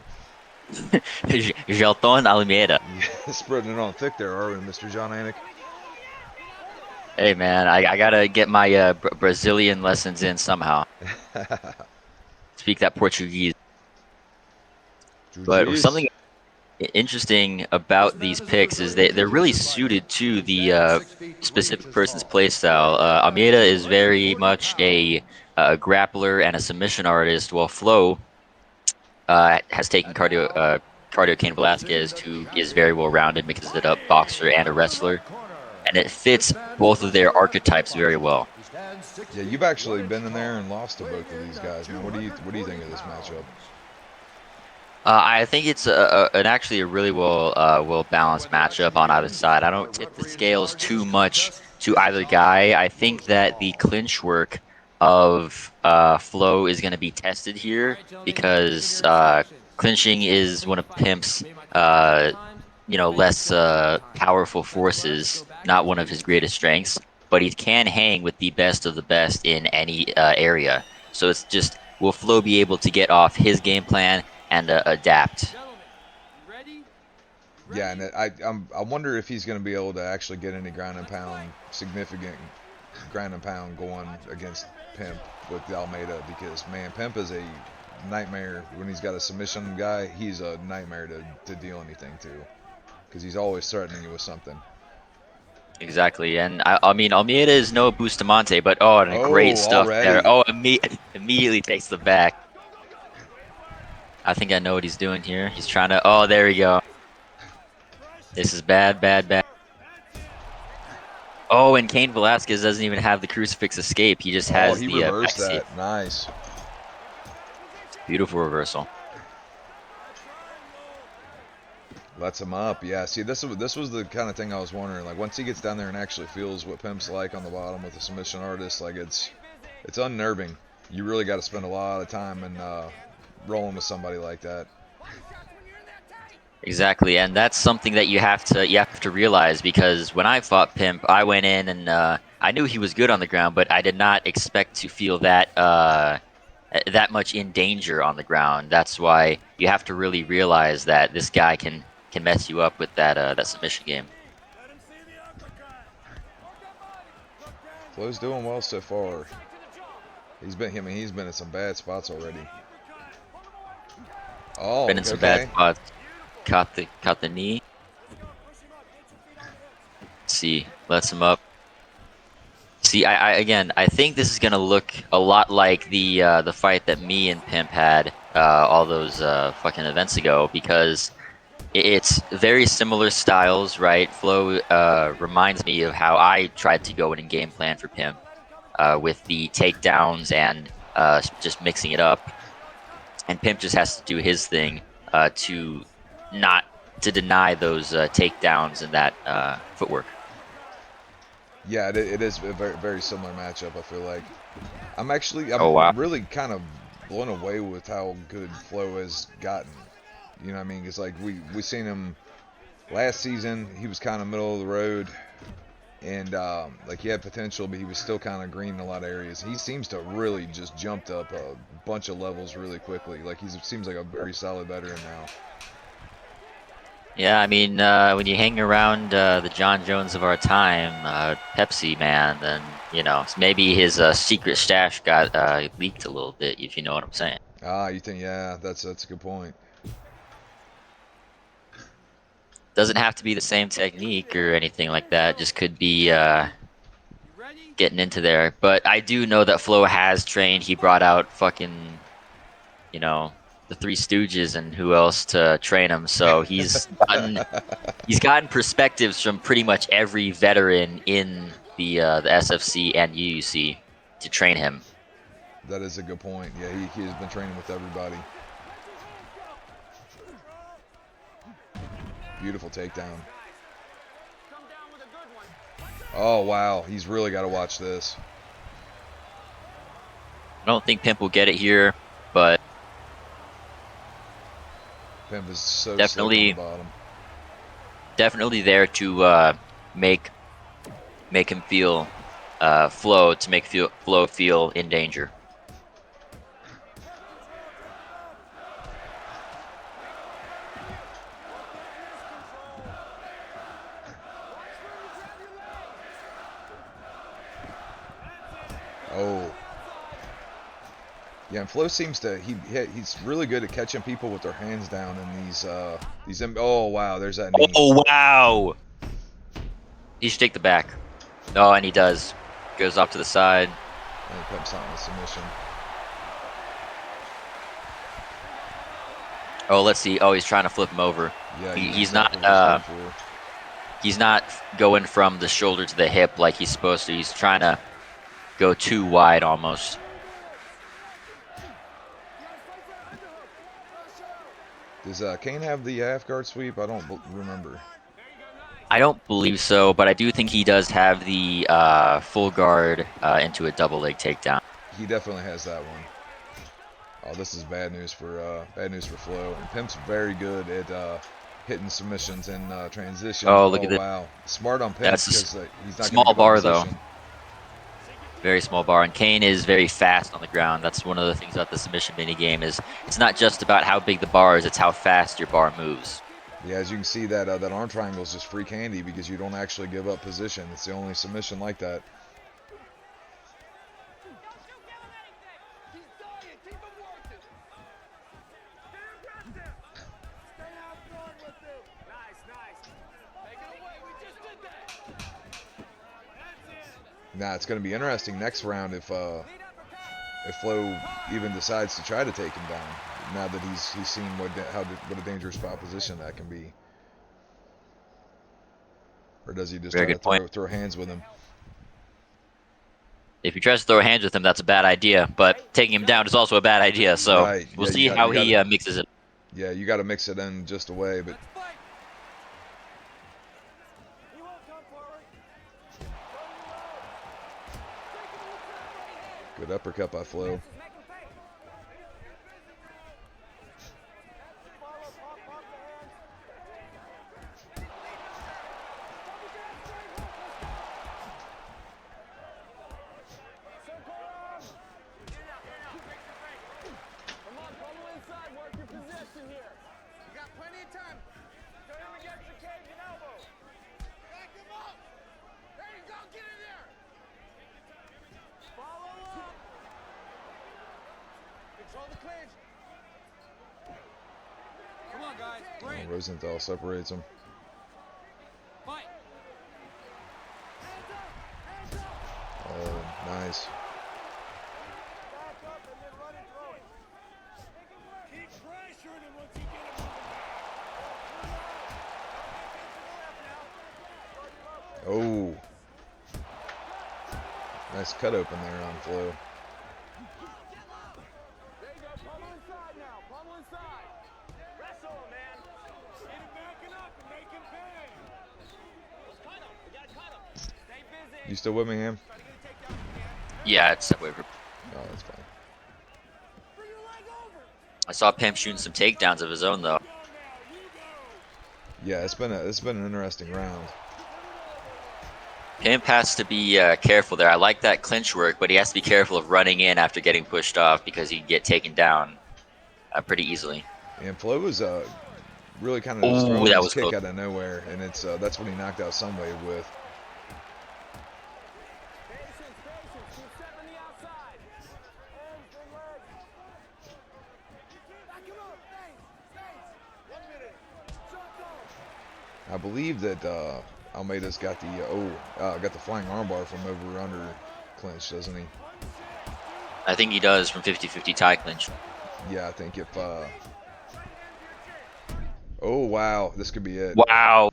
Jalton Almeida. Yeah, spreading it on thick there, are we, Mr. John Anik? Hey, man, I gotta get my Brazilian lessons in somehow. Speak that Portuguese. But something interesting about these picks is they're really suited to the specific person's playstyle. Almeida is very much a grappler and a submission artist, while Flo has taken Cardio Cain Velasquez, who is very well rounded because he's a boxer and a wrestler, and it fits both of their archetypes very well. Yeah, you've actually been in there and lost to both of these guys, man. What do you think of this matchup? I think it's actually a really well balanced matchup on either side. I don't tip the scales too much to either guy. I think that the clinch work of Flo is going to be tested here because clinching is one of Pimp's, less powerful forces, not one of his greatest strengths, but he can hang with the best of the best in any area. So it's just, will Flo be able to get off his game plan and adapt? Yeah, and I wonder if he's going to be able to actually get any ground and pound, significant ground and pound going against Pimp with Almeida, because man, Pimp is a nightmare when he's got a submission guy. He's a nightmare to deal anything to, because he's always threatening you with something. Exactly, and I mean Almeida is no Bustamante, but and a great stuff already. there. Immediately takes the back. I think I know what he's doing here. He's trying to. Oh, there we go. This is bad, bad, bad. Oh, and Cain Velasquez doesn't even have the crucifix escape. He just has he the reversed backseat. that. Nice. Beautiful reversal. Lets him up. Yeah, see, this was the kind of thing I was wondering. Like, once he gets down there and actually feels what Pimp's like on the bottom with a submission artist, like, it's unnerving. You really got to spend a lot of time and rolling with somebody like that. Exactly, and that's something that you have to realize, because when I fought Pimp, I went in and I knew he was good on the ground, but I did not expect to feel that that much in danger on the ground. That's why you have to really realize that this guy can mess you up with that submission game. Flo's doing well so far. He's been in some bad spots already. Oh, been in some bad spots. Caught the knee. Let's see, lets him up. See, I think this is gonna look a lot like the fight that me and Pimp had all those fucking events ago, because it's very similar styles, right? Flo reminds me of how I tried to go in and game plan for Pimp with the takedowns and just mixing it up, and Pimp just has to do his thing to deny those takedowns and that footwork. Yeah, it is a very, very similar matchup, I feel like. I'm really kind of blown away with how good Flo has gotten. You know what I mean? It's like we seen him last season. He was kind of middle of the road, and like he had potential, but he was still kind of green in a lot of areas. He seems to really just jumped up a bunch of levels really quickly. Like seems like a very solid veteran now. Yeah, I mean, when you hang around the John Jones of our time, Pepsi man, then maybe his secret stash got leaked a little bit, if you know what I'm saying. You think? Yeah, that's a good point. Doesn't have to be the same technique or anything like that. Just could be getting into there. But I do know that Flo has trained. He brought out fucking, the Three Stooges and who else to train him. So he's gotten perspectives from pretty much every veteran in the SFC and UUC to train him. That is a good point. Yeah, he has been training with everybody. Beautiful takedown. Oh, wow. He's really got to watch this. I don't think Pimp will get it here, but Pimp is so definitely slick on the bottom. Definitely there to make him feel Flo, to make Flo feel in danger. Oh. Yeah, and Flo seems to he's really good at catching people with their hands down in these oh wow, there's that knee. Oh wow. He should take the back. Oh, and he does. Goes off to the side. And Pimp's not in the submission. Oh, let's see. Oh, he's trying to flip him over. Yeah, he's not going from the shoulder to the hip like he's supposed to. He's trying to go too wide almost. Does Cain have the half guard sweep? I don't remember. I don't believe so, but I do think he does have the full guard into a double leg takedown. He definitely has that one. Oh, this is bad news for Flo. And Pimp's very good at hitting submissions in transition. Oh, look at this. Wow, smart on Pimp That's because he's not going to small give up bar though. position. Very small bar, and Kane is very fast on the ground. That's one of the things about the submission mini game is it's not just about how big the bar is; it's how fast your bar moves. Yeah, as you can see, that that arm triangle is just free candy because you don't actually give up position. It's the only submission like that. Now it's going to be interesting next round if Flo even decides to try to take him down. Now that he's seen what a dangerous proposition that can be, or does he just try to throw hands with him? If he tries to throw hands with him, that's a bad idea. But taking him down is also a bad idea. So right. We'll see how he mixes it. Yeah, you got to mix it in just a way, but. Good uppercut by Flo. Rosenthal separates him. Oh, nice. Oh. Nice cut open there on Flo. You still with me, Ham? Yeah, it's that way. Oh, that's fine. I saw Pimp shooting some takedowns of his own, though. Yeah, it's been an interesting round. Pimp has to be careful there. I like that clinch work, but he has to be careful of running in after getting pushed off because he can get taken down pretty easily. And Flo was really kind of just throwing his kick out of nowhere, and it's that's what he knocked out Sunwave with. I believe that Almeida's got the got the flying armbar from over under clinch, doesn't he? I think he does from 50-50 tie clinch. Yeah, I think if oh wow, this could be it. Wow.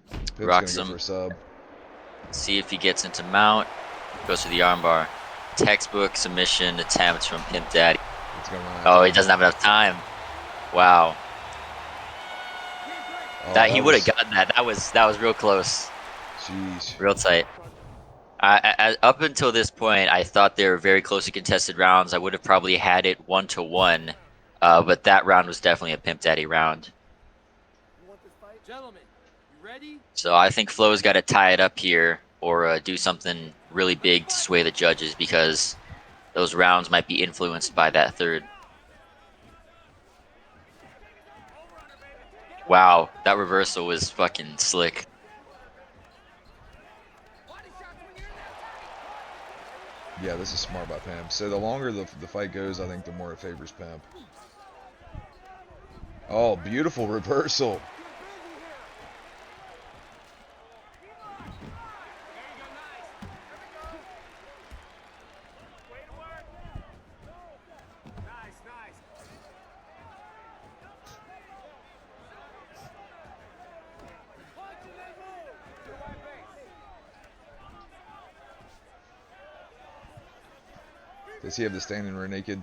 Pimp's Rocks gonna go him. for a sub. See if he gets into mount. Goes for the armbar. Textbook submission attempt from Pimp Daddy. Oh, he doesn't have enough time. Wow. Oh, he would have gotten that. That was real close. Jeez. Real tight. Up until this point, I thought they were very closely contested rounds. I would have probably had it 1-1, but that round was definitely a Pimp Daddy round. Gentlemen, you ready? So I think Flo's got to tie it up here or do something really big to sway the judges because those rounds might be influenced by that third. Wow, that reversal was fucking slick. Yeah, this is smart by Pimp. So the longer the fight goes, I think the more it favors Pimp. Oh, beautiful reversal. Does he have the standing rear naked?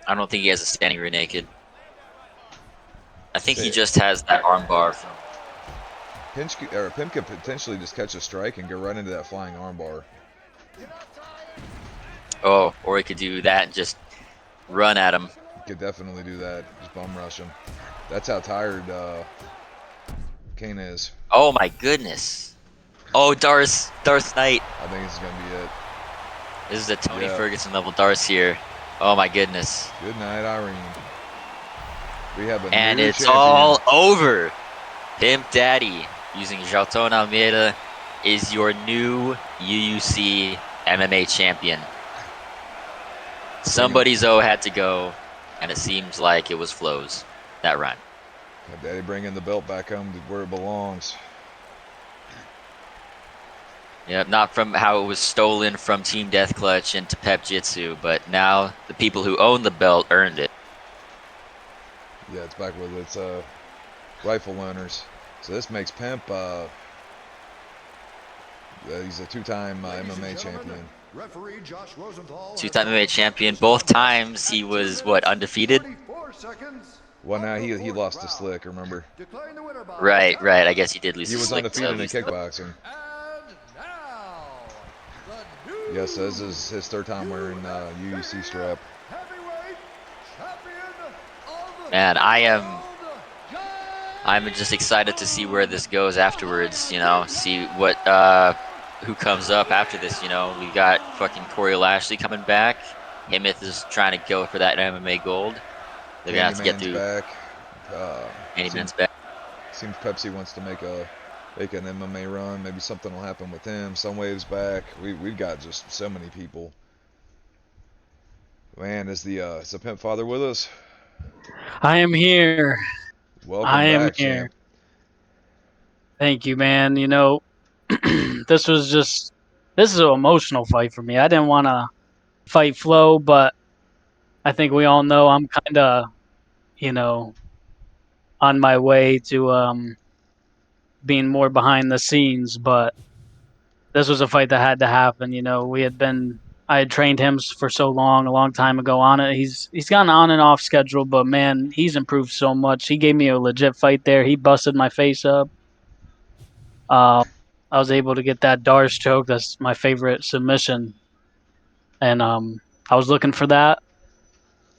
I don't think he has a standing rear naked. I think he just has that armbar. Pimp could potentially just catch a strike and go right into that flying armbar. Oh, or he could do that and just run at him. Could definitely do that. Just bum rush him. That's how tired Kane is. Oh my goodness. Oh, Darth Knight. I think this is gonna be it. This is a Tony Ferguson level Darth here. Oh my goodness. Good night, Irene. We have a and new it's champion. all over. Pimp Daddy using Jalton Almeida is your new UUC MMA champion. Somebody's had to go, and it seems like it was Flo's. That rhyme. Daddy bringing the belt back home to where it belongs. Yeah, not from how it was stolen from Team Death Clutch into Pep Jitsu, but now the people who own the belt earned it. Yeah, it's back with its rifle owners. So this makes Pimp, he's a two-time MMA champion. Two-time MMA champion. Both times he was, what, undefeated? Well, now he lost to Slick, remember? Right. I guess he did lose to He was Slick. undefeated in kickboxing. Yes, this is his third time wearing UUC strap. Man, I'm just excited to see where this goes afterwards, you know, see what who comes up after this, you know. We got fucking Corey Lashley coming back. Himith is trying to go for that MMA gold. They're gonna have to get through. Back. Candyman's back. Seems Pepsi wants to make an MMA run. Maybe something will happen with him. Sunwave's back. We've got just so many people. Man, is the Pimp Father with us? I am here. Welcome here. back, champ. Thank you, man. You know, this is an emotional fight for me. I didn't want to fight Flo, but I think we all know I'm kind of, you know, on my way to being more behind the scenes. But this was a fight that had to happen. You know, I had trained him for so long, a long time ago on it. He's gotten on and off schedule, but man, he's improved so much. He gave me a legit fight there. He busted my face up. I was able to get that Darce choke. That's my favorite submission. And I was looking for that.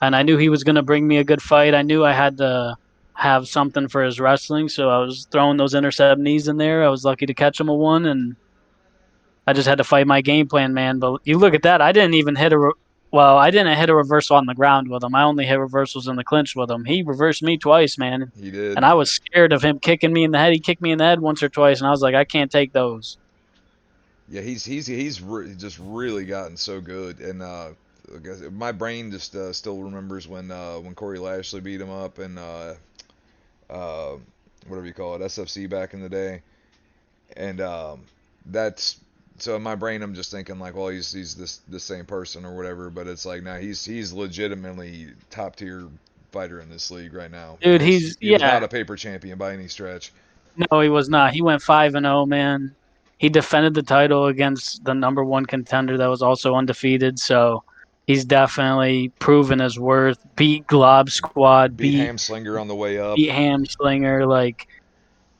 And I knew he was going to bring me a good fight. I knew I had to have something for his wrestling, so I was throwing those intercept knees in there. I was lucky to catch him a one, and I just had to fight my game plan, man. But you look at that, I didn't hit a reversal on the ground with him. I only hit reversals in the clinch with him. He reversed me twice, man. He did. And I was scared of him kicking me in the head. He kicked me in the head once or twice, and I was like, I can't take those. Yeah, he's just really gotten so good, and my brain just still remembers when Corey Lashley beat him up and whatever you call it, SFC back in the day, and that's so in my brain I'm just thinking like, well, he's the same person or whatever, but it's like now he's legitimately top tier fighter in this league right now. Dude, he was not a paper champion by any stretch. No, he was not. He went 5-0, man. He defended the title against the number one contender that was also undefeated. So he's definitely proven his worth. Beat Glob Squad. Beat Hamslinger on the way up. Beat Hamslinger. Like,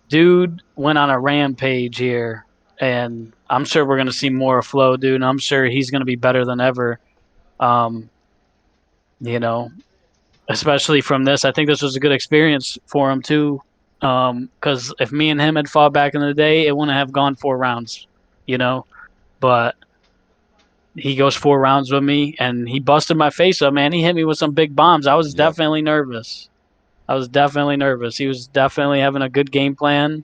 dude went on a rampage here. And I'm sure we're going to see more of Flo, dude. And I'm sure he's going to be better than ever. You know, especially from this. I think this was a good experience for him, too. Because if me and him had fought back in the day, it wouldn't have gone 4 rounds, you know. But he goes 4 rounds with me, and he busted my face up, man. He hit me with some big bombs. I was definitely nervous. He was definitely having a good game plan.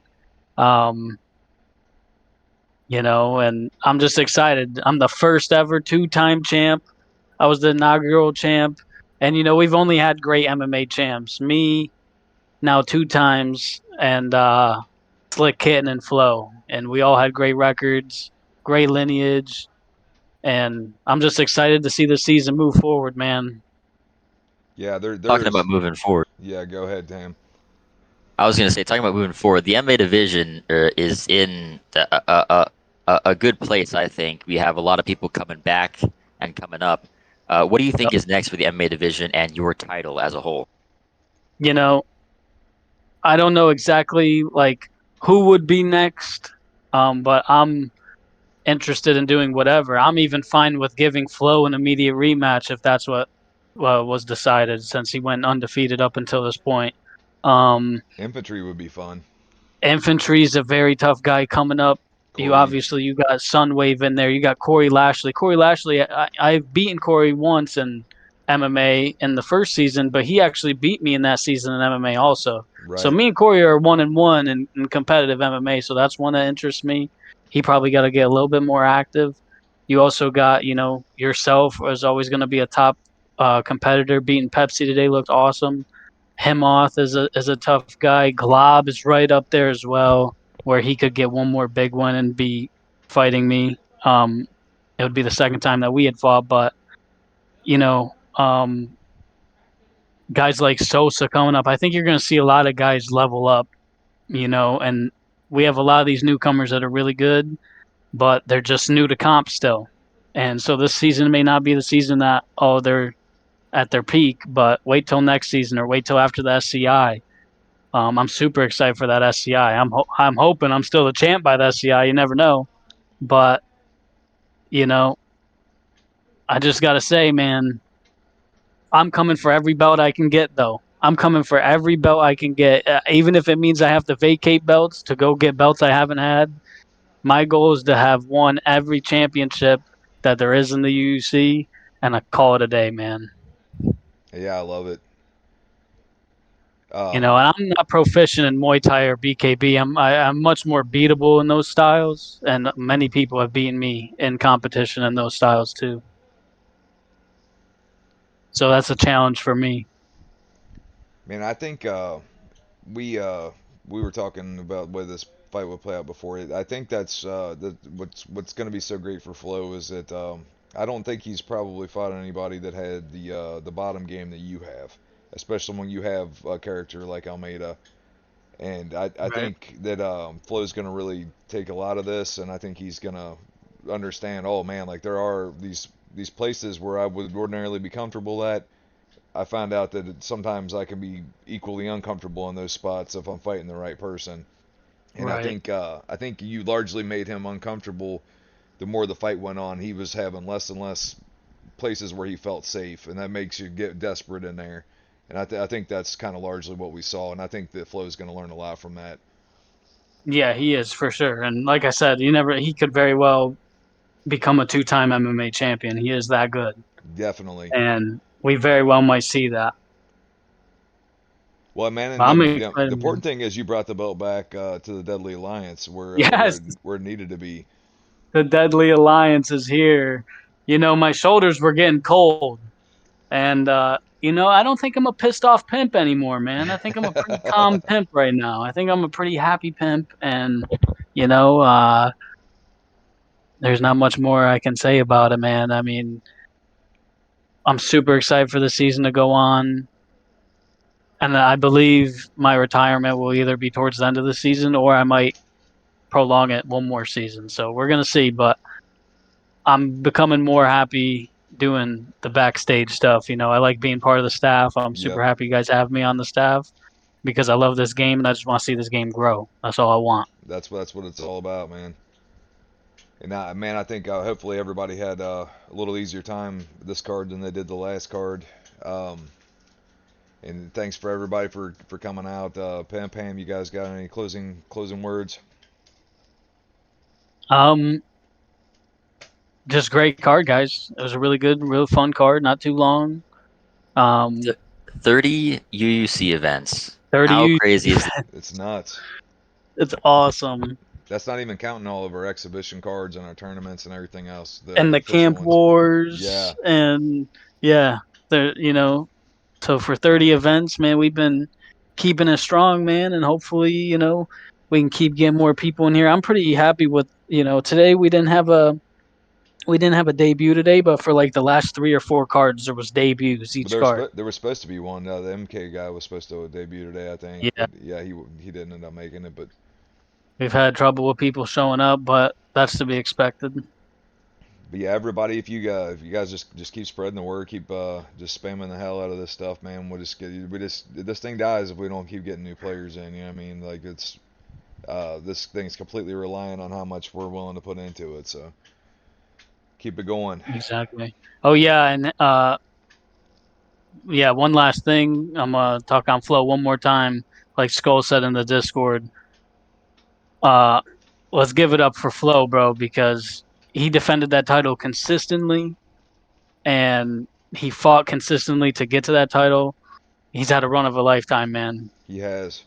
You know, and I'm just excited. I'm the first ever 2-time champ. I was the inaugural champ. And, you know, we've only had great MMA champs. Me, now 2 times, and Slick Kitten and Flo. And we all had great records, great lineage. And I'm just excited to see the season move forward, man. Yeah, they're talking about moving forward. Yeah, go ahead, Tam. I was gonna say, talking about moving forward, the MMA division is in a good place. I think we have a lot of people coming back and coming up. What do you think is next for the MMA division and your title as a whole? You know, I don't know exactly like who would be next, but I'm interested in doing whatever. I'm even fine with giving Flo an immediate rematch if that's what was decided since he went undefeated up until this point. Um, Infantry would be fun. Infantry is a very tough guy coming up. Corey. You got Sunwave in there. You got Corey Lashley. Corey Lashley, I've beaten Corey once in MMA in the first season, but he actually beat me in that season in MMA also. So Right. me and Corey are 1-1 in competitive MMA. So that's one that interests me. He probably got to get a little bit more active. You also got, yourself is always going to be a top competitor. Beating Pepsi today looked awesome. Hemoth is a tough guy. Glob is right up there as well, where he could get one more big one and be fighting me. It would be the second time that we had fought, but you know, guys like Sosa coming up. I think you're going to see a lot of guys level up. And we have a lot of these newcomers that are really good, but they're just new to comp still. And so this season may not be the season that they're at their peak, but wait till next season or wait till after the SCI. I'm super excited for that SCI. I'm hoping I'm still the champ by the SCI. You never know, but you know, I just gotta say, man, I'm coming for every belt I can get. Though I'm coming for every belt I can get, even if it means I have to vacate belts to go get belts I haven't had. My goal is to have won every championship that there is in the UUC, and I call it a day, man. Yeah, I love it. And I'm not proficient in Muay Thai or BKB. I'm much more beatable in those styles, and many people have beaten me in competition in those styles too. So that's a challenge for me. Man, I think we we were talking about whether this fight would play out before. I think that's what's going to be so great for Flo is that I don't think he's probably fought anybody that had the bottom game that you have, especially when you have a character like Almeida. And I Right. think that Flo's going to really take a lot of this, and I think he's going to understand. Oh man, like there are these places where I would ordinarily be comfortable at. I found out that sometimes I can be equally uncomfortable in those spots if I'm fighting the right person. And Right. I think you largely made him uncomfortable. The more the fight went on, he was having less and less places where he felt safe, and that makes you get desperate in there. And I think that's kind of largely what we saw, and I think that Flo's going to learn a lot from that. Yeah, he is for sure. And like I said, he could very well become a two-time MMA champion. He is that good, Definitely. and we very well might see that. Well, man, But and I'm the excited, important man. thing is you brought the belt back to the Deadly Alliance Yes, where it needed to be. the Deadly Alliance is here. My shoulders were getting cold. And I don't think I'm a pissed off pimp anymore, man. I think I'm a pretty calm pimp right now. I think I'm a pretty happy pimp, and you know, uh, there's not much more I can say about it, man. I mean, I'm super excited for the season to go on, and I believe my retirement will either be towards the end of the season or I might prolong it one more season. So we're gonna see, but I'm becoming more happy doing the backstage stuff. I like being part of the staff. I'm Yep, super happy you guys have me on the staff because I love this game and I just want to see this game grow. That's all I want. that's what it's all about, man. And man, I think hopefully everybody had a little easier time this card than they did the last card. Um, and thanks for everybody for coming out. Pam, you guys got any closing words? Um, just great card, guys. It was a really good, real fun card. Not too long. Th- Um, 30 UUC events. 30 How U. crazy is It's nuts. It's awesome. That's not even counting all of our exhibition cards and our tournaments and everything else, And the the official Camp ones. Wars Yeah, and yeah, so for 30 events, man, we've been keeping it strong, man, and hopefully, we can keep getting more people in here. I'm pretty happy with, today we didn't have a debut today, but for like the last 3 or 4 cards, there was debuts but each card. there was supposed to be one. The MK guy was supposed to debut today, I think, Yeah, but yeah, he didn't end up making it. we've had trouble with people showing up, but that's to be expected. But yeah, everybody, if you guys just keep spreading the word, keep just spamming the hell out of this stuff, man. We just this thing dies if we don't keep getting new players in. You know what I mean? Like it's this thing's completely reliant on how much we're willing to put into it. So. Keep it going. Exactly. Oh yeah, and yeah, one last thing. I'm gonna talk on Flow one more time. Like Skull said in the Discord, uh, let's give it up for Flow, bro, because he defended that title consistently, and he fought consistently to get to that title. He's had a run of a lifetime, man. He has.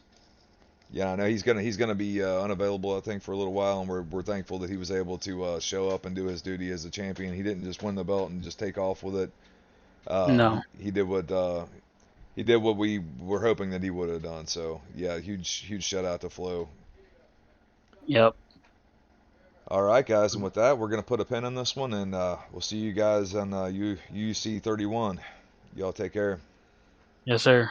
Yeah, I know he's gonna be unavailable, I think, for a little while, and we're thankful that he was able to show up and do his duty as a champion. He didn't just win the belt and just take off with it. No. He did what we were hoping that he would have done. So yeah, huge shout out to Flo. Yep. All right, guys, and with that, we're gonna put a pin in this one, and we'll see you guys on UUC 31. Y'all take care. Yes, sir.